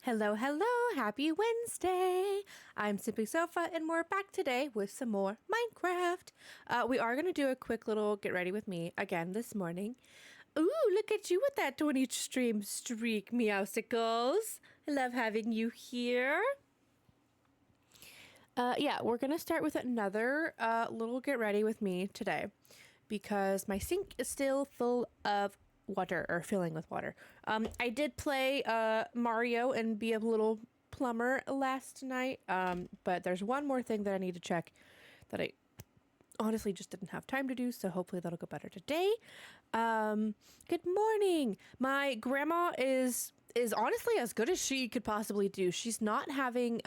Hello, hello, happy Wednesday. I'm Simply Sofa, and we're back today with some more Minecraft. We are going to do a quick little get ready with me again this morning. Ooh, look at you with that 20 stream streak, Meowsicles. I love having you here. Yeah, we're going to start with another little get ready with me today because my sink is still full of water, or filling with water. I did play Mario and be a little plumber last night, but there's one more thing that I need to check that I honestly just didn't have time to do, so hopefully that'll go better today. Good morning. My grandma is honestly as good as she could possibly do. She's not having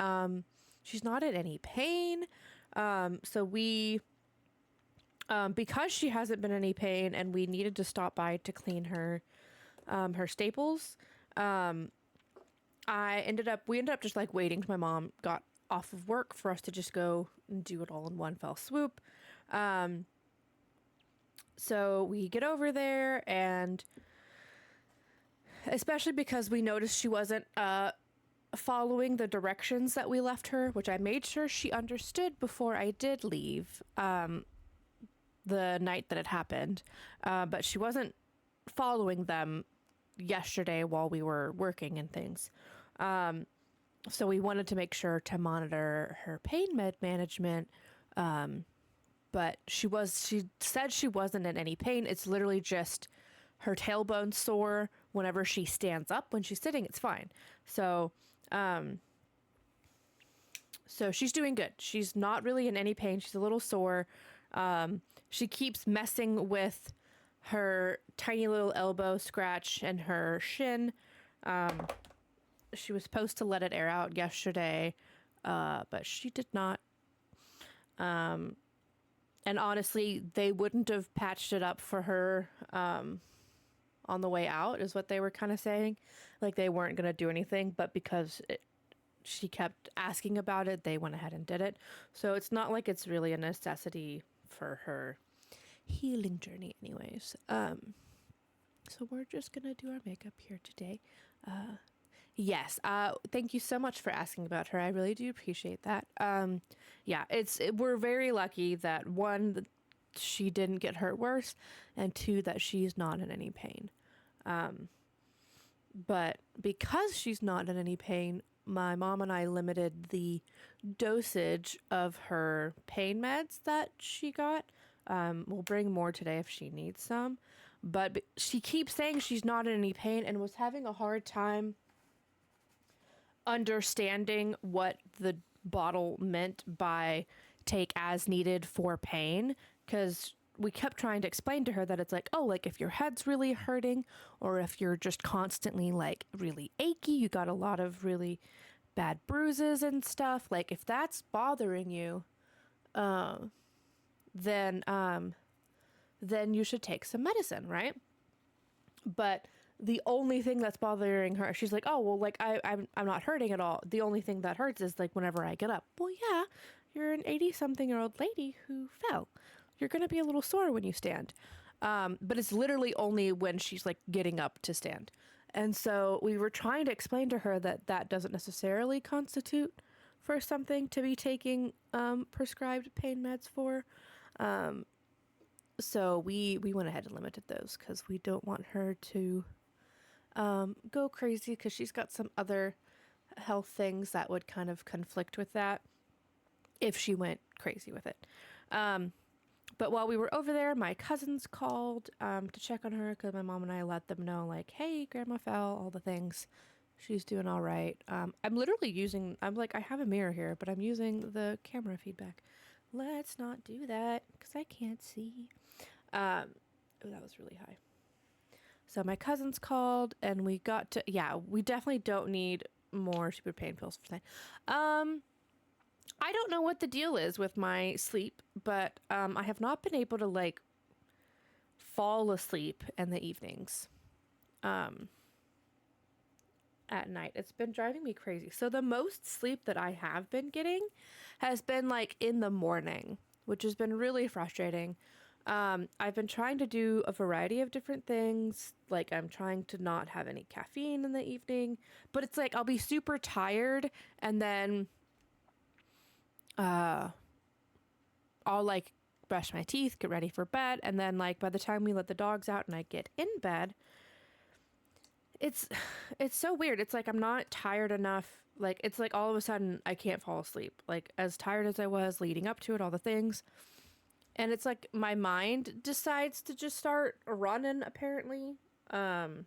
she's not in any pain. So we because she hasn't been in any pain and we needed to stop by to clean her staples, we ended up just like waiting till my mom got off of work for us to just go and do it all in one fell swoop. So we get over there, and especially because we noticed she wasn't following the directions that we left her, which I made sure she understood before I did leave the night that it happened. But she wasn't following them yesterday while we were working and things. So we wanted to make sure to monitor her pain med management. But she said she wasn't in any pain. It's literally just her tailbone sore whenever she stands up. When she's sitting, it's fine. So she's doing good. She's not really in any pain. She's a little sore. She keeps messing with her tiny little elbow scratch and her shin. She was supposed to let it air out yesterday, but she did not. And honestly, they wouldn't have patched it up for her on the way out, is what they were kind of saying. Like, they weren't going to do anything, but because she kept asking about it, they went ahead and did it. So it's not like it's really a necessity for her healing journey anyways. So we're just going to do our makeup here today. Yes. Thank you so much for asking about her. I really do appreciate that. Yeah, we're very lucky that one, she didn't get hurt worse, and two, that she's not in any pain. But because she's not in any pain, my mom and I limited the dosage of her pain meds that she got. We'll bring more today if she needs some, but she keeps saying she's not in any pain and was having a hard time understanding what the bottle meant by take as needed for pain, because we kept trying to explain to her that it's like, oh, like if your head's really hurting, or if you're just constantly like really achy, you got a lot of really bad bruises and stuff, like if that's bothering you, then you should take some medicine, right? But the only thing that's bothering her, she's like, oh, well, like I'm not hurting at all. The only thing that hurts is like whenever I get up. Well, yeah, you're an 80-something-year-old lady who fell. You're going to be a little sore when you stand. But it's literally only when she's like getting up to stand. And so we were trying to explain to her that that doesn't necessarily constitute for something to be taking prescribed pain meds for. So we went ahead and limited those because we don't want her to go crazy, because she's got some other health things that would kind of conflict with that if she went crazy with it. But while we were over there, my cousins called to check on her, because my mom and I let them know, like, hey, grandma fell, all the things. She's doing all right. I'm literally I have a mirror here, but I'm using the camera feedback. Let's not do that because I can't see. Oh, that was really high. So my cousins called, and we got to, yeah, we definitely don't need more stupid pain pills for that. I don't know what the deal is with my sleep, but I have not been able to like fall asleep in the evenings at night. It's been driving me crazy. So the most sleep that I have been getting has been like in the morning, which has been really frustrating. I've been trying to do a variety of different things. Like, I'm trying to not have any caffeine in the evening, but it's like I'll be super tired and then uh, I'll like brush my teeth, get ready for bed, and then like by the time we let the dogs out and I get in bed, it's it's so weird. It's like I'm not tired enough. Like it's like all of a sudden I can't fall asleep. Like as tired as I was leading up to it, all the things. And it's like my mind decides to just start running apparently. Um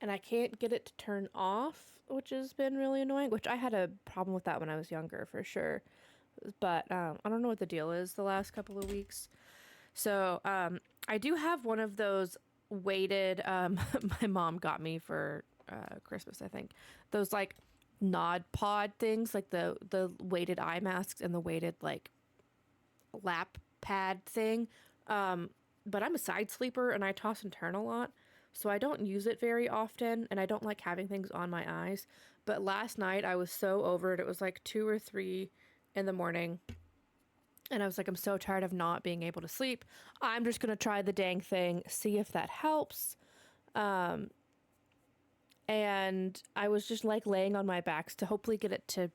and I can't get it to turn off, which has been really annoying, which I had a problem with that when I was younger for sure. But I don't know what the deal is the last couple of weeks. So I do have one of those weighted. My mom got me for Christmas, I think. Those like Nod Pod things, like the weighted eye masks and the weighted like lap pad thing. But I'm a side sleeper and I toss and turn a lot. So I don't use it very often and I don't like having things on my eyes. But last night I was so over it. It was like 2 or 3 in the morning. And I was like, I'm so tired of not being able to sleep. I'm just going to try the dang thing, see if that helps. Um, and I was just like laying on my back to hopefully get it to,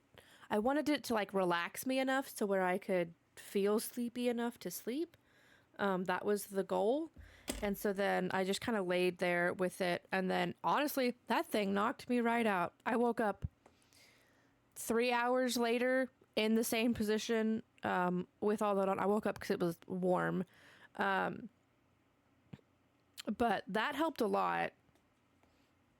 I wanted it to like relax me enough so where I could feel sleepy enough to sleep. That was the goal. And so then I just kind of laid there with it. And then honestly, that thing knocked me right out. I woke up 3 hours later in the same position with all that on. I woke up because it was warm. But that helped a lot.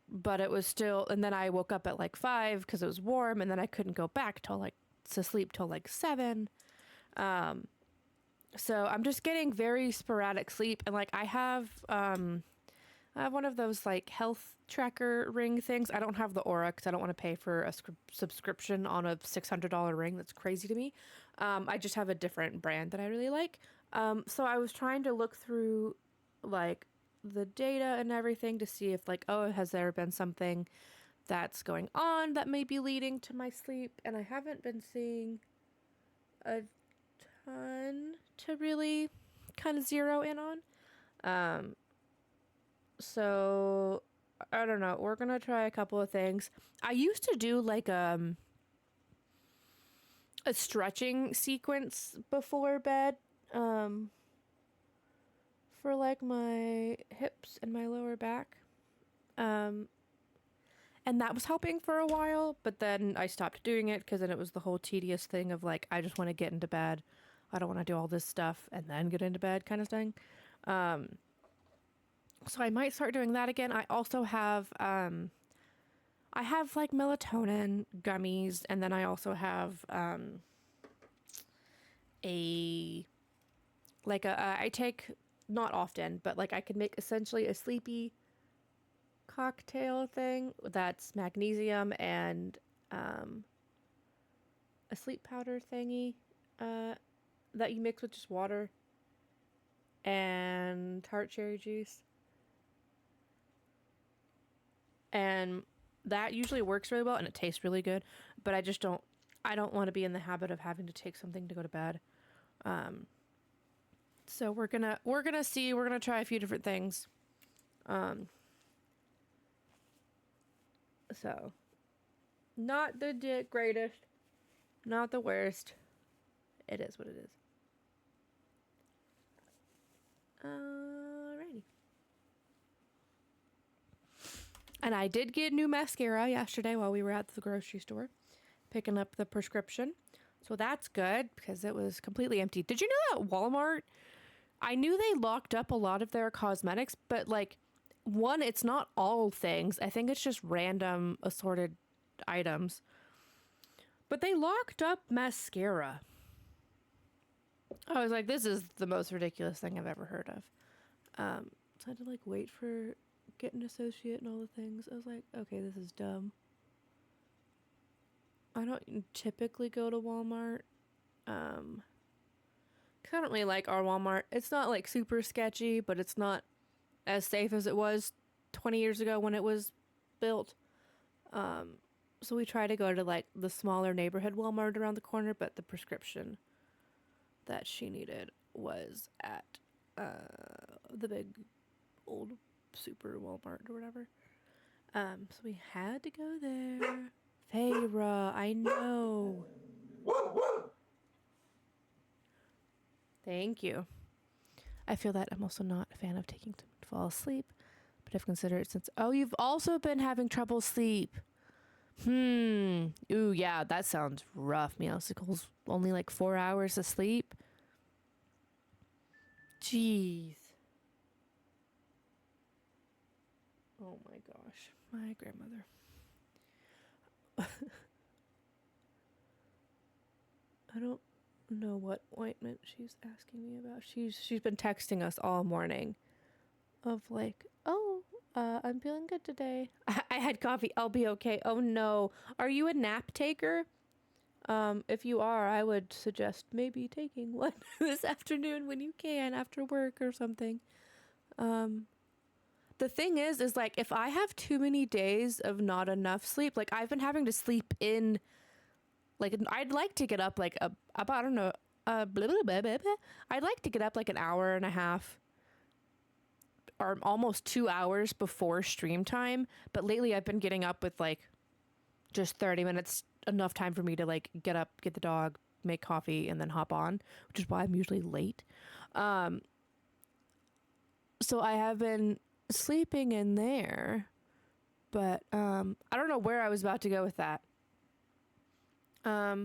But it was still, and then I woke up at like 5 because it was warm, and then I couldn't go back till like to sleep till like 7. So I'm just getting very sporadic sleep, and like I have one of those like health tracker ring things. I don't have the Aura because I don't want to pay for a subscription on a $600 ring. That's crazy to me. I just have a different brand that I really like. So I was trying to look through like the data and everything to see if like, oh, has there been something that's going on that may be leading to my sleep? And I haven't been seeing a ton to really kind of zero in on. So I don't know. We're gonna try a couple of things. I used to do like a stretching sequence before bed, for like my hips and my lower back. And that was helping for a while, but then I stopped doing it because then it was the whole tedious thing of like, I just want to get into bed. I don't want to do all this stuff and then get into bed kind of thing. So I might start doing that again. I also have, I have like melatonin gummies, and then I also have, I take not often, but like I could make essentially a sleepy cocktail thing that's magnesium and a sleep powder thingy that you mix with just water and tart cherry juice. And that usually works really well and it tastes really good, but I don't want to be in the habit of having to take something to go to bed. So we're gonna see, we're gonna try a few different things. So not the greatest, not the worst. It is what it is. Alrighty. And I did get new mascara yesterday while we were at the grocery store picking up the prescription. So that's good because it was completely empty. Did you know that Walmart, I knew they locked up a lot of their cosmetics, but like, one, it's not all things. I think it's just random assorted items. But they locked up mascara. I was like, this is the most ridiculous thing I've ever heard of. So I had to like wait for Get an Associate and all the things. I was like, okay, this is dumb. I don't typically go to Walmart. 'Cause I don't really like our Walmart. It's not like super sketchy, but it's not as safe as it was 20 years ago when it was built. So we try to go to like the smaller neighborhood Walmart around the corner, but the prescription that she needed was at the big old super Walmart or whatever. So we had to go there. Feyre, I know. Thank you. I feel that I'm also not a fan of taking time to fall asleep, but I've considered it since. Oh, you've also been having trouble sleep. Ooh, yeah, that sounds rough. Meowsicles only like 4 hours of sleep. Jeez. Oh my gosh, my grandmother. I don't know what ointment she's asking me about. She's been texting us all morning of like, oh, I'm feeling good today. I had coffee. I'll be okay. Oh no, are you a nap taker? If you are, I would suggest maybe taking one this afternoon when you can after work or something. The thing is like if I have too many days of not enough sleep, like I've been having to sleep in, like I'd like to get up like about I don't know, blah, blah, blah, blah, blah. I'd like to get up like an hour and a half or almost 2 hours before stream time, but lately I've been getting up with like just 30 minutes, enough time for me to like get up, get the dog, make coffee, and then hop on, which is why I'm usually late. So I have been sleeping in there, but I don't know where I was about to go with that. I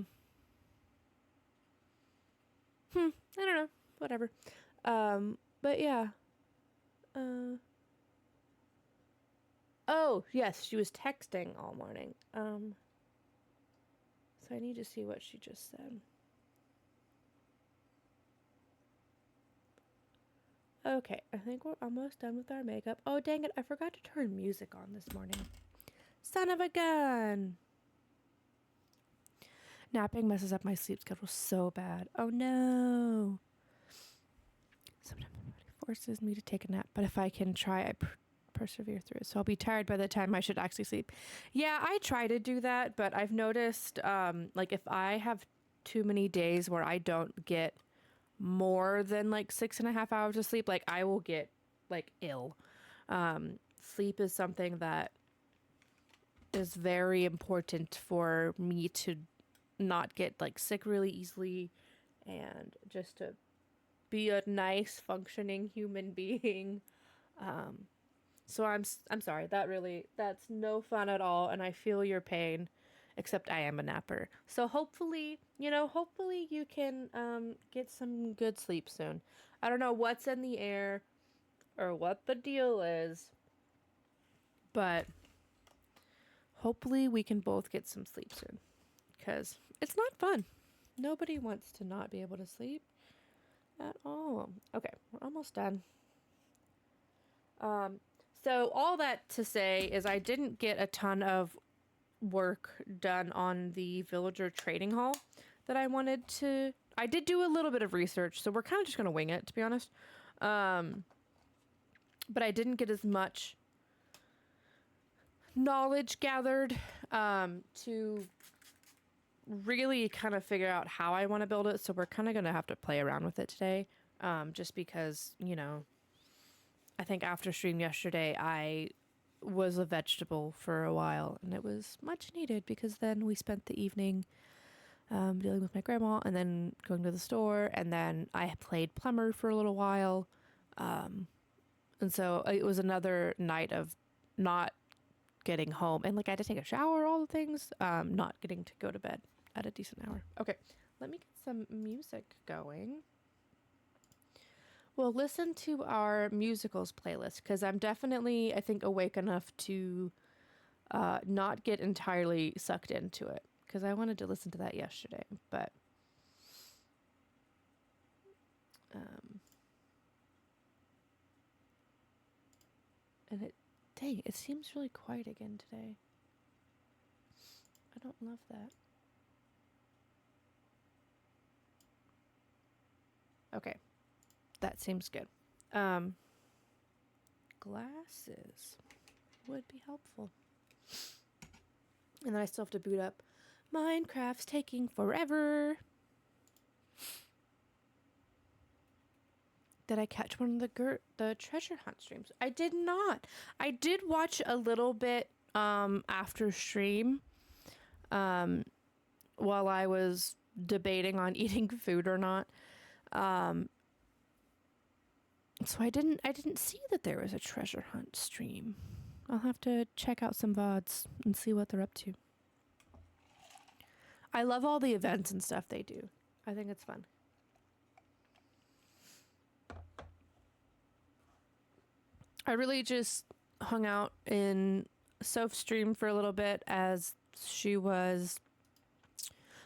don't know. Whatever. But yeah. Oh, yes, she was texting all morning. So I need to see what she just said. Okay, I think we're almost done with our makeup. Oh, dang it, I forgot to turn music on this morning. Son of a gun! Napping messes up my sleep schedule so bad. Oh no! Sometimes my body forces me to take a nap, but if I can try, I persevere through it. So I'll be tired by the time I should actually sleep. Yeah, I try to do that, but I've noticed, like if I have too many days where I don't get more than like 6.5 hours of sleep, like I will get like ill. Sleep is something that is very important for me to not get like sick really easily and just to be a nice functioning human being. So I'm sorry. That's no fun at all, and I feel your pain. Except I am a napper. So hopefully, hopefully you can get some good sleep soon. I don't know what's in the air or what the deal is, but hopefully we can both get some sleep soon because it's not fun. Nobody wants to not be able to sleep at all. Okay, we're almost done. So all that to say is I didn't get a ton of work done on the villager trading hall that I wanted to. I did do a little bit of research, so we're kind of just going to wing it, to be honest. But I didn't get as much knowledge gathered to really kind of figure out how I want to build it. So we're kind of going to have to play around with it today. Just because, I think after stream yesterday, I was a vegetable for a while, and it was much needed because then we spent the evening dealing with my grandma and then going to the store, and then I played plumber for a little while. And so it was another night of not getting home, and like I had to take a shower, all the things, not getting to go to bed at a decent hour. Okay, let me get some music going. We'll listen to our musicals playlist because I'm definitely, I think, awake enough to not get entirely sucked into it because I wanted to listen to that yesterday, but and it seems really quiet again today. I don't love that. Okay, that seems good. Glasses would be helpful. And then I still have to boot up. Minecraft's taking forever. Did I catch one of the treasure hunt streams? I did not. I did watch a little bit after stream while I was debating on eating food or not. So I didn't see that there was a treasure hunt stream. I'll have to check out some VODs and see what they're up to. I love all the events and stuff they do. I think it's fun. I really just hung out in Soph's stream for a little bit as she was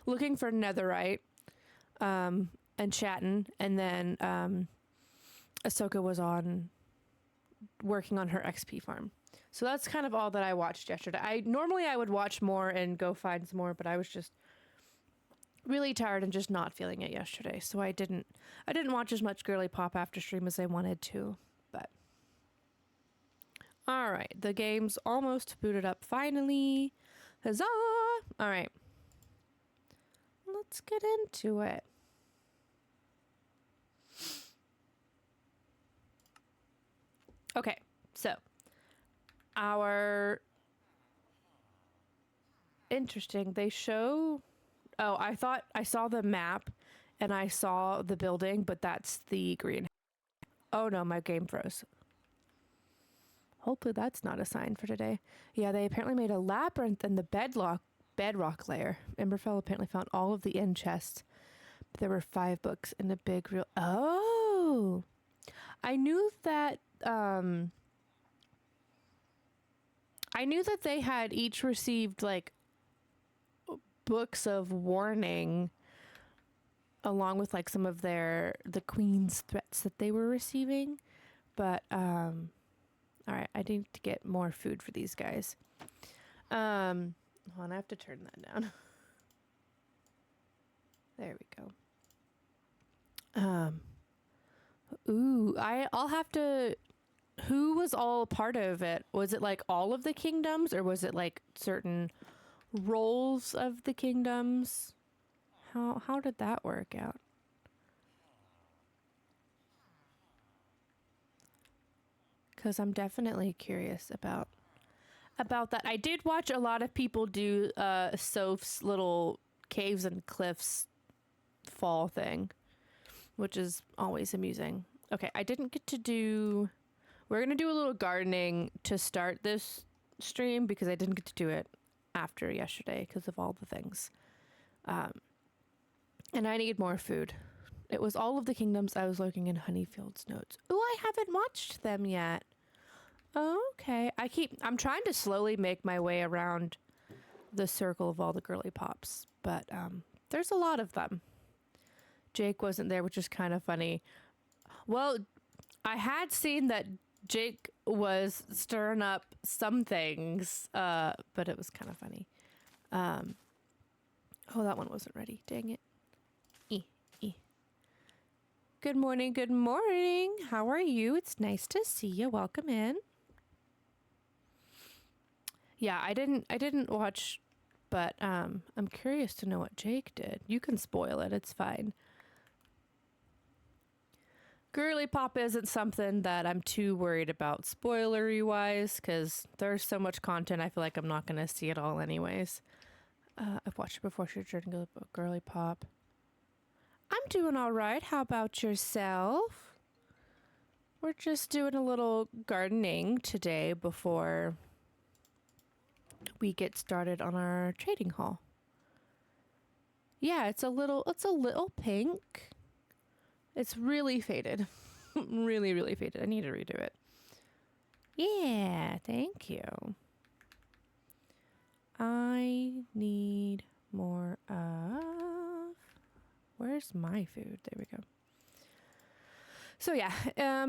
looking for netherite and chatting, and then Ahsoka was on working on her XP farm. So that's kind of all that I watched yesterday. I would watch more and go find some more, but I was just really tired and just not feeling it yesterday. So I didn't watch as much Girly Pop after stream as I wanted to. But all right, the game's almost booted up finally. Huzzah! All right. Let's get into it. Okay, so interesting. They show. Oh, I thought I saw the map and I saw the building, but that's the green. Oh no, my game froze. Hopefully that's not a sign for today. Yeah, they apparently made a labyrinth in the bedrock layer. Emberfell apparently found all of the end chests. There were 5 books in a big real. Oh, I knew that. I knew that they had each received like books of warning along with like some of the queen's threats that they were receiving, but all right, I need to get more food for these guys. Hold on, I have to turn that down. There we go. Ooh, I'll have to. Who was all part of it? Was it like all of the kingdoms, or was it like certain roles of the kingdoms? How did that work out? Because I'm definitely curious about that. I did watch a lot of people do Soph's little caves and cliffs fall thing, which is always amusing. Okay, I didn't get to do. We're gonna do a little gardening to start this stream because I didn't get to do it after yesterday because of all the things. And I need more food. It was all of the kingdoms. I was looking in Honeyfield's notes. Oh, I haven't watched them yet. Okay. I'm trying to slowly make my way around the circle of all the Girly Pops, but there's a lot of them. Jake wasn't there, which is kind of funny. Well, I had seen that Jake was stirring up some things, but it was kind of funny. Oh, that one wasn't ready. Dang it. Good morning. Good morning. How are you? It's nice to see you. Welcome in. Yeah, I didn't watch, but I'm curious to know what Jake did. You can spoil it. It's fine. Girly Pop isn't something that I'm too worried about spoilery wise, because there's so much content. I feel like I'm not gonna see it all anyways. I've watched it before. Girly Pop. I'm doing all right. How about yourself? We're just doing a little gardening today before we get started on our trading hall. Yeah, it's a little pink. It's really faded. Really, really faded. I need to redo it. Yeah, thank you. I need more of... Where's my food? There we go. So yeah,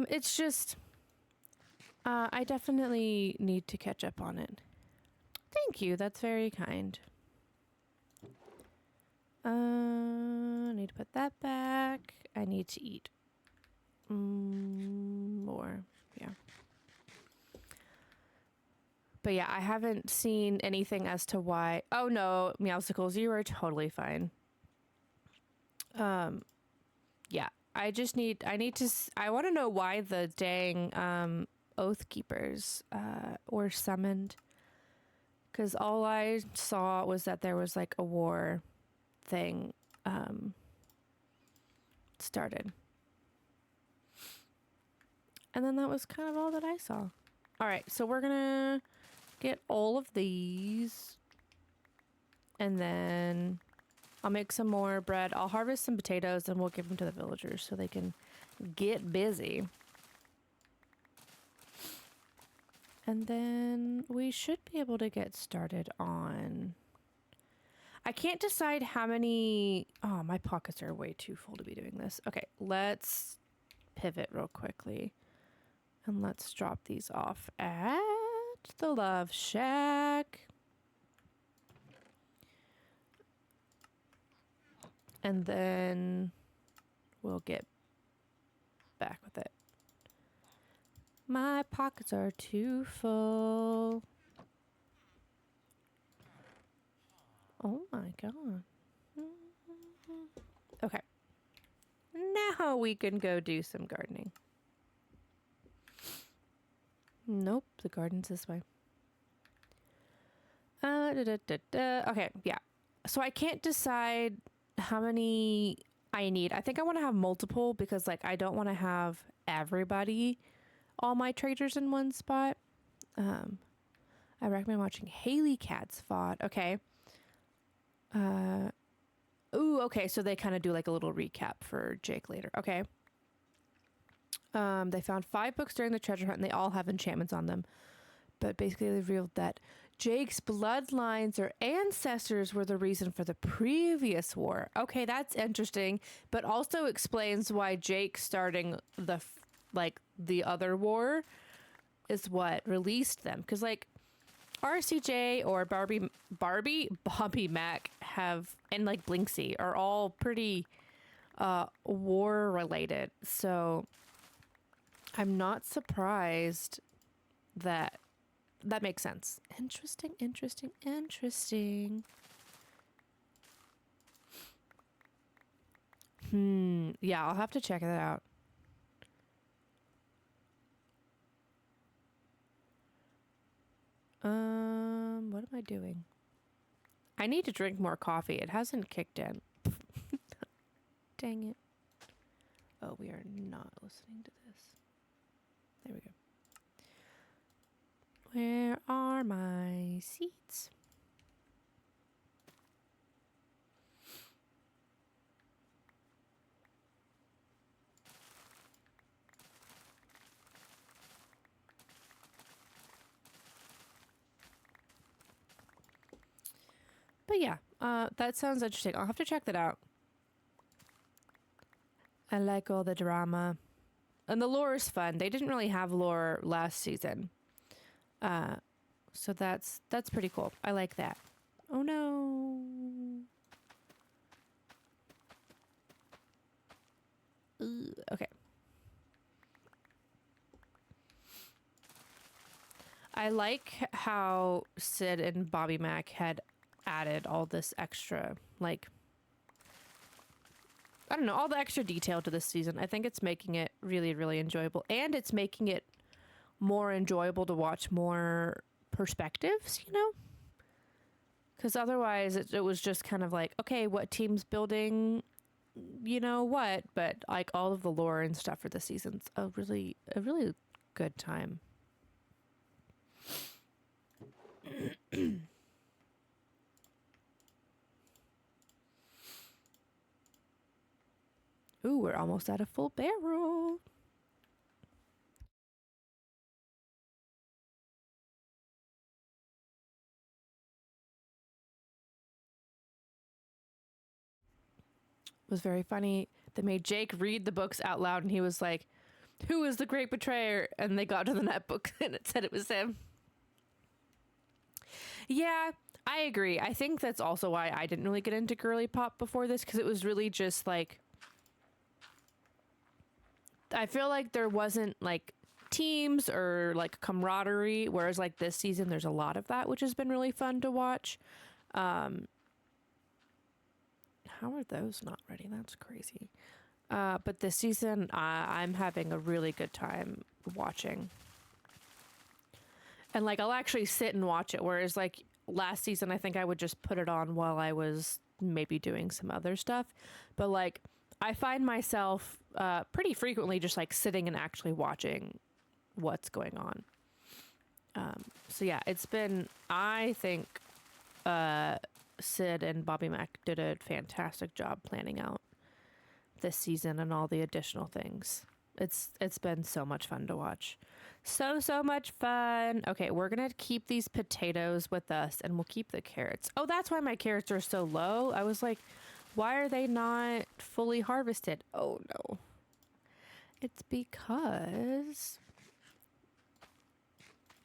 it's just... I definitely need to catch up on it. Thank you. That's very kind. I need to put that back. I need to eat more. Yeah. But yeah, I haven't seen anything as to why. Oh no, Meowsicles, you are totally fine. Yeah, I want to know why the dang oath keepers were summoned, because all I saw was that there was like a war thing started, and then that was kind of all that I saw. All right, so we're gonna get all of these, and then I'll make some more bread. I'll harvest some potatoes and we'll give them to the villagers so they can get busy. And then we should be able to get started on... I can't decide how many... Oh, my pockets are way too full to be doing this. Okay, let's pivot real quickly. And let's drop these off at the Love Shack. And then we'll get back with it. My pockets are too full. Oh my god. Okay. Now we can go do some gardening. Nope, the garden's this way. Okay, yeah. So I can't decide how many I need. I think I want to have multiple because like I don't want to have everybody, all my traders in one spot. I recommend watching Haley Cat's VOD. Okay. Ooh, okay, so they kind of do like a little recap for Jake later. Okay. They found 5 books during the treasure hunt and they all have enchantments on them. But basically they revealed that Jake's bloodlines or ancestors were the reason for the previous war. Okay, that's interesting, but also explains why Jake starting the other war is what released them. Because like RCJ or Bobby Mac have, and like Blinksy are all pretty war related. So I'm not surprised that makes sense. Interesting. Yeah, I'll have to check that out. What am I doing? I need to drink more coffee. It hasn't kicked in. Dang it. Oh, we are not listening to this. There we go. Where are my seats? But yeah, that sounds interesting. I'll have to check that out. I like all the drama. And the lore is fun. They didn't really have lore last season. So that's pretty cool. I like that. Oh no. Okay. I like how Sid and Bobby Mac had added all this extra, like, I don't know, all the extra detail to this season. I think it's making it really, really enjoyable. And it's making it more enjoyable to watch more perspectives, you know? Because otherwise it was just kind of like, okay, what team's building, you know what? But like all of the lore and stuff for the season's a really good time. Ooh, we're almost at a full barrel. It was very funny. They made Jake read the books out loud and he was like, "Who is the great betrayer?" And they got to the net book and it said it was him. Yeah, I agree. I think that's also why I didn't really get into girly pop before this, because it was really just like, I feel like there wasn't like teams or like camaraderie, whereas like this season there's a lot of that, which has been really fun to watch. How are those not ready? That's crazy. But this season, I'm having a really good time watching. And like, I'll actually sit and watch it. Whereas like last season, I think I would just put it on while I was maybe doing some other stuff. But like, I find myself pretty frequently just like sitting and actually watching what's going on. So yeah, it's been, I think Sid and Bobby Mack did a fantastic job planning out this season and all the additional things. It's been so much fun to watch. So much fun. Okay, we're gonna keep these potatoes with us and we'll keep the carrots. Oh, that's why my carrots are so low. I was like, why are they not fully harvested? Oh no. It's because...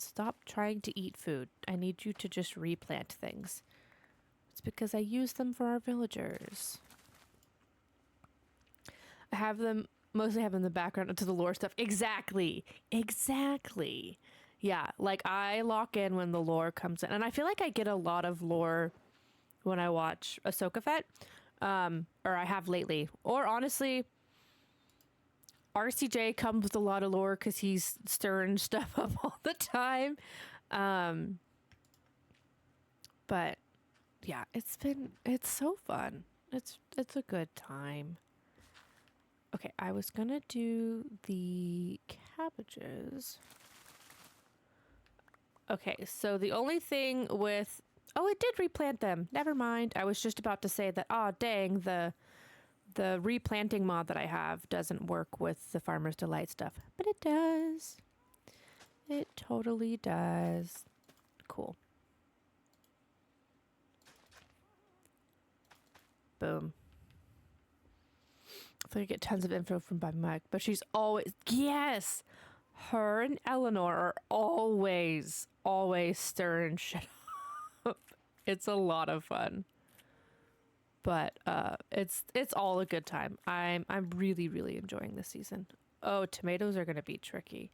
Stop trying to eat food. I need you to just replant things. It's because I use them for our villagers. I have them, mostly have in the background to the lore stuff. Exactly. Yeah, like I lock in when the lore comes in. And I feel like I get a lot of lore when I watch Ahsoka Fett. Or I have lately. Or honestly, RCJ comes with a lot of lore because he's stirring stuff up all the time. But yeah, it's so fun. It's a good time. Okay, I was gonna do the cabbages. Okay, so the only thing with... Oh, it did replant them. Never mind. I was just about to say that, oh, dang, the replanting mod that I have doesn't work with the Farmer's Delight stuff. But it does. It totally does. Cool. Boom. I think I get tons of info from Bob Mike, but she's always... Yes! Her and Eleanor are always stirring shit up. It's a lot of fun. But it's all a good time. I'm really enjoying this season. Oh, tomatoes are gonna be tricky.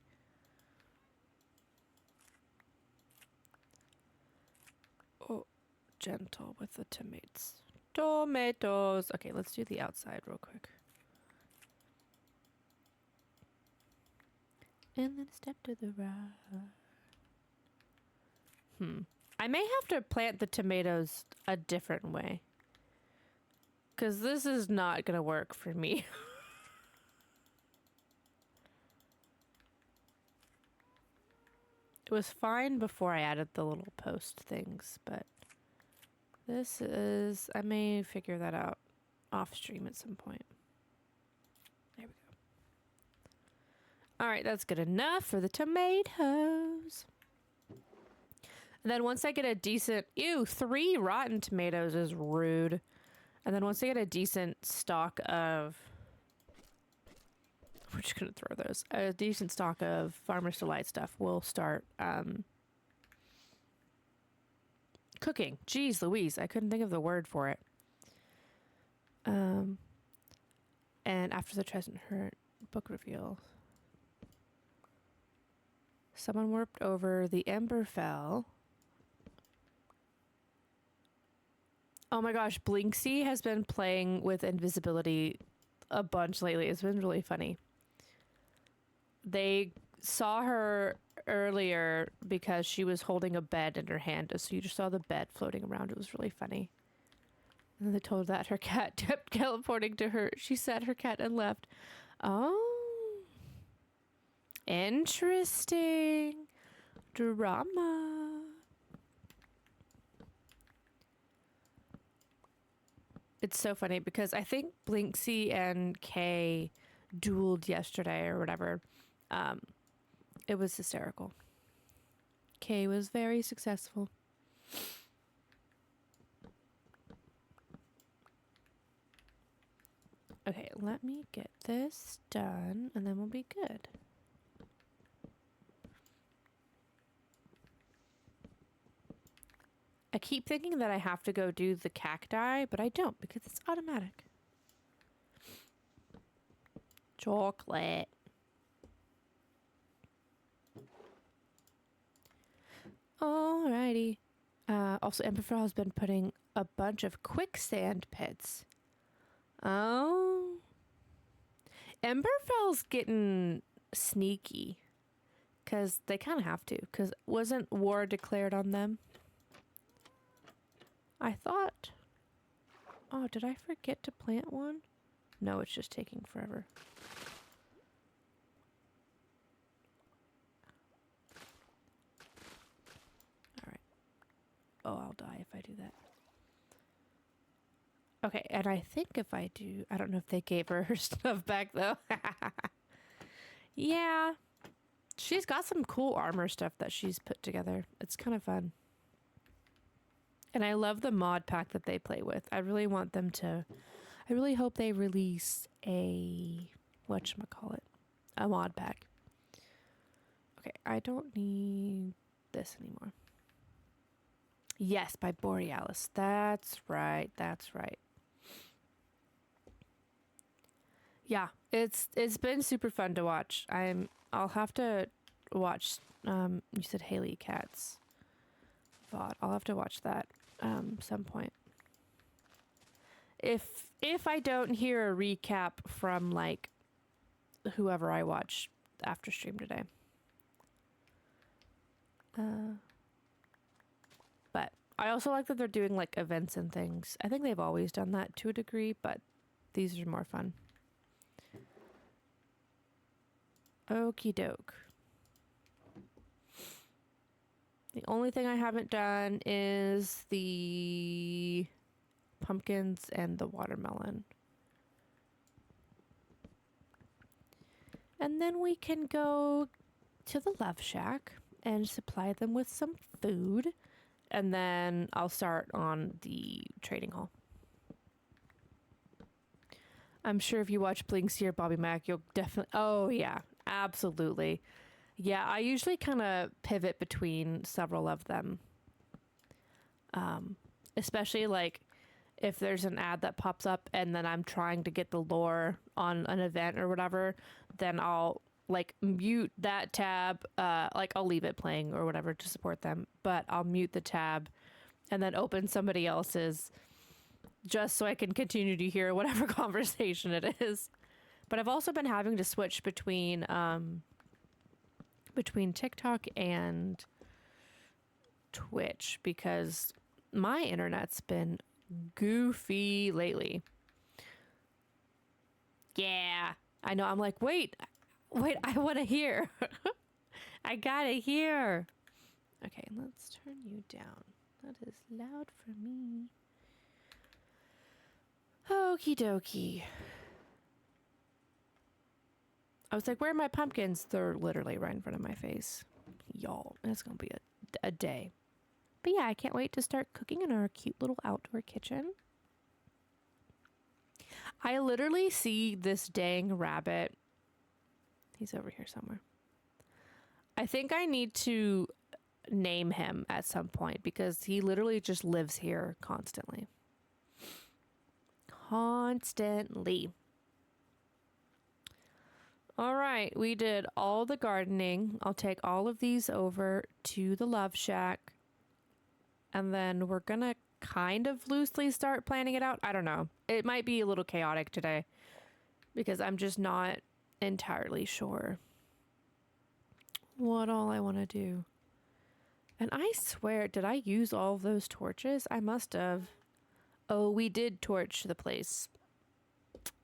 Oh, gentle with the tomatoes. Tomatoes. Okay, let's do the outside real quick. And then step to the right. I may have to plant the tomatoes a different way. Because this is not going to work for me. It was fine before I added the little post things, but this is... I may figure that out off stream at some point. There we go. Alright, that's good enough for the tomatoes. And then once I get a decent... Ew, 3 rotten tomatoes is rude. And then once I get a decent stock of... We're just going to throw those. A decent stock of Farmer's Delight stuff, we'll start cooking. Jeez Louise, I couldn't think of the word for it. And after the Trescent Hurt book reveal, someone warped over the Emberfell. Oh my gosh, Blinksy has been playing with invisibility a bunch lately. It's been really funny. They saw her earlier because she was holding a bed in her hand, so you just saw the bed floating around. It was really funny. And then they told that her cat kept teleporting to her. She sat her cat and left. Oh. Interesting. Drama. It's so funny because I think Blinksy and Kay dueled yesterday or whatever. It was hysterical. Kay was very successful. Okay, let me get this done and then we'll be good. I keep thinking that I have to go do the cacti, but I don't because it's automatic. Chocolate. Alrighty. Also, Emberfell has been putting a bunch of quicksand pits. Oh. Emberfell's getting sneaky. Because they kind of have to. Because wasn't war declared on them? I thought... Oh, did I forget to plant one? No, it's just taking forever. Alright. Oh, I'll die if I do that. Okay, and I think if I do... I don't know if they gave her her stuff back, though. Yeah. She's got some cool armor stuff that she's put together. It's kind of fun. And I love the mod pack that they play with. I really want them to... I really hope they release a... whatchamacallit? A mod pack. Okay, I don't need this anymore. Yes, by Borealis. That's right. That's right. Yeah, it's been super fun to watch. I'll have to watch you said Haley Cat's VOD. I'll have to watch that some point. If I don't hear a recap from like whoever I watch after stream today. But I also like that they're doing like events and things. I think they've always done that to a degree, but these are more fun. Okie doke. The only thing I haven't done is the pumpkins and the watermelon. And then we can go to the Love Shack and supply them with some food. And then I'll start on the trading hall. I'm sure if you watch Blinksy or Bobby Mac, you'll definitely... Oh, yeah. Absolutely. Yeah, I usually kind of pivot between several of them. Especially, like, if there's an ad that pops up and then I'm trying to get the lore on an event or whatever, then I'll, like, mute that tab. Like, I'll leave it playing or whatever to support them, but I'll mute the tab and then open somebody else's just so I can continue to hear whatever conversation it is. But I've also been having to switch between TikTok and Twitch because my internet's been goofy lately. Yeah, I know. I'm like, wait, I want to hear. I gotta hear. Okay, let's turn you down. That is loud for me. Okie dokie. I was like, where are my pumpkins? They're literally right in front of my face. Y'all, it's going to be a day. But yeah, I can't wait to start cooking in our cute little outdoor kitchen. I literally see this dang rabbit. He's over here somewhere. I think I need to name him at some point because he literally just lives here constantly. Constantly. All right, we did all the gardening. I'll take all of these over to the Love Shack. And then we're going to kind of loosely start planning it out. I don't know. It might be a little chaotic today because I'm just not entirely sure what all I want to do. And I swear, did I use all of those torches? I must have. Oh, we did torch the place.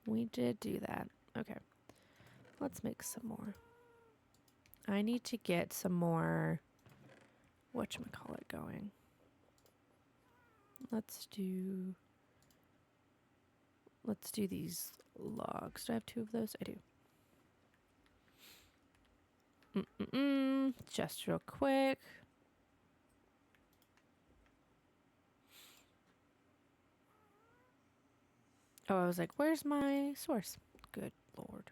We did do that. Okay. Let's make some more. I need to get some more whatchamacallit going. Let's do these logs. Do I have 2 of those? I do. Just real quick. Oh, I was like, where's my source? Good Lord.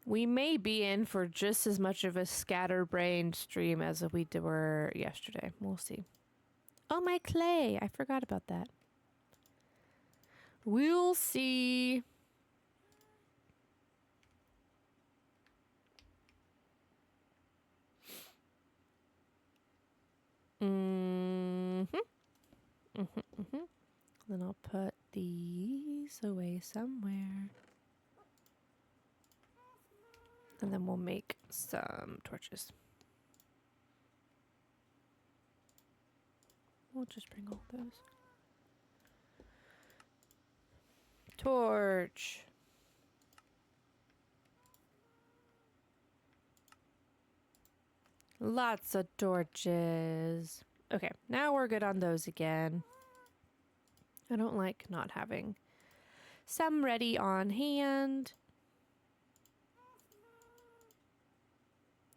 We may be in for just as much of a scatterbrained stream as we were yesterday. We'll see. Oh, my clay. I forgot about that. We'll see. Then I'll put these away somewhere. And then we'll make some torches. We'll just bring all those. Torch. Lots of torches. Okay, now we're good on those again. I don't like not having some ready on hand.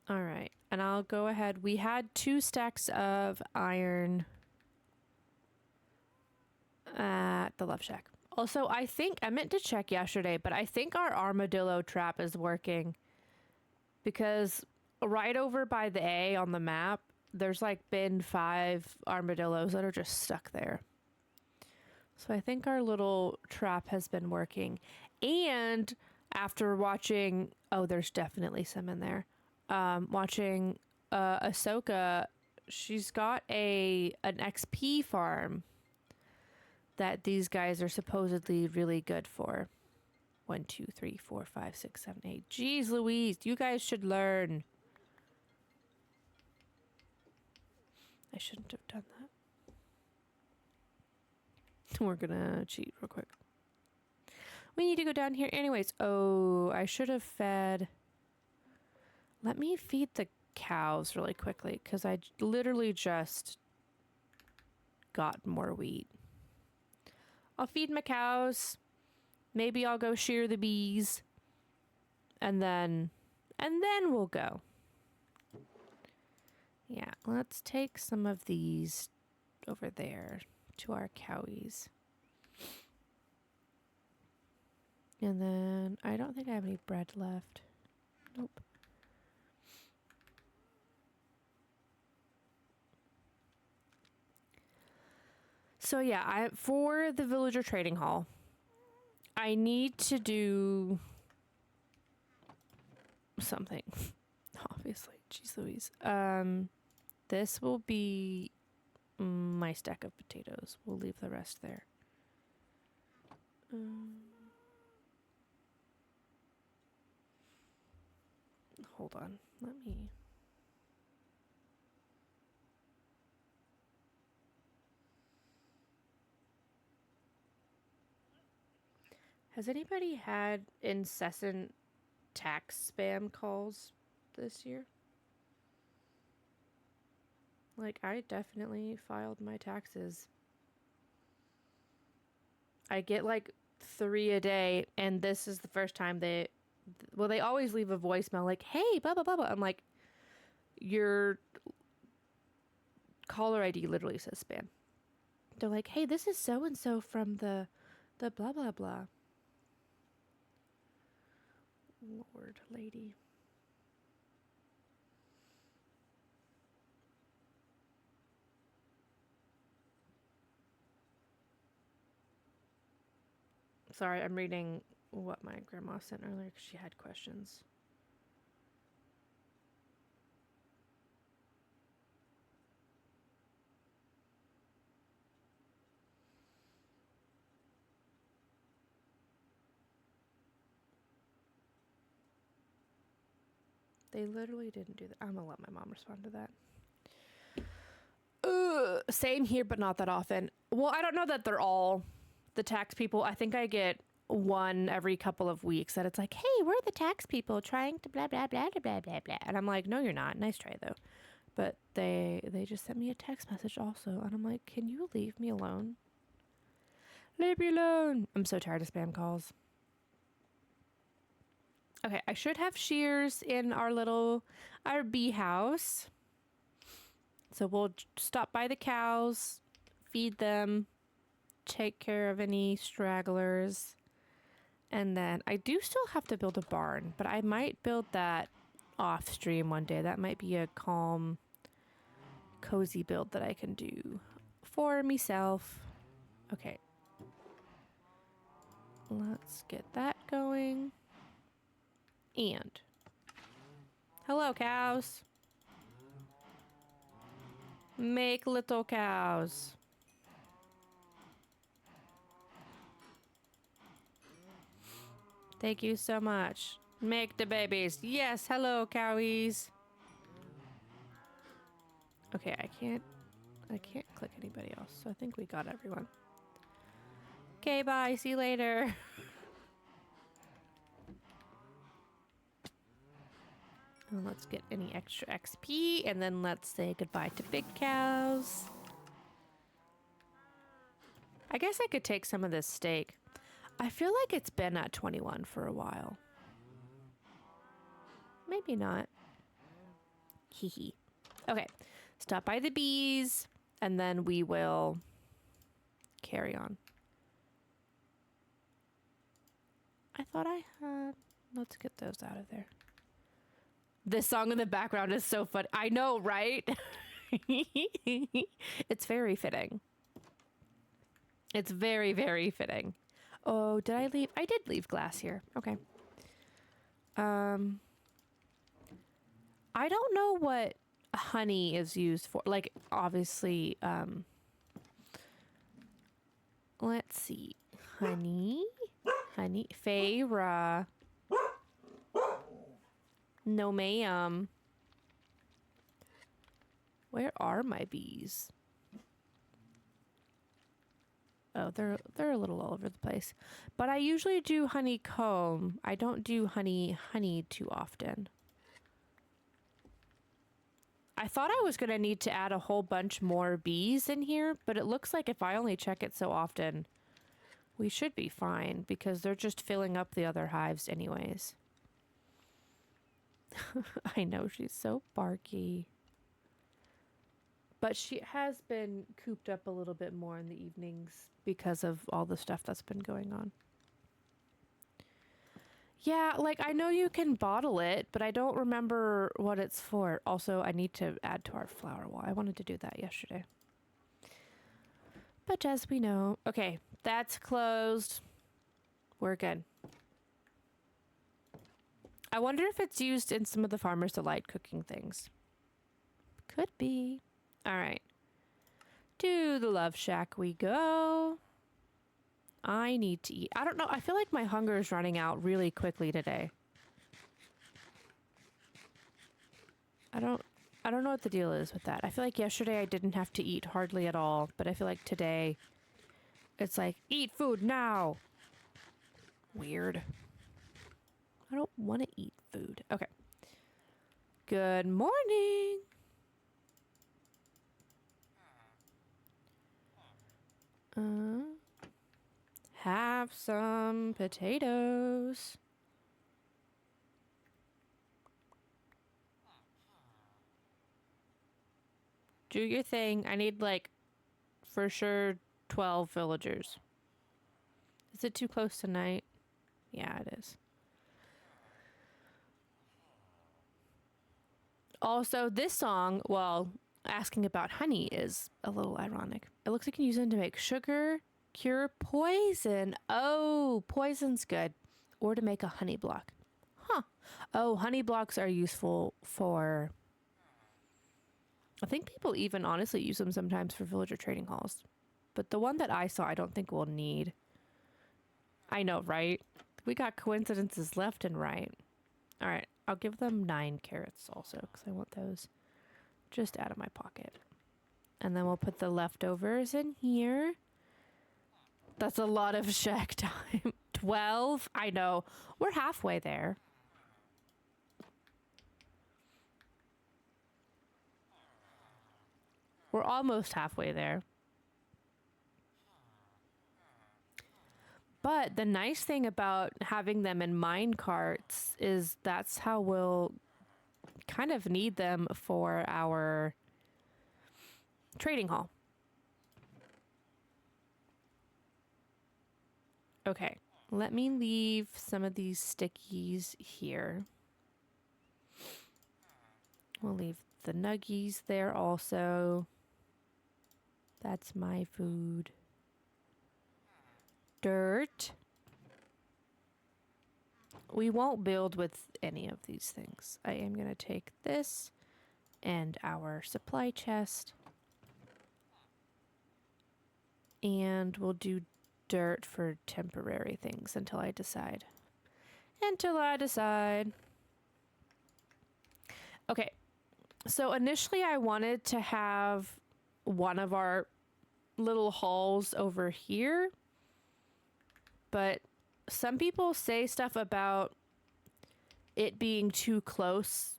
All right, and I'll go ahead. We had 2 stacks of iron at the Love Shack. Also, I meant to check yesterday, but I think our armadillo trap is working because right over by the A on the map, there's like been 5 armadillos that are just stuck there. So I think our little trap has been working. And after watching, oh, there's definitely some in there. Watching Ahsoka, she's got an XP farm that these guys are supposedly really good for. 1, 2, 3, 4, 5, 6, 7, 8. Jeez Louise, you guys should learn. I shouldn't have done that. We're gonna cheat real quick. We need to go down here anyways. Oh, I should have fed. Let me feed the cows really quickly because I literally just got more wheat. I'll feed my cows. Maybe I'll go shear the bees. And then we'll go. Yeah, let's take some of these over there to our cowies. And then I don't think I have any bread left. Nope. So yeah, for the villager trading hall, I need to do something. Obviously, jeez Louise. This will be my stack of potatoes. We'll leave the rest there. Hold on. Let me. Has anybody had incessant tax spam calls this year? Like, I definitely filed my taxes. I get like 3 a day, and this is the first time they always leave a voicemail like, hey, blah, blah, blah, blah. I'm like, your caller ID literally says spam. They're like, hey, this is so-and-so from the blah, blah, blah. Lord, lady. Sorry, I'm reading what my grandma sent earlier because she had questions. They literally didn't do that. I'm gonna let my mom respond to that. Same here, but not that often. Well, I don't know that they're all the tax people. I think I get one every couple of weeks that it's like, hey, we're the tax people trying to blah, blah, blah, blah, blah, blah. And I'm like, no, you're not. Nice try, though. But they just sent me a text message also. And I'm like, can you leave me alone? Leave me alone. I'm so tired of spam calls. Okay, I should have shears in our bee house. So we'll stop by the cows, feed them, take care of any stragglers. And then I do still have to build a barn, but I might build that off stream one day. That might be a calm, cozy build that I can do for myself. Okay. Let's get that going. And hello, cows. Make little cows. Thank you so much. Make the babies. Yes, hello, cowies. Okay, I can't click anybody else, so I think we got everyone. Okay, bye. See you later. And let's get any extra XP, and then let's say goodbye to big cows. I guess I could take some of this steak. I feel like it's been at 21 for a while. Maybe not. Hee hee. Okay, stop by the bees, and then we will carry on. I thought I had... Let's get those out of there. This song in the background is so fun. I know, right? It's very fitting. It's very, very fitting. Oh, did I leave? I did leave glass here. Okay. I don't know what honey is used for. Like, obviously, let's see. Honey. Feyre. No, ma'am. Where are my bees? Oh, they're a little all over the place. But I usually do honeycomb. I don't do honey too often. I thought I was going to need to add a whole bunch more bees in here, but it looks like if I only check it so often, we should be fine because they're just filling up the other hives anyways. I know, she's so barky. But she has been cooped up a little bit more in the evenings because of all the stuff that's been going on. Yeah, like I know you can bottle it, but I don't remember what it's for. Also, I need to add to our flower wall. I wanted to do that yesterday. But as we know, okay, that's closed. We're good. I wonder if it's used in some of the Farmer's Delight cooking things. Could be. All right. To the Love Shack we go. I need to eat. I don't know. I feel like my hunger is running out really quickly today. I don't know what the deal is with that. I feel like yesterday I didn't have to eat hardly at all, but I feel like today it's like, eat food now. Weird. I don't want to eat food. Okay. Good morning. Have some potatoes. Do your thing. I need, like, for sure 12 villagers. Is it too close to night? Yeah, it is. Also, this song, well, asking about honey is a little ironic. It looks like you can use it to make sugar, cure poison. Oh, poison's good. Or to make a honey block. Huh. Oh, honey blocks are useful for... I think people even honestly use them sometimes for villager trading halls. But the one that I saw, I don't think we'll need. I know, right? We got coincidences left and right. All right. I'll give them 9 carrots also because I want those just out of my pocket. And then we'll put the leftovers in here. That's a lot of shack time. 12? I know. We're halfway there. We're almost halfway there. But the nice thing about having them in mine carts is that's how we'll kind of need them for our trading hall. Okay, let me leave some of these stickies here. We'll leave the nuggies there also. That's my food. Dirt. We won't build with any of these things. I am going to take this and our supply chest. And we'll do dirt for temporary things until I decide. until I decide. Okay, so initially I wanted to have one of our little halls over here, but some people say stuff about it being too close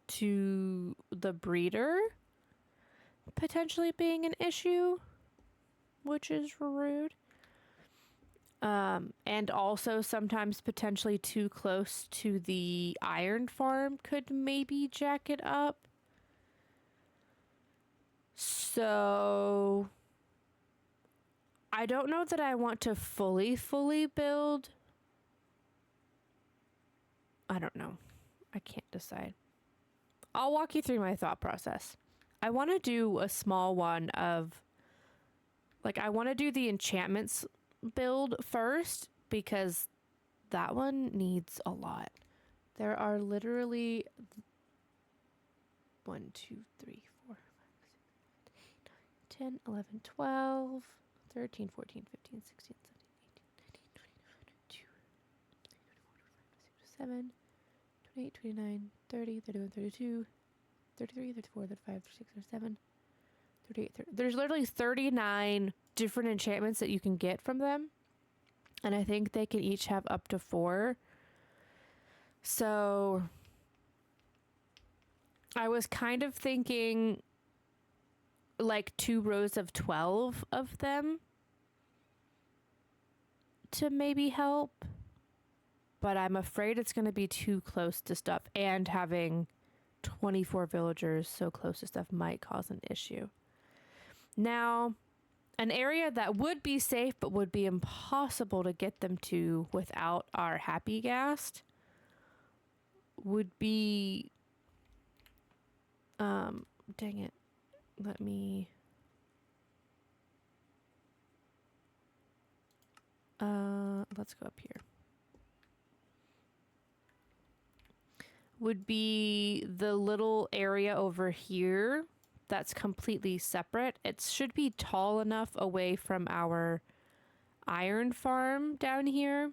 to the breeder potentially being an issue, which is rude. And also sometimes potentially too close to the iron farm could maybe jack it up. So I don't know that I want to fully build. I don't know. I can't decide. I'll walk you through my thought process. I want to do a small one of, like, I want to do the enchantments build first because that one needs a lot. There are literally 1, 2, 3, 4, 5, 6, 7, 8, 9, 10, 11, 12, 13, 14, 15, 16, 17, 18, 19, 20, 21, 22, 23, 24, 25, 26, 27, 28, 29, 30, 31, 32, 33, 34, 35, 36, 37, 38, 30. There's literally 39 different enchantments that you can get from them. And I think they can each have up to 4. So I was kind of thinking like 2 rows of 12 of them to maybe help. But I'm afraid it's going to be too close to stuff, and having 24 villagers so close to stuff might cause an issue. Now, an area that would be safe but would be impossible to get them to without our happy ghast would be, dang it, let me, let's go up here. Would be the little area over here that's completely separate. It should be tall enough away from our iron farm down here.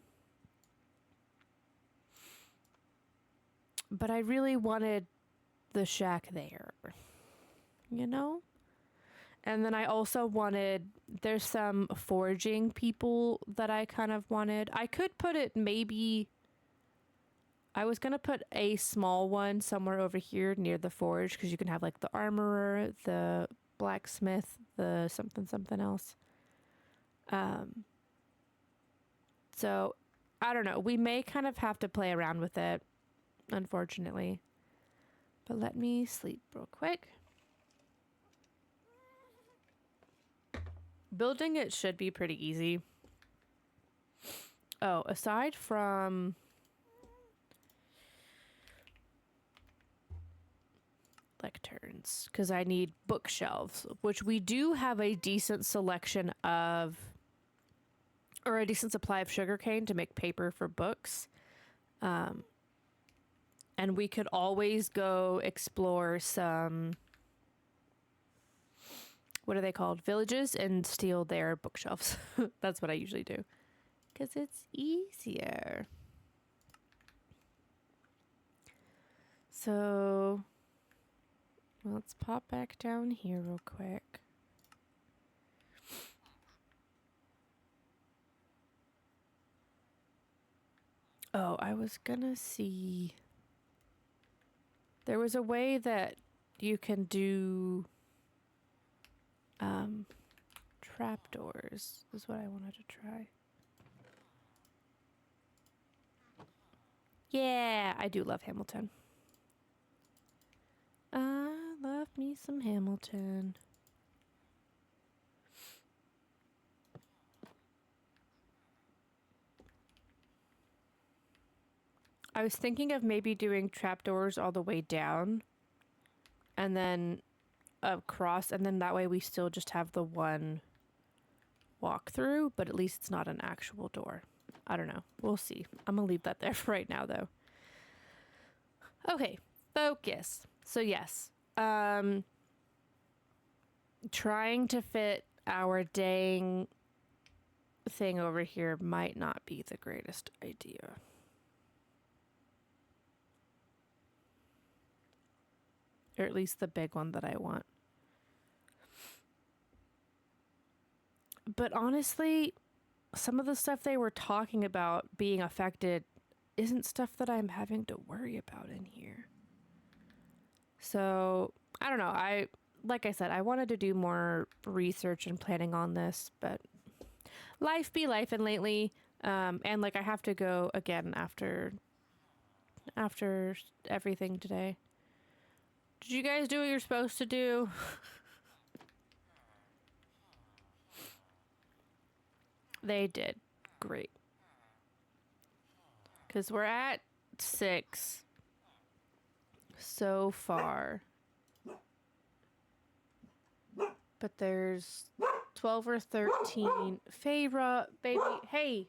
But I really wanted the shack there, you know? And then I also wanted, there's some foraging people that I kind of wanted. I could put it maybe, I was going to put a small one somewhere over here near the forge, because you can have like the armorer, the blacksmith, the something else. So I don't know. We may kind of have to play around with it, unfortunately. But let me sleep real quick. Building it should be pretty easy. Oh, aside from lecterns, because I need bookshelves, which we do have a decent selection of, or a decent supply of sugarcane to make paper for books. And we could always go explore some, what are they called? Villages, and steal their bookshelves. That's what I usually do, because it's easier. So let's pop back down here real quick. Oh, I was gonna see. There was a way that you can do trapdoors, is what I wanted to try. Yeah, I do love Hamilton. I love me some Hamilton. I was thinking of maybe doing trapdoors all the way down and then across, and then that way we still just have the one walkthrough, but at least it's not an actual door. I don't know. We'll see. I'm gonna leave that there for right now, though. Okay, focus. So yes, trying to fit our dang thing over here might not be the greatest idea. or at least the big one that I want. But honestly, some of the stuff they were talking about being affected isn't stuff that I'm having to worry about in here. So, I don't know. Like I said, I wanted to do more research and planning on this, but life be life, and lately, and like I have to go again after everything today. Did you guys do what you're supposed to do? They did. Great. Because we're at 6 so far. But there's 12 or 13. Feyre, baby. Hey.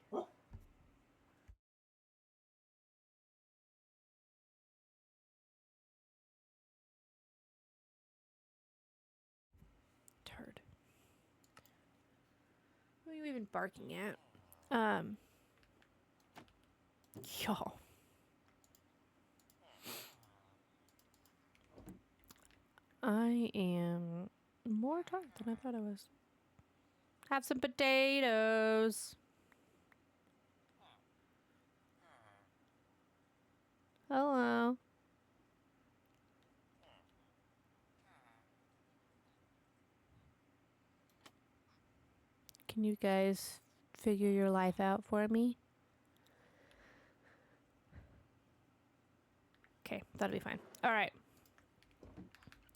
Turd. What are you even barking at? Y'all. I am more tired than I thought I was. Have some potatoes. Hello. Can you guys figure your life out for me? Okay, that'll be fine. All right.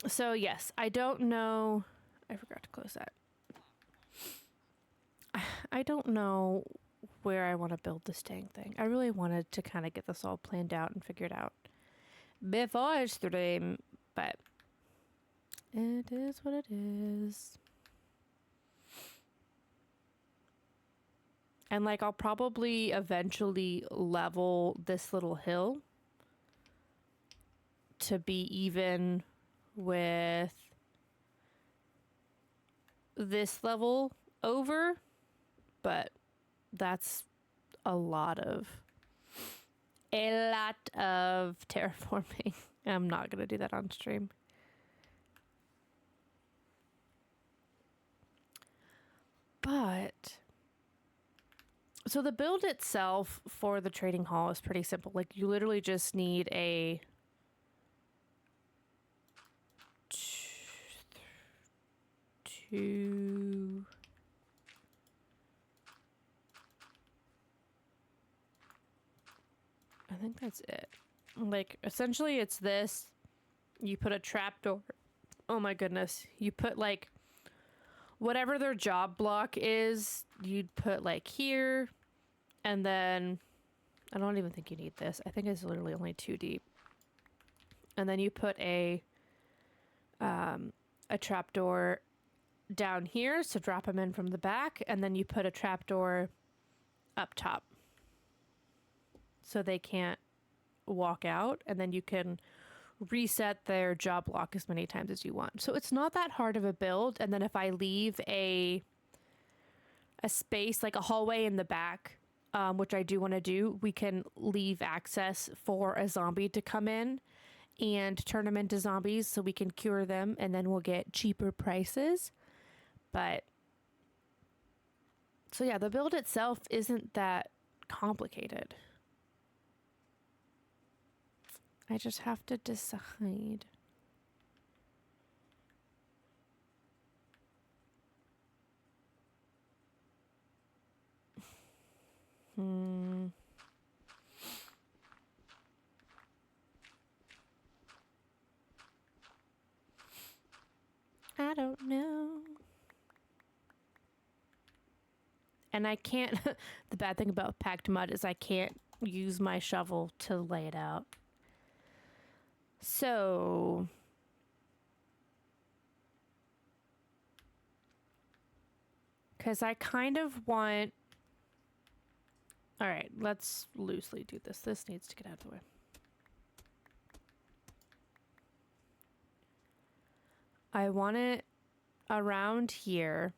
So, yes, I don't know. I forgot to close that. I don't know where I want to build this dang thing. I really wanted to kind of get this all planned out and figured out before stream, but it is what it is. And like I'll probably eventually level this little hill to be even with this level over, but that's a lot of terraforming. I'm not gonna do that on stream. But so the build itself for the trading hall is pretty simple. Like you literally just need a two. I think that's it. Like essentially it's this. You put a trapdoor. Oh my goodness. You put like whatever their job block is, you'd put like here, and then I don't even think you need this. I think it's literally only 2 deep. And then you put a trapdoor down here to drop them in from the back, and then you put a trapdoor up top so they can't walk out, and then you can reset their job block as many times as you want. So it's not that hard of a build. And then if I leave a space like a hallway in the back, which I do want to do, we can leave access for a zombie to come in and turn them into zombies so we can cure them, and then we'll get cheaper prices. But so yeah, the build itself isn't that complicated. I just have to decide. I don't know. And I can't, the bad thing about packed mud is I can't use my shovel to lay it out. So, because I kind of want, all right, let's loosely do this. This needs to get out of the way. I want it around here,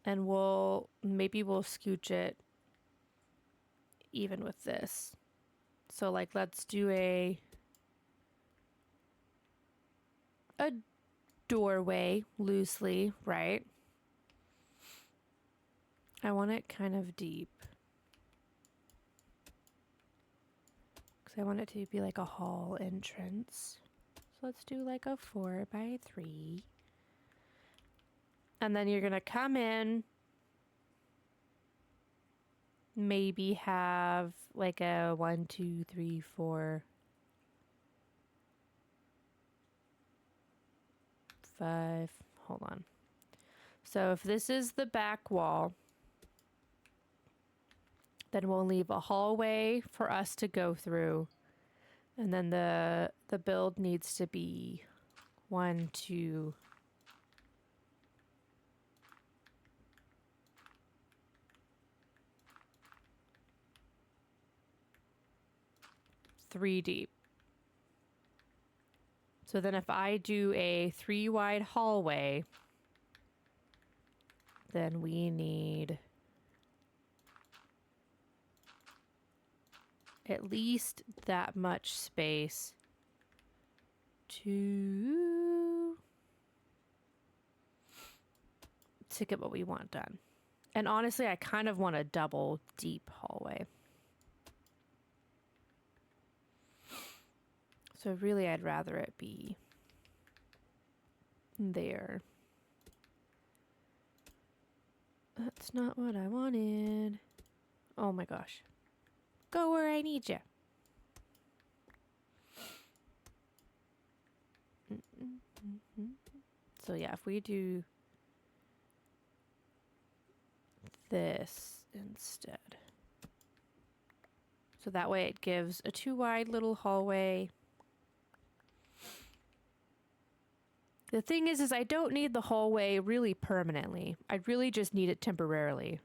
and maybe we'll scooch it even with this. So like, let's do a a doorway loosely, right? I want it kind of deep. Because I want it to be like a hall entrance. So let's do like a 4x3. And then you're going to come in, maybe have like a 1, 2, 3, 4, 5. Hold on. So if this is the back wall, then we'll leave a hallway for us to go through. And then the build needs to be 1, 2, 3 deep. So then if I do a 3 wide hallway, then we need at least that much space to get what we want done. And honestly, I kind of want a double deep hallway. So really, I'd rather it be there. That's not what I wanted. Oh my gosh. Go where I need you. So yeah, if we do this instead. So that way it gives a 2 wide little hallway. The thing is I don't need the hallway really permanently. I really just need it temporarily.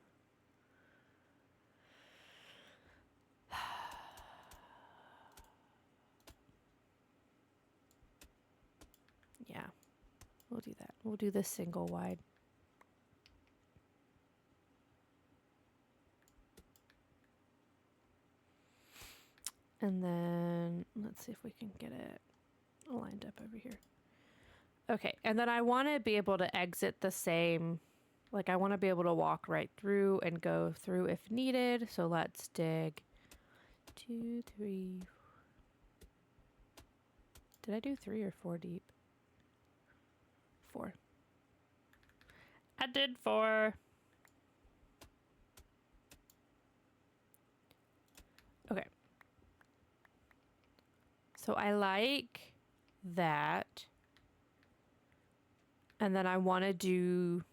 Yeah, we'll do that. We'll do this single wide. And then let's see if we can get it lined up over here. Okay, and then I want to be able to exit the same, like I want to be able to walk right through and go through if needed. So let's dig 2, 3. Did I do 3 or 4 deep? 4. I did 4. Okay. So I like that. And then I want to do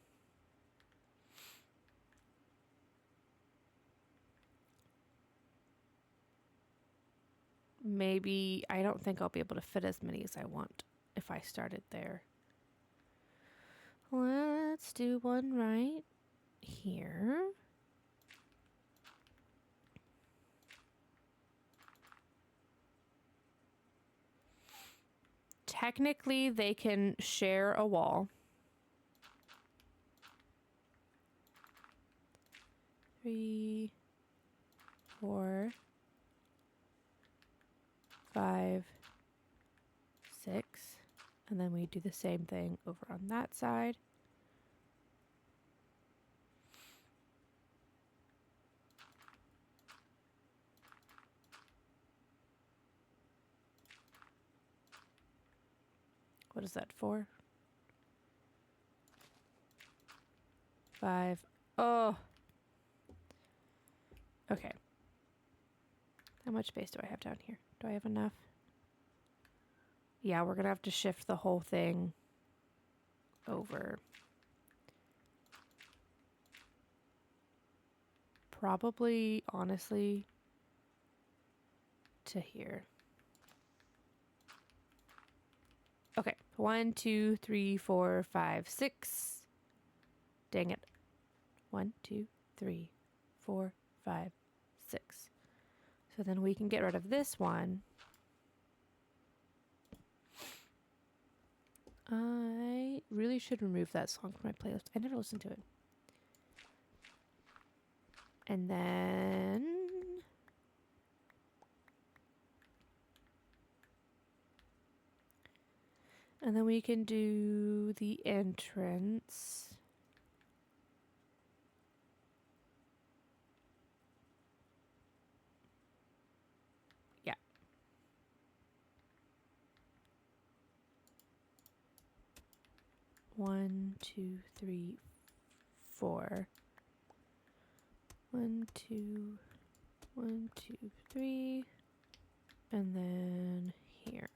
maybe, I don't think I'll be able to fit as many as I want if I started there. Let's do one right here. Technically, they can share a wall. 3, 4, 5, 6. And then we do the same thing over on that side. What is that for? 5. Oh. Okay. How much space do I have down here? Do I have enough? Yeah, we're going to have to shift the whole thing over. Probably, honestly, to here. Okay. 1, 2, 3, 4, 5, 6. Dang it. 1, 2, 3, 4, 5, 6. So then we can get rid of this one. I really should remove that song from my playlist. I never listened to it. And then And then we can do the entrance. Yeah. One, two, three, four. 1, 2, 1, 2, 3. And then here.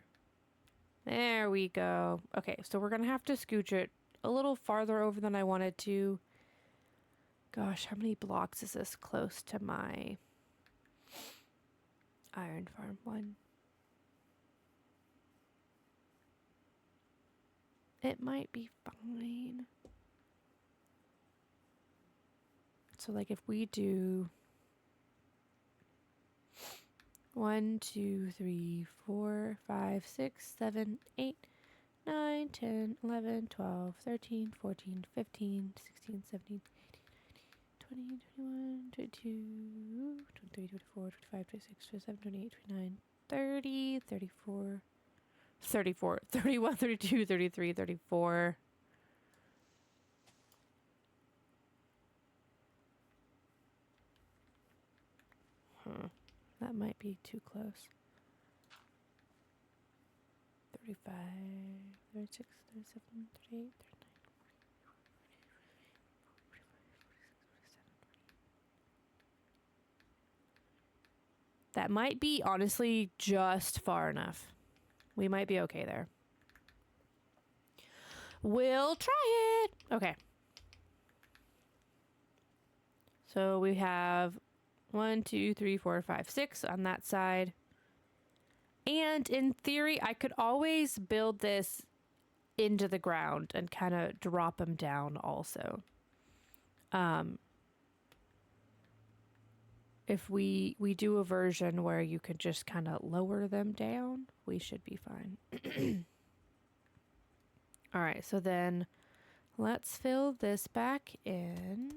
There we go. Okay, so we're going to have to scooch it a little farther over than I wanted to. Gosh, how many blocks is this close to my iron farm? 1. It might be fine. So like if we do 1, 2, 3, 4, 5, 6, 7, 8, 9, 10, 11, 12, 13, 14, 15, 16, 17, 18, 20, 21, 22, 23, 24, 25, 26, 27, 28, 29, 30, 34, 34, 31, 32, 33, 34. That might be too close. 35, 36, 37, 38, 39. That might be honestly just far enough. We might be okay there. We'll try it. Okay. So we have 1, 2, 3, 4, 5, 6 on that side. And in theory, I could always build this into the ground and kind of drop them down also. If we do a version where you could just kind of lower them down, we should be fine. All right, so then let's fill this back in.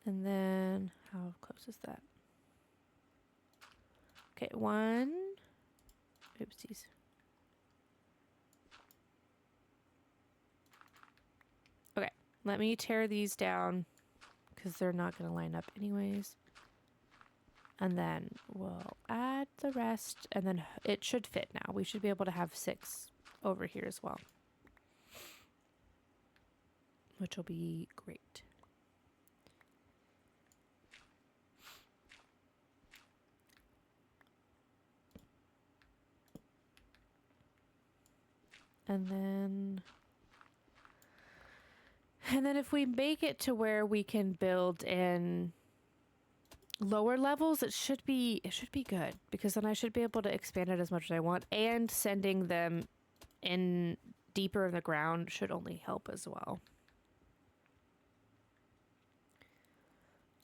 And then how close is that? Okay, 1. Oopsies. Okay, let me tear these down because they're not going to line up anyways. And then we'll add the rest, and then it should fit now. We should be able to have 6 over here as well, which will be great. And then if we make it to where we can build in lower levels, it should be good, because then I should be able to expand it as much as I want, and sending them in deeper in the ground should only help as well.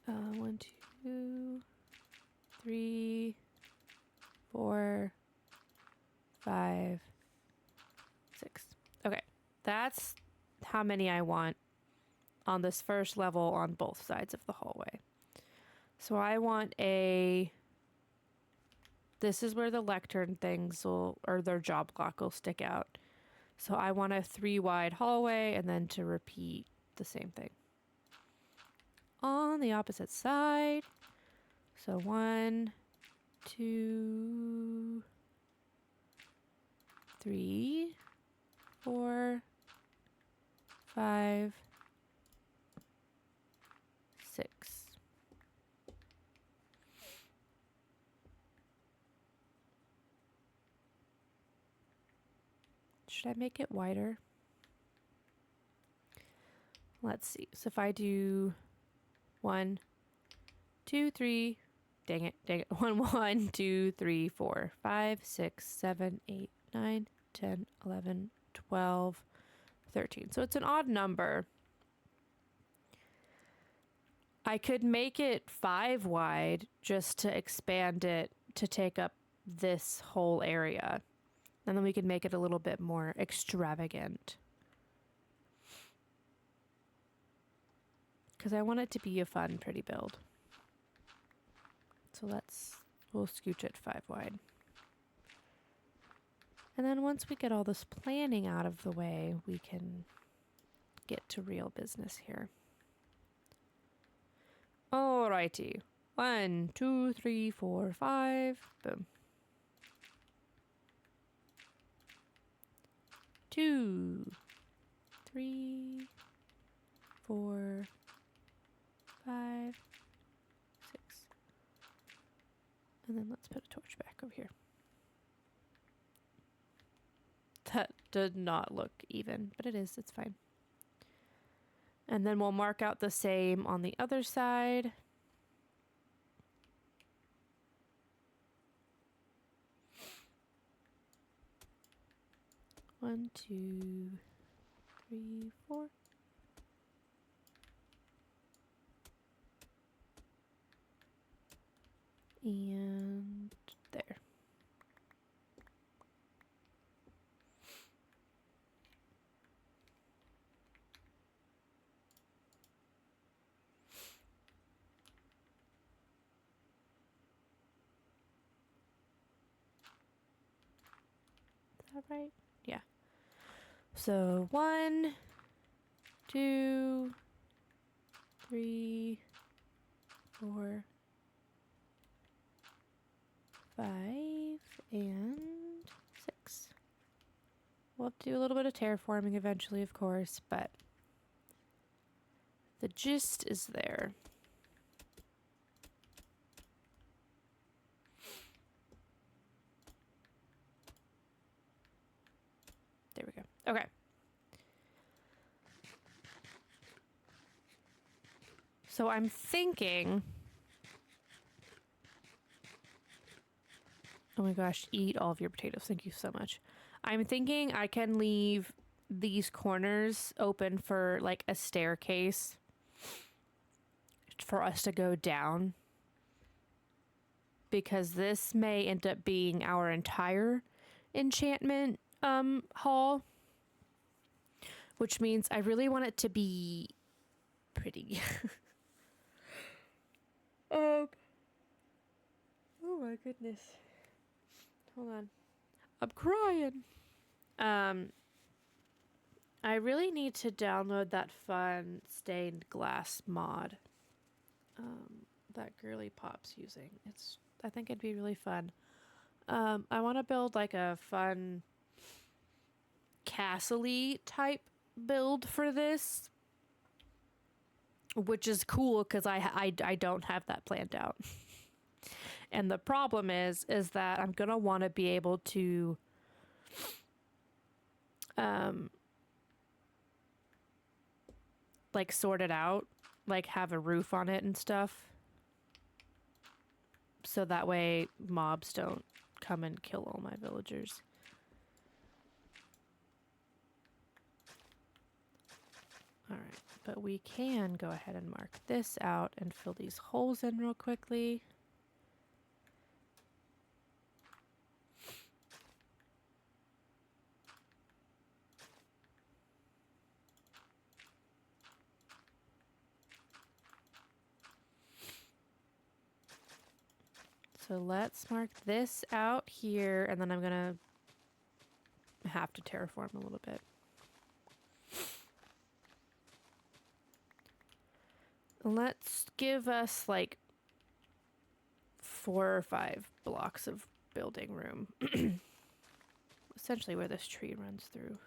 1, 2, 3, 4, 5, 6. Okay, that's how many I want on this first level on both sides of the hallway. So I want this is where the lectern things will, or their job clock will stick out. So I want a 3 wide hallway, and then to repeat the same thing on the opposite side. So 1, 2, 3, 4, 5, 6. Should I make it wider? Let's see. So if I do 1, 2, 3, dang it. 1, 1, 2, 3, 4, 5, 6, 7, 8, 9, 10, 11, 12, 13. So it's an odd number. I could make it 5 wide just to expand it to take up this whole area. And then we could make it a little bit more extravagant, because I want it to be a fun, pretty build. So we'll scooch it 5 wide. And then once we get all this planning out of the way, we can get to real business here. Alrighty. 1, 2, 3, 4, 5. Boom. 2, 3, 4, 5, 6. And then let's put a torch back over here. That did not look even, but it is. It's fine. And then we'll mark out the same on the other side. One, 2, 3, 4. And there. Is that right? Yeah. So 1, 2, 3, 4, 5, and 6. We'll have to do a little bit of terraforming eventually, of course, but the gist is there. There we go. Okay. So I'm thinking... Oh my gosh, eat all of your potatoes. Thank you so much. I'm thinking I can leave these corners open for like a staircase for us to go down. Because this may end up being our entire enchantment hall. Which means I really want it to be pretty. Oh my goodness. Hold on. I'm crying. I really need to download that fun stained glass mod that Girly Pop's using. I think it'd be really fun. I want to build like a fun castle-y type build for this, which is cool because I don't have that planned out. And the problem is that I'm gonna want to be able to like sort it out, like have a roof on it and stuff, so that way mobs don't come and kill all my villagers. All right, but we can go ahead and mark this out and fill these holes in real quickly. So let's mark this out here, and then I'm gonna have to terraform a little bit. Let's give us like 4 or 5 blocks of building room. Essentially where this tree runs through.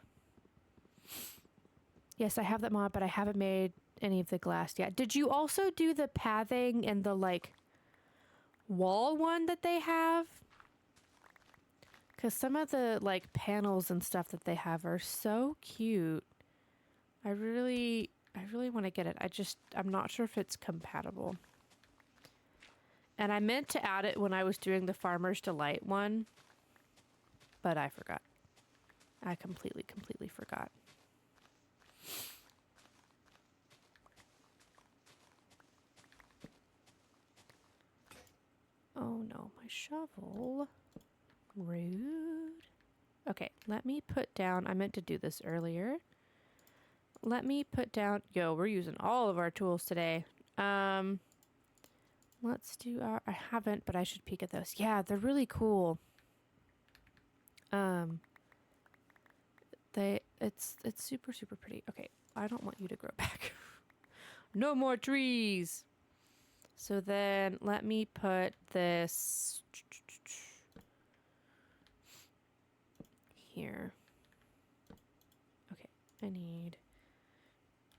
Yes, I have that mod, but I haven't made any of the glass yet. Did you also do the pathing and the like wall one that they have? Because some of the like panels and stuff that they have are so cute. I really want to get it. I'm not sure if it's compatible. And I meant to add it when I was doing the Farmer's Delight one, but I forgot. I completely forgot. Oh no, my shovel. Rude. Okay, let me put down, I meant to do this earlier. Let me put down, yo, we're using all of our tools today. Let let's do our, I haven't, but I should peek at those. Yeah, they're really cool. It's super, super pretty. Okay, I don't want you to grow back. No more trees. So then let me put this here. Okay, I need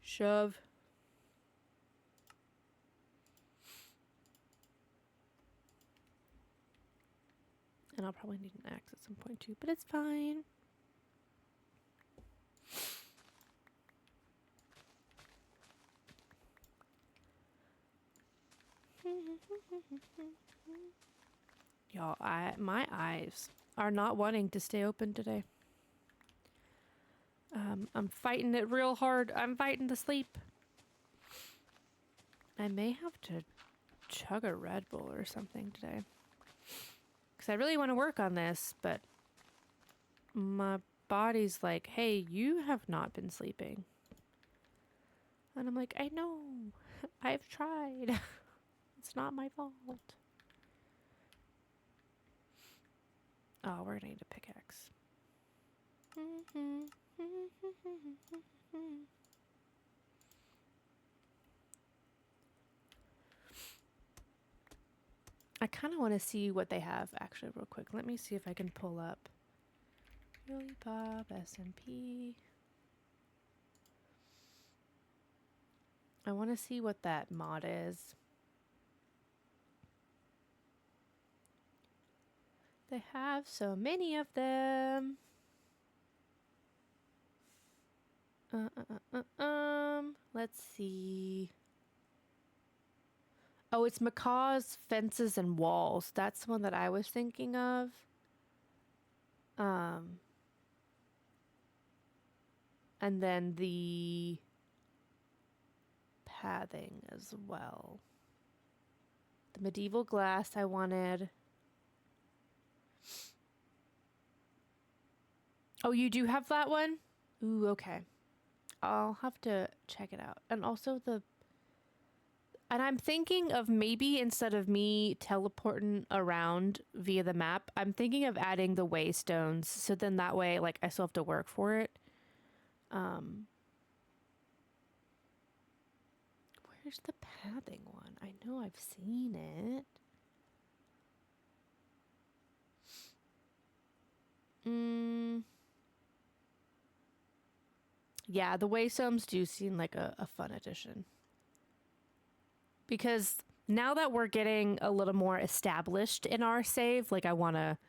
shove. And I'll probably need an axe at some point too, but it's fine. Y'all, my eyes are not wanting to stay open today. I'm fighting it real hard. I'm fighting to sleep. I may have to chug a Red Bull or something today. Because I really want to work on this, but my body's like, hey, you have not been sleeping. And I'm like, I know. I've tried. It's not my fault. Oh, we're gonna need a pickaxe. I kind of want to see what they have actually real quick. Let me see if I can pull up Really Bob SMP. I want to see what that mod is. They have so many of them. Let's see. Oh, it's Macaw's Fences and Walls. That's the one that I was thinking of. And then the pathing as well. The medieval glass I wanted. Oh, you do have that one? Ooh, okay. I'll have to check it out. And also and I'm thinking of maybe instead of me teleporting around via the map, I'm thinking of adding the waystones. So then that way, like, I still have to work for it. Where's the pathing one? I know I've seen it. Yeah, the waystones do seem like a fun addition. Because now that we're getting a little more established in our save, like I want to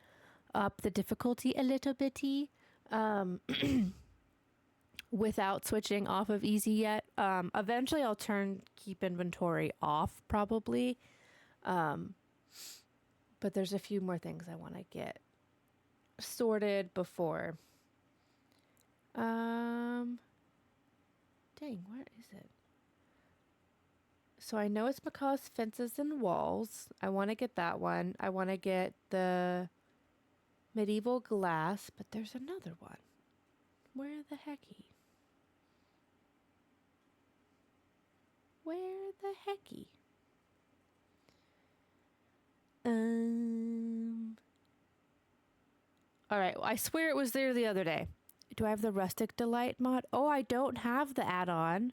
up the difficulty a little bitty. Without switching off of easy yet. Eventually I'll turn keep inventory off probably. But there's a few more things I want to get sorted before. Dang, where is it? So I know it's Macaw's Fences and Walls. I want to get that one. I want to get the medieval glass, but there's another one. Where the hecky? Where the hecky? All right. Well, I swear it was there the other day. Do I have the Rustic Delight mod? Oh, I don't have the add-on.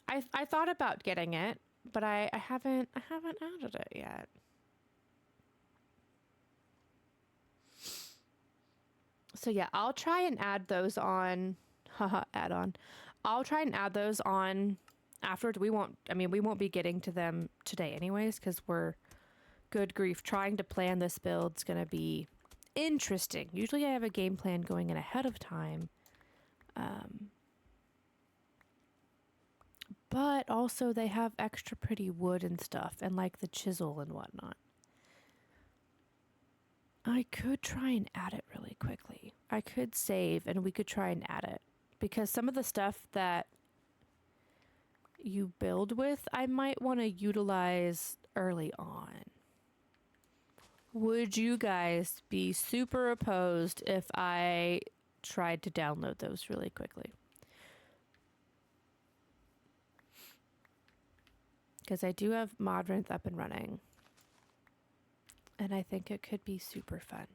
I thought about getting it, but I haven't added it yet. So yeah, I'll try and add those on. Haha, add-on. I'll try and add those on afterwards. We won't be getting to them today anyways, because we're good grief. Trying to plan this build's gonna be interesting. Usually I have a game plan going in ahead of time. But also they have extra pretty wood and stuff and like the chisel and whatnot. I could try and add it really quickly. I could save and we could try and add it. Because some of the stuff that you build with, I might want to utilize early on. Would you guys be super opposed if I tried to download those really quickly? because I do have Modrinth up and running. And I think it could be super fun.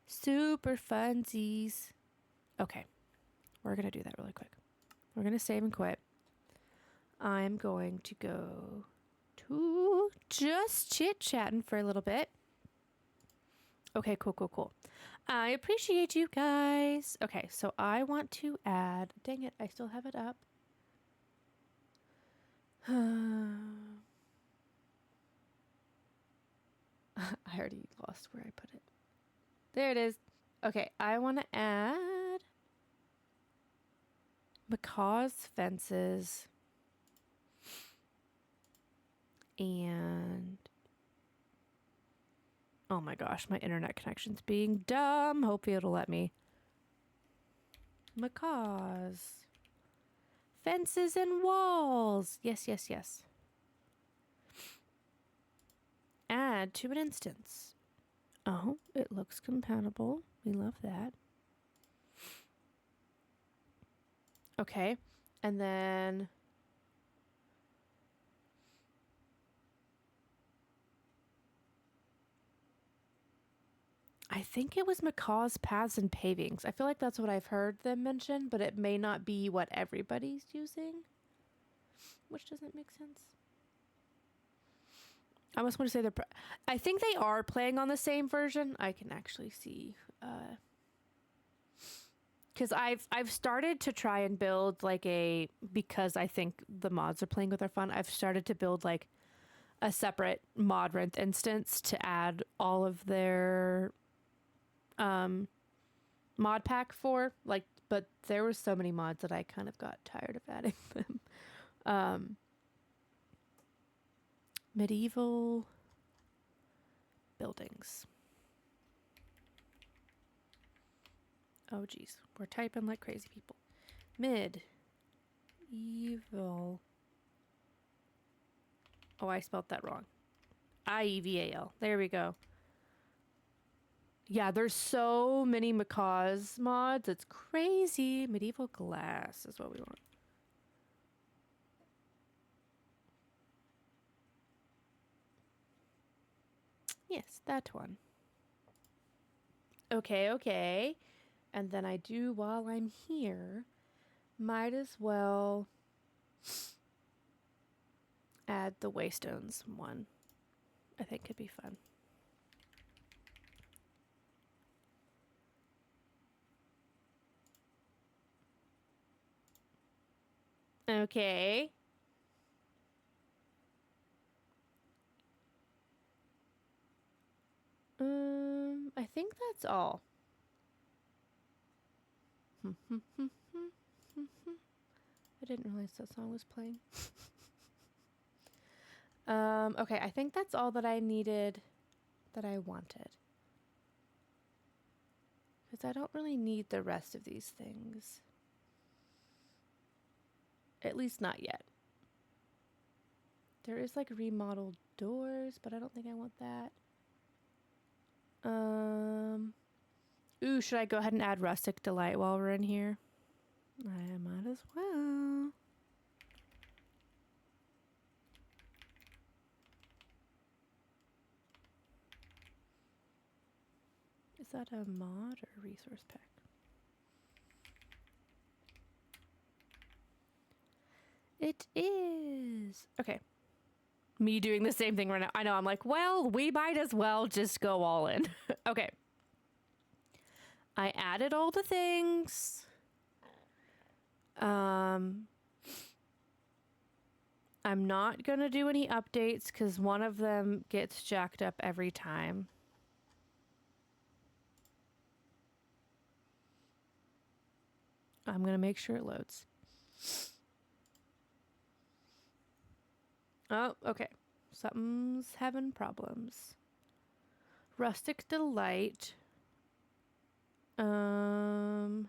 Super funsies. Okay, we're going to do that really quick. We're going to save and quit. I'm going to go to just chit-chatting for a little bit. Okay, cool. I appreciate you guys. Okay, so I want to add... Dang it, I still have it up. I already lost where I put it. There it is. Okay, I want to add Macaw's fences and oh my gosh, my internet connection's being dumb. Hopefully it'll let me. Macaw's fences and walls. Yes. Add to an instance. Oh, it looks compatible. We love that. Okay, and then I think it was Macaw's Paths and Pavings. I feel like that's what I've heard them mention, but it may not be what everybody's using, which doesn't make sense. I almost want to say I think they are playing on the same version. I can actually see, because I've started to try and build like because I think the mods are playing with their fun. I've started to build like a separate Modrinth instance to add all of their mod pack for, like, but there were so many mods that I kind of got tired of adding them. Medieval buildings. Oh geez, we're typing like crazy people. Medieval. Oh, I spelled that wrong. IEVAL. There we go. Yeah, there's so many Macaw's mods. It's crazy. Medieval glass is what we want. Yes, that one. Okay. And then I do, while I'm here, might as well add the Waystones one. I think could be fun. Okay. I think that's all. I didn't realize that song was playing. Okay, I think that's all that I needed, that I wanted. Because I don't really need the rest of these things. At least not yet. There is like remodeled doors, but I don't think I want that. Ooh, should I go ahead and add Rustic Delight while we're in here? I might as well. Is that a mod or a resource pack? It is. Okay. Me doing the same thing right now. I know, I'm like, well, we might as well just go all in. Okay. I added all the things. I'm not going to do any updates because one of them gets jacked up every time. I'm going to make sure it loads. Oh, okay. Something's having problems. Rustic Delight. Oh,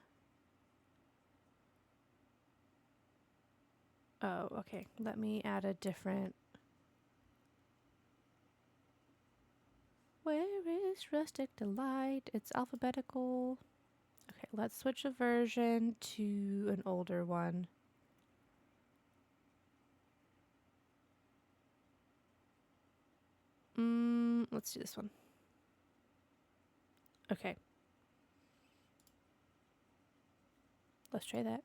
okay. Let me add a different... Where is Rustic Delight? It's alphabetical. Okay, let's switch a version to an older one. Let's do this one. Okay. Let's try that.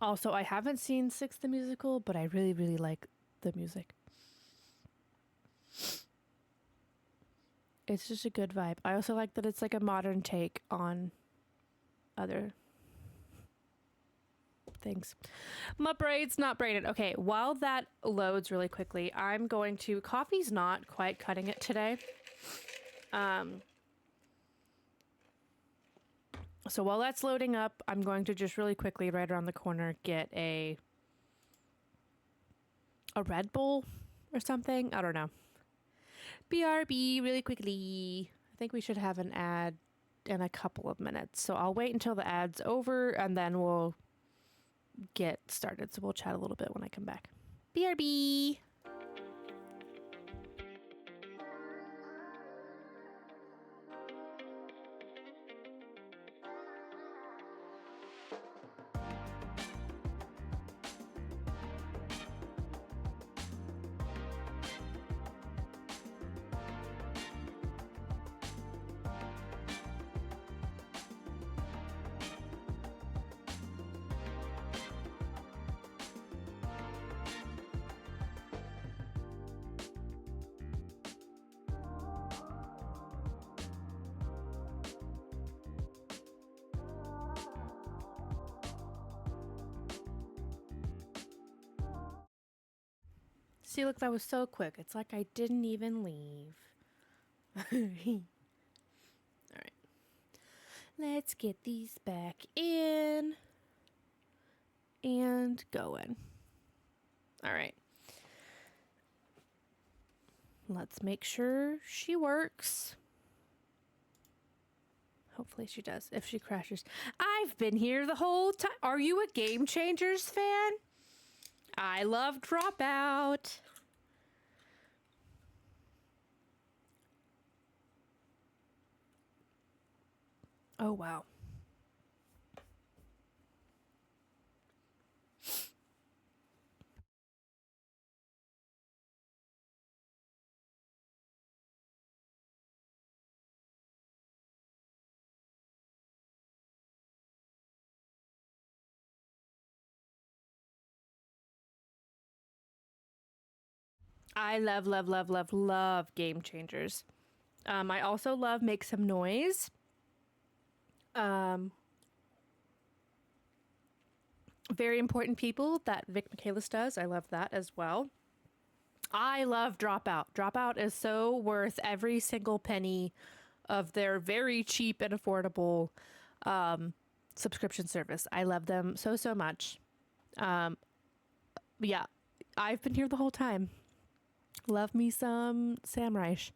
Also, I haven't seen Six the Musical, but I really, really like the music. It's just a good vibe. I also like that it's like a modern take on other things. My braid's not braided. Okay, while that loads really quickly, I'm going to... Coffee's not quite cutting it today. So while that's loading up, I'm going to just really quickly, right around the corner, get a Red Bull or something. I don't know. BRB really quickly. I think we should have an ad in a couple of minutes. So I'll wait until the ad's over and then we'll get started. So we'll chat a little bit when I come back. BRB. See, look, that was so quick. It's like I didn't even leave. All right. Let's get these back in and going. All right. Let's make sure she works. Hopefully she does. If she crashes. I've been here the whole time. Are you a Game Changers fan? I love Dropout. Oh, wow. I love, love, love, love, love Game Changers. I also love Make Some Noise. Very Important People that Vic Michaelis does. I love that as well. I love Dropout. Dropout is so worth every single penny of their very cheap and affordable subscription service. I love them so, so much. Yeah, I've been here the whole time. Love me some Sam Reich.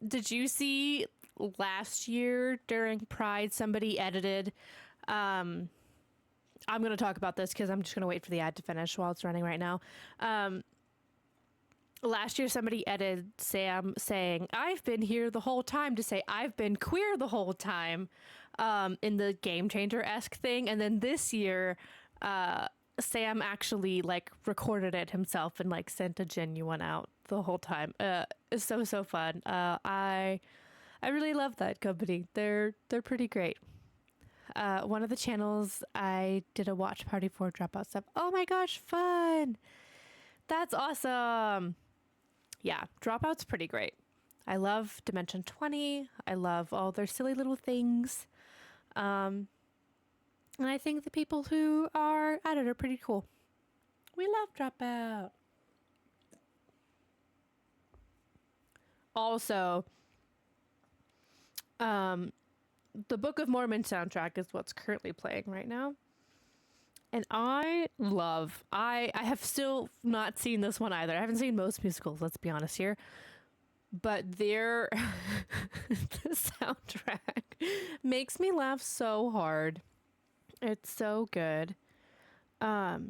Did you see last year during Pride somebody edited... I'm going to talk about this because I'm just going to wait for the ad to finish while it's running right now. Last year, somebody edited Sam saying, I've been here the whole time, to say, I've been queer the whole time, in the Game Changer-esque thing. And then this year, Sam actually like recorded it himself and like sent a genuine out the whole time. It's so, so fun. I really love that company. They're pretty great. One of the channels I did a watch party for Dropout stuff. Oh my gosh, fun. That's awesome. Yeah, Dropout's pretty great. I love Dimension 20. I love all their silly little things. And I think the people who are at it are pretty cool. We love Dropout. Also, the Book of Mormon soundtrack is what's currently playing right now. And I have still not seen this one either. I haven't seen most musicals, let's be honest here. But the soundtrack makes me laugh so hard. It's so good. Let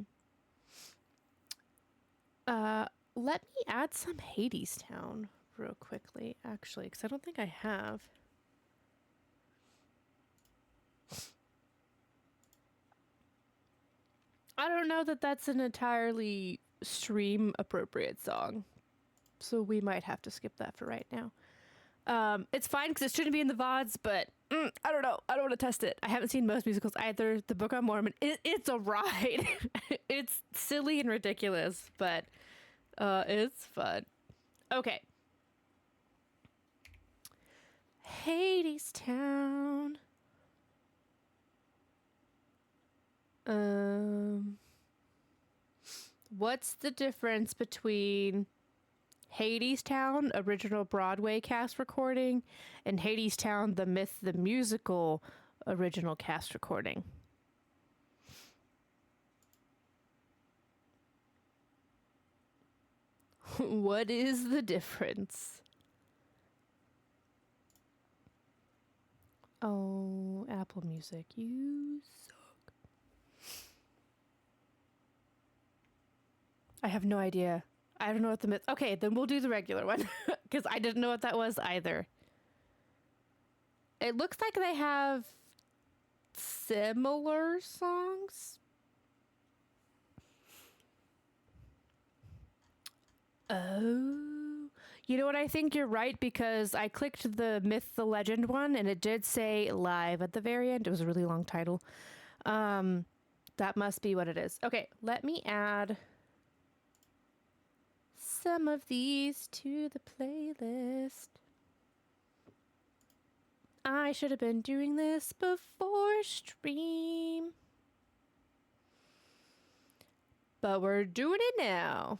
me add some Hadestown real quickly, actually, because I don't think I have. I don't know that that's an entirely stream appropriate song, so we might have to skip that for right now. It's fine because it shouldn't be in the VODs, but I don't know. I don't want to test it. I haven't seen most musicals either. The Book of Mormon, it's a ride. It's silly and ridiculous, but it's fun. Okay. Hadestown. What's the difference between Hadestown, original Broadway cast recording, and Hadestown, the Myth, the Musical, original cast recording? What is the difference? Oh, Apple Music, you suck. I have no idea. I don't know what the myth. Okay, then we'll do the regular one because I didn't know what that was either. It looks like they have similar songs. Oh, you know what? I think you're right because I clicked the Myth, the Legend one, and it did say live at the very end. It was a really long title. That must be what it is. Okay, let me add some of these to the playlist. I should have been doing this before stream, but we're doing it now.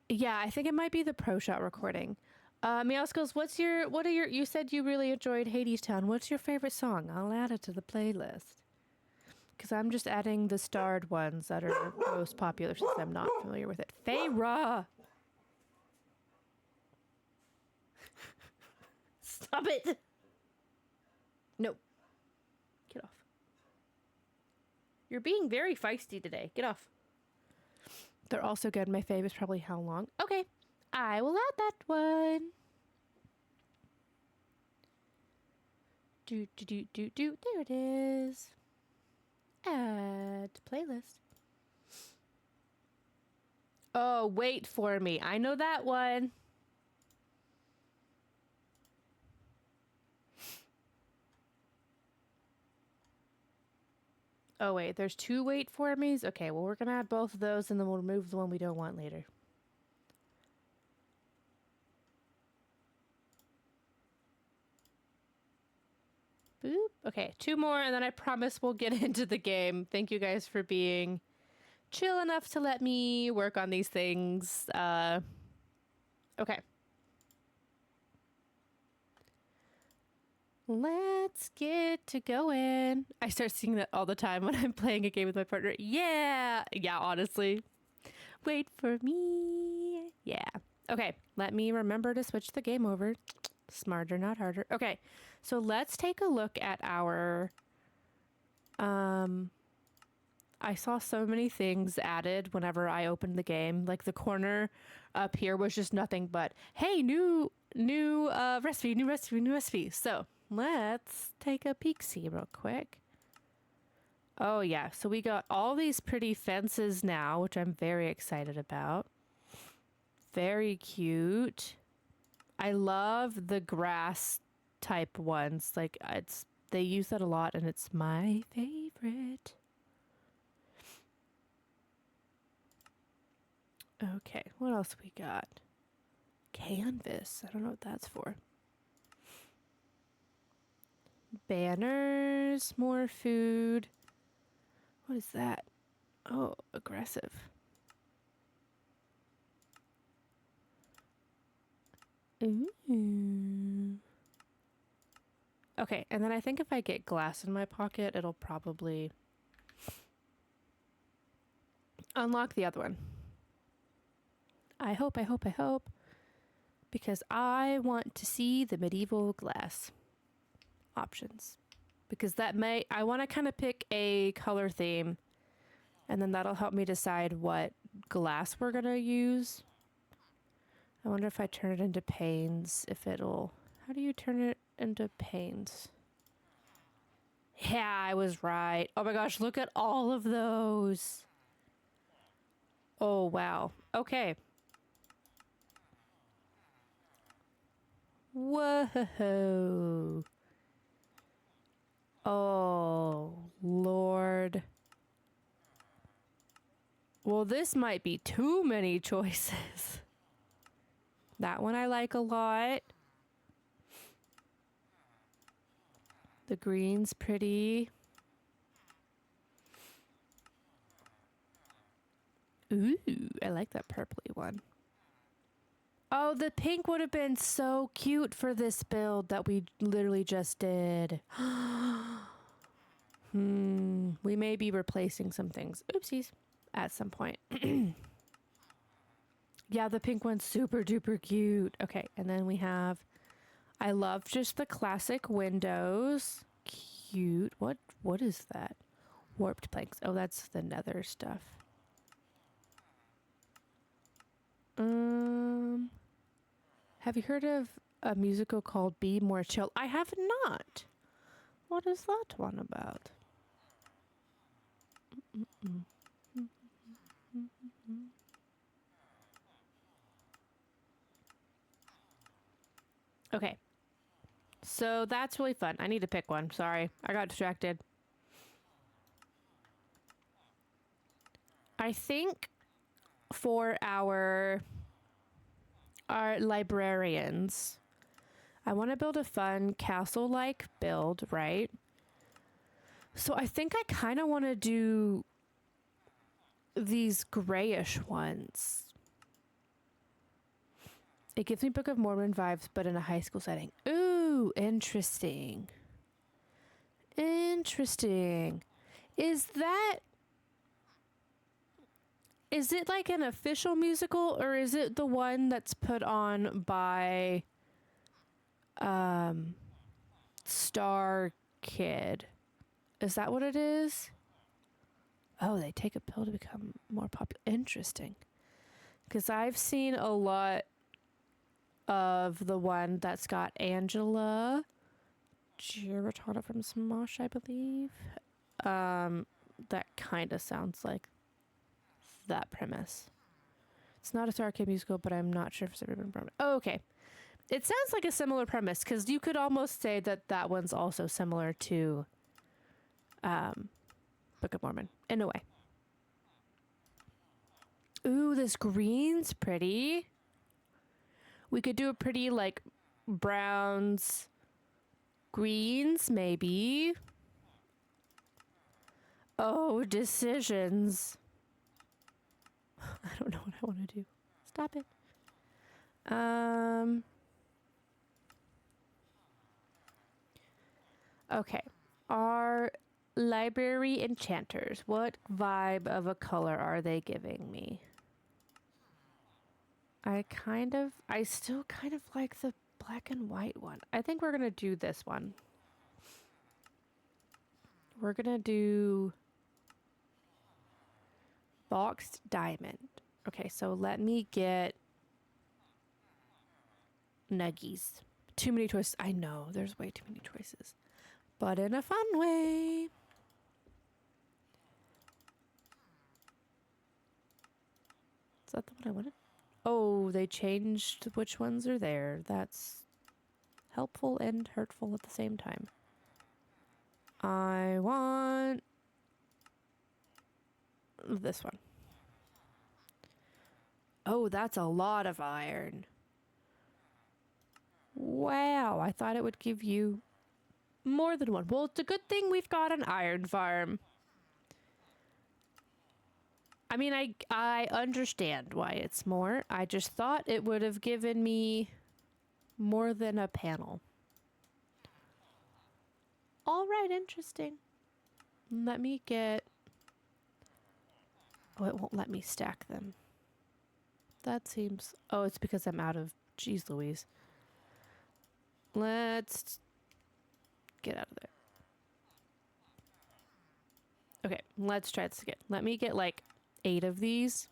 Yeah, I think it might be the Pro Shot recording. Meowskulls, you said you really enjoyed Hadestown. What's your favorite song? I'll add it to the playlist. Because I'm just adding the starred ones that are most popular since I'm not familiar with it. Feyre! Stop it! No. Get off. You're being very feisty today. Get off. They're also good. My fave is probably How Long. Okay. I will add that one. There it is. Add playlist. Oh, Wait For Me. I know that one. Oh, wait. There's two Wait For Me's? Okay, well, we're going to add both of those, and then we'll remove the one we don't want later. Boop. Okay, two more, and then I promise we'll get into the game. Thank you guys for being chill enough to let me work on these things. Okay. Let's get to going. I start singing that all the time when I'm playing a game with my partner. Yeah! Yeah, honestly. Wait for me. Yeah. Okay, let me remember to switch the game over. Smarter, not harder. Okay, so let's take a look at our... I saw so many things added whenever I opened the game. Like the corner up here was just nothing but, hey, new recipe. So let's take a peek-see real quick. Oh yeah, so we got all these pretty fences now, which I'm very excited about. Very cute. I love the grass type ones. Like they use that a lot and it's my favorite. Okay, what else we got? Canvas. I don't know what that's for. Banners, more food. What is that? Oh, aggressive. Ooh. Okay, and then I think if I get glass in my pocket, it'll probably unlock the other one. I hope. Because I want to see the medieval glass options. Because I want to kind of pick a color theme, and then that'll help me decide what glass we're going to use. I wonder if I turn it into panes, how do you turn it into panes? Yeah, I was right. Oh my gosh, look at all of those. Oh, wow. Okay. Whoa. Oh, Lord. Well, this might be too many choices. That one I like a lot. The green's pretty. Ooh, I like that purpley one. Oh, the pink would have been so cute for this build that we literally just did. We may be replacing some things. Oopsies. At some point. Yeah, the pink one's super duper cute. Okay, and then we have... I love just the classic windows. Cute. What is that? Warped planks. Oh, that's the nether stuff. Have you heard of a musical called Be More Chill? I have not. What is that one about? Okay. So that's really fun. I need to pick one. Sorry. I got distracted. I think for our librarians, I want to build a fun castle-like build, right? So I think I kind of want to do these grayish ones. It gives me Book of Mormon vibes, but in a high school setting. Ooh, interesting. Interesting. Is it like an official musical, or is it the one that's put on by Star Kid? Is that what it is? Oh, they take a pill to become more popular. Interesting. Because I've seen a lot of the one that's got Angela Giratana from Smosh, I believe. That kind of sounds like that premise. It's not a Star Kid musical, but I'm not sure if it's ever been promoted. Oh, okay. It sounds like a similar premise, because you could almost say that that one's also similar to Book of Mormon, in a way. Ooh, this green's pretty. We could do a pretty, like, browns, greens, maybe. Oh, decisions. I don't know what I want to do. Stop it. Okay. Our library enchanters. What vibe of a color are they giving me? I still kind of like the black and white one. I think we're going to do this one. We're going to do boxed diamond. Okay, so let me get nuggies. Too many choices. I know, there's way too many choices. But in a fun way. Is that the one I wanted? Oh, they changed which ones are there. That's helpful and hurtful at the same time. I want this one. Oh, that's a lot of iron. Wow, I thought it would give you more than one. Well, it's a good thing we've got an iron farm. I mean, I understand why it's more. I just thought it would have given me more than a panel. All right, interesting. Let me get... Oh, it won't let me stack them. That seems... Oh, it's because I'm out of... Jeez Louise. Let's get out of there. Okay, let's try this again. Let me get like 8 of these.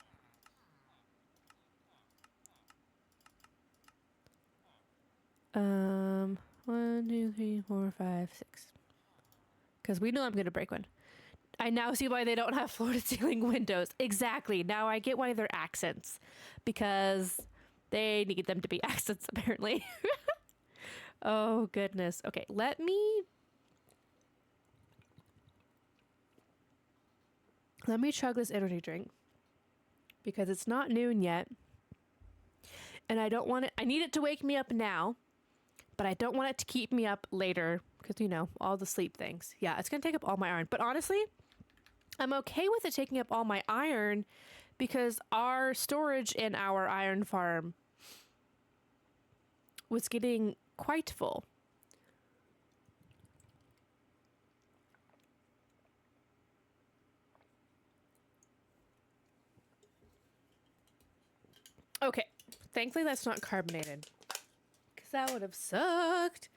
One, two, three, four, five, six. because we know I'm going to break one. I now see why they don't have floor-to-ceiling windows. Exactly. Now I get why they're accents, because they need them to be accents, apparently. Oh, goodness. Okay, let me chug this energy drink, because it's not noon yet, and I don't want it. I need it to wake me up now, but I don't want it to keep me up later, because, you know, all the sleep things. Yeah, it's going to take up all my iron. But honestly, I'm okay with it taking up all my iron, because our storage in our iron farm was getting quite full. Okay, thankfully that's not carbonated, because that would have sucked.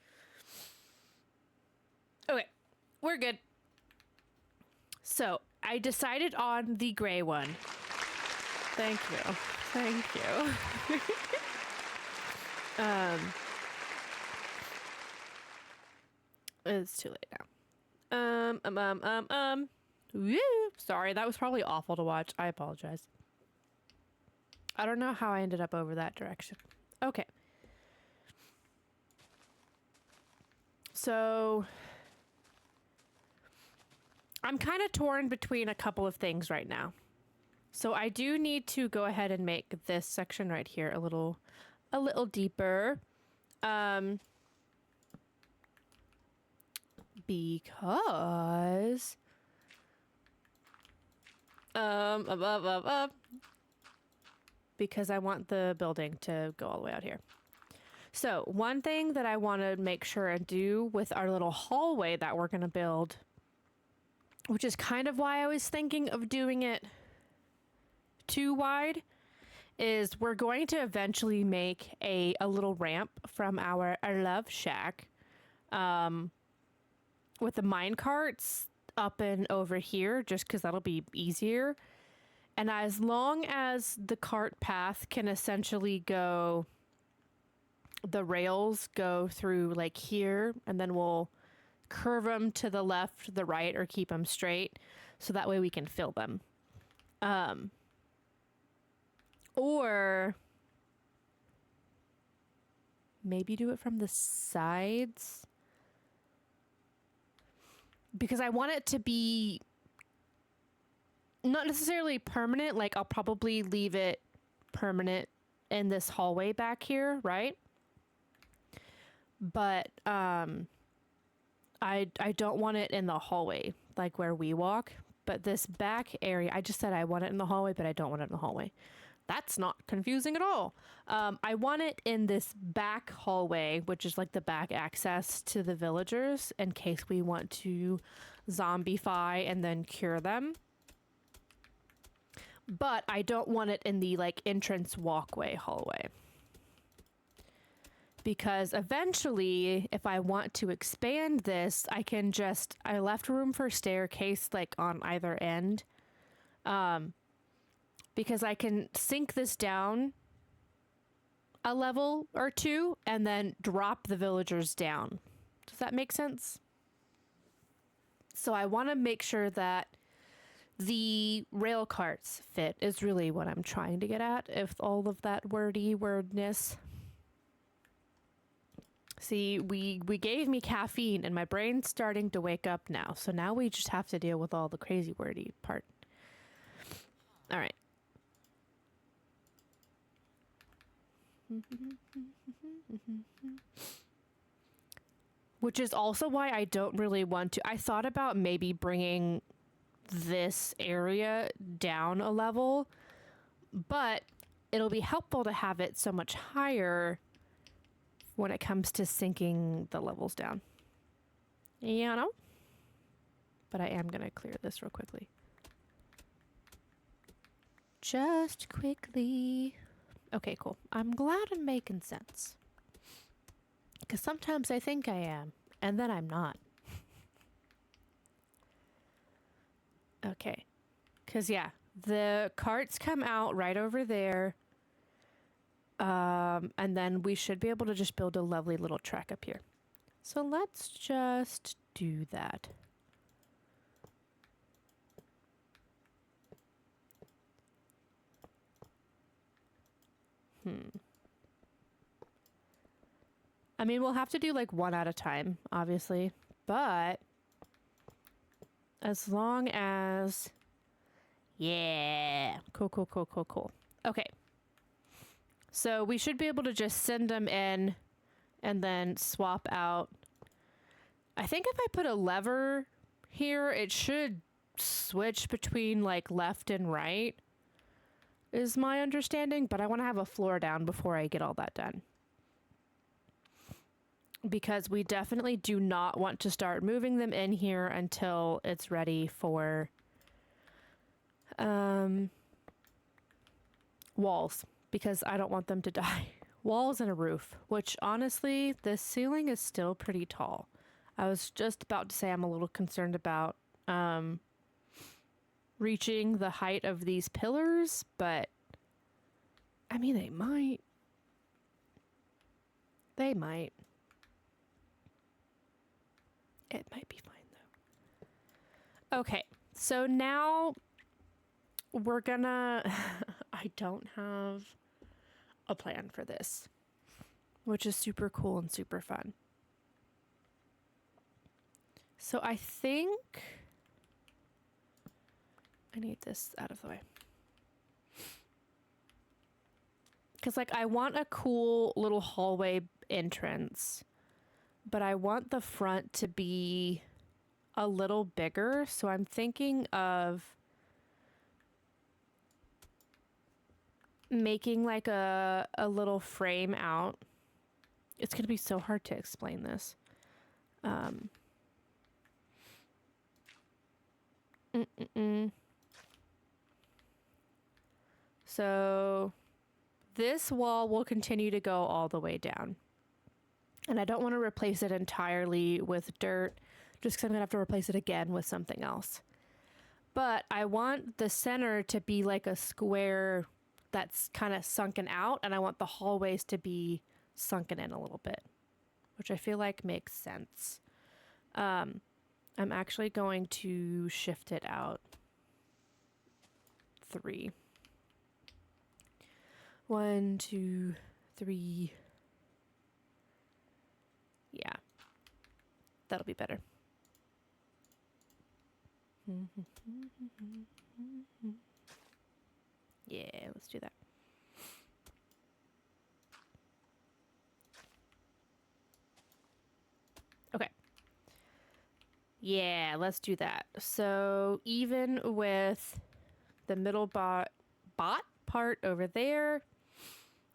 Okay, we're good. So I decided on the gray one. Thank you. Thank you. It's too late now. Woo. Sorry, that was probably awful to watch. I apologize. I don't know how I ended up over that direction. Okay. So I'm kind of torn between a couple of things right now. So I do need to go ahead and make this section right here a little deeper. Because because I want the building to go all the way out here. So one thing that I want to make sure and do with our little hallway that we're going to build, which is kind of why I was thinking of doing it too wide, is we're going to eventually make a little ramp from our love shack with the mine carts up and over here, just because that'll be easier. And as long as the cart path can essentially go, the rails go through like here, and then we'll curve them to the left, the right, or keep them straight, so that way we can fill them. Or maybe do it from the sides, because I want it to be not necessarily permanent. Like, I'll probably leave it permanent in this hallway back here, right? But I don't want it in the hallway, like where we walk. But this back area, I just said I want it in the hallway, but I don't want it in the hallway. That's not confusing at all. I want it in this back hallway, which is like the back access to the villagers, in case we want to zombify and then cure them. But I don't want it in the like entrance walkway hallway. Because eventually, if I want to expand this, I left room for staircase like on either end. Because I can sink this down a level or two and then drop the villagers down. Does that make sense? So I want to make sure that the rail carts fit, is really what I'm trying to get at, if all of that wordness. See, we gave me caffeine and my brain's starting to wake up now. So now we just have to deal with all the crazy wordy part. All right. Which is also why I don't really want to. I thought about maybe bringing this area down a level, but it'll be helpful to have it so much higher when it comes to sinking the levels down. You know? But I am going to clear this real quickly. Just quickly. Okay, cool. I'm glad I'm making sense. Because sometimes I think I am, and then I'm not. Okay. Because, yeah, the carts come out right over there. And then we should be able to just build a lovely little track up here. So let's just do that. I mean, we'll have to do like one at a time, obviously, but as long as, yeah, cool. Okay, so we should be able to just send them in and then swap out. I think if I put a lever here, it should switch between like left and right, is my understanding, but I want to have a floor down before I get all that done. Because we definitely do not want to start moving them in here until it's ready for walls, because I don't want them to die. Walls and a roof, which honestly, this ceiling is still pretty tall. I was just about to say I'm a little concerned about reaching the height of these pillars, but I mean, they might. They might. It might be fine though. Okay, so now we're gonna, I don't have a plan for this, which is super cool and super fun. So I think I need this out of the way. Because like I want a cool little hallway entrance, but I want the front to be a little bigger. So I'm thinking of making like a little frame out. It's going to be so hard to explain this. So this wall will continue to go all the way down. And I don't want to replace it entirely with dirt, just because I'm going to have to replace it again with something else. But I want the center to be like a square that's kind of sunken out, and I want the hallways to be sunken in a little bit, which I feel like makes sense. I'm actually going to shift it out 3. 1, 2, 3. Yeah, that'll be better. Yeah, let's do that. Okay. Yeah, let's do that. So even with the middle bot part over there,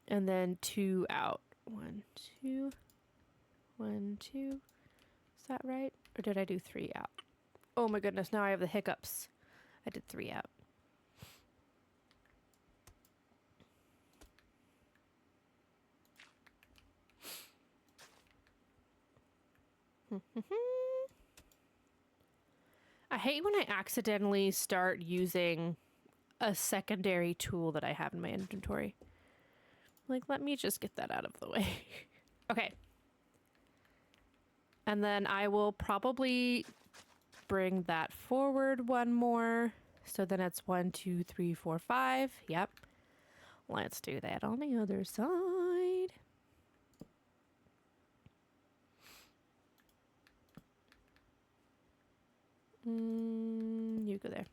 and then 2 out. 1, 2, 1, 2. Is that right? Or did I do 3 out? Oh my goodness, now I have the hiccups. I did 3 out. I hate when I accidentally start using a secondary tool that I have in my inventory. Like, let me just get that out of the way. Okay. And then I will probably bring that forward 1 more. So then it's 1, 2, 3, 4, 5. Yep. Let's do that on the other side. You go there.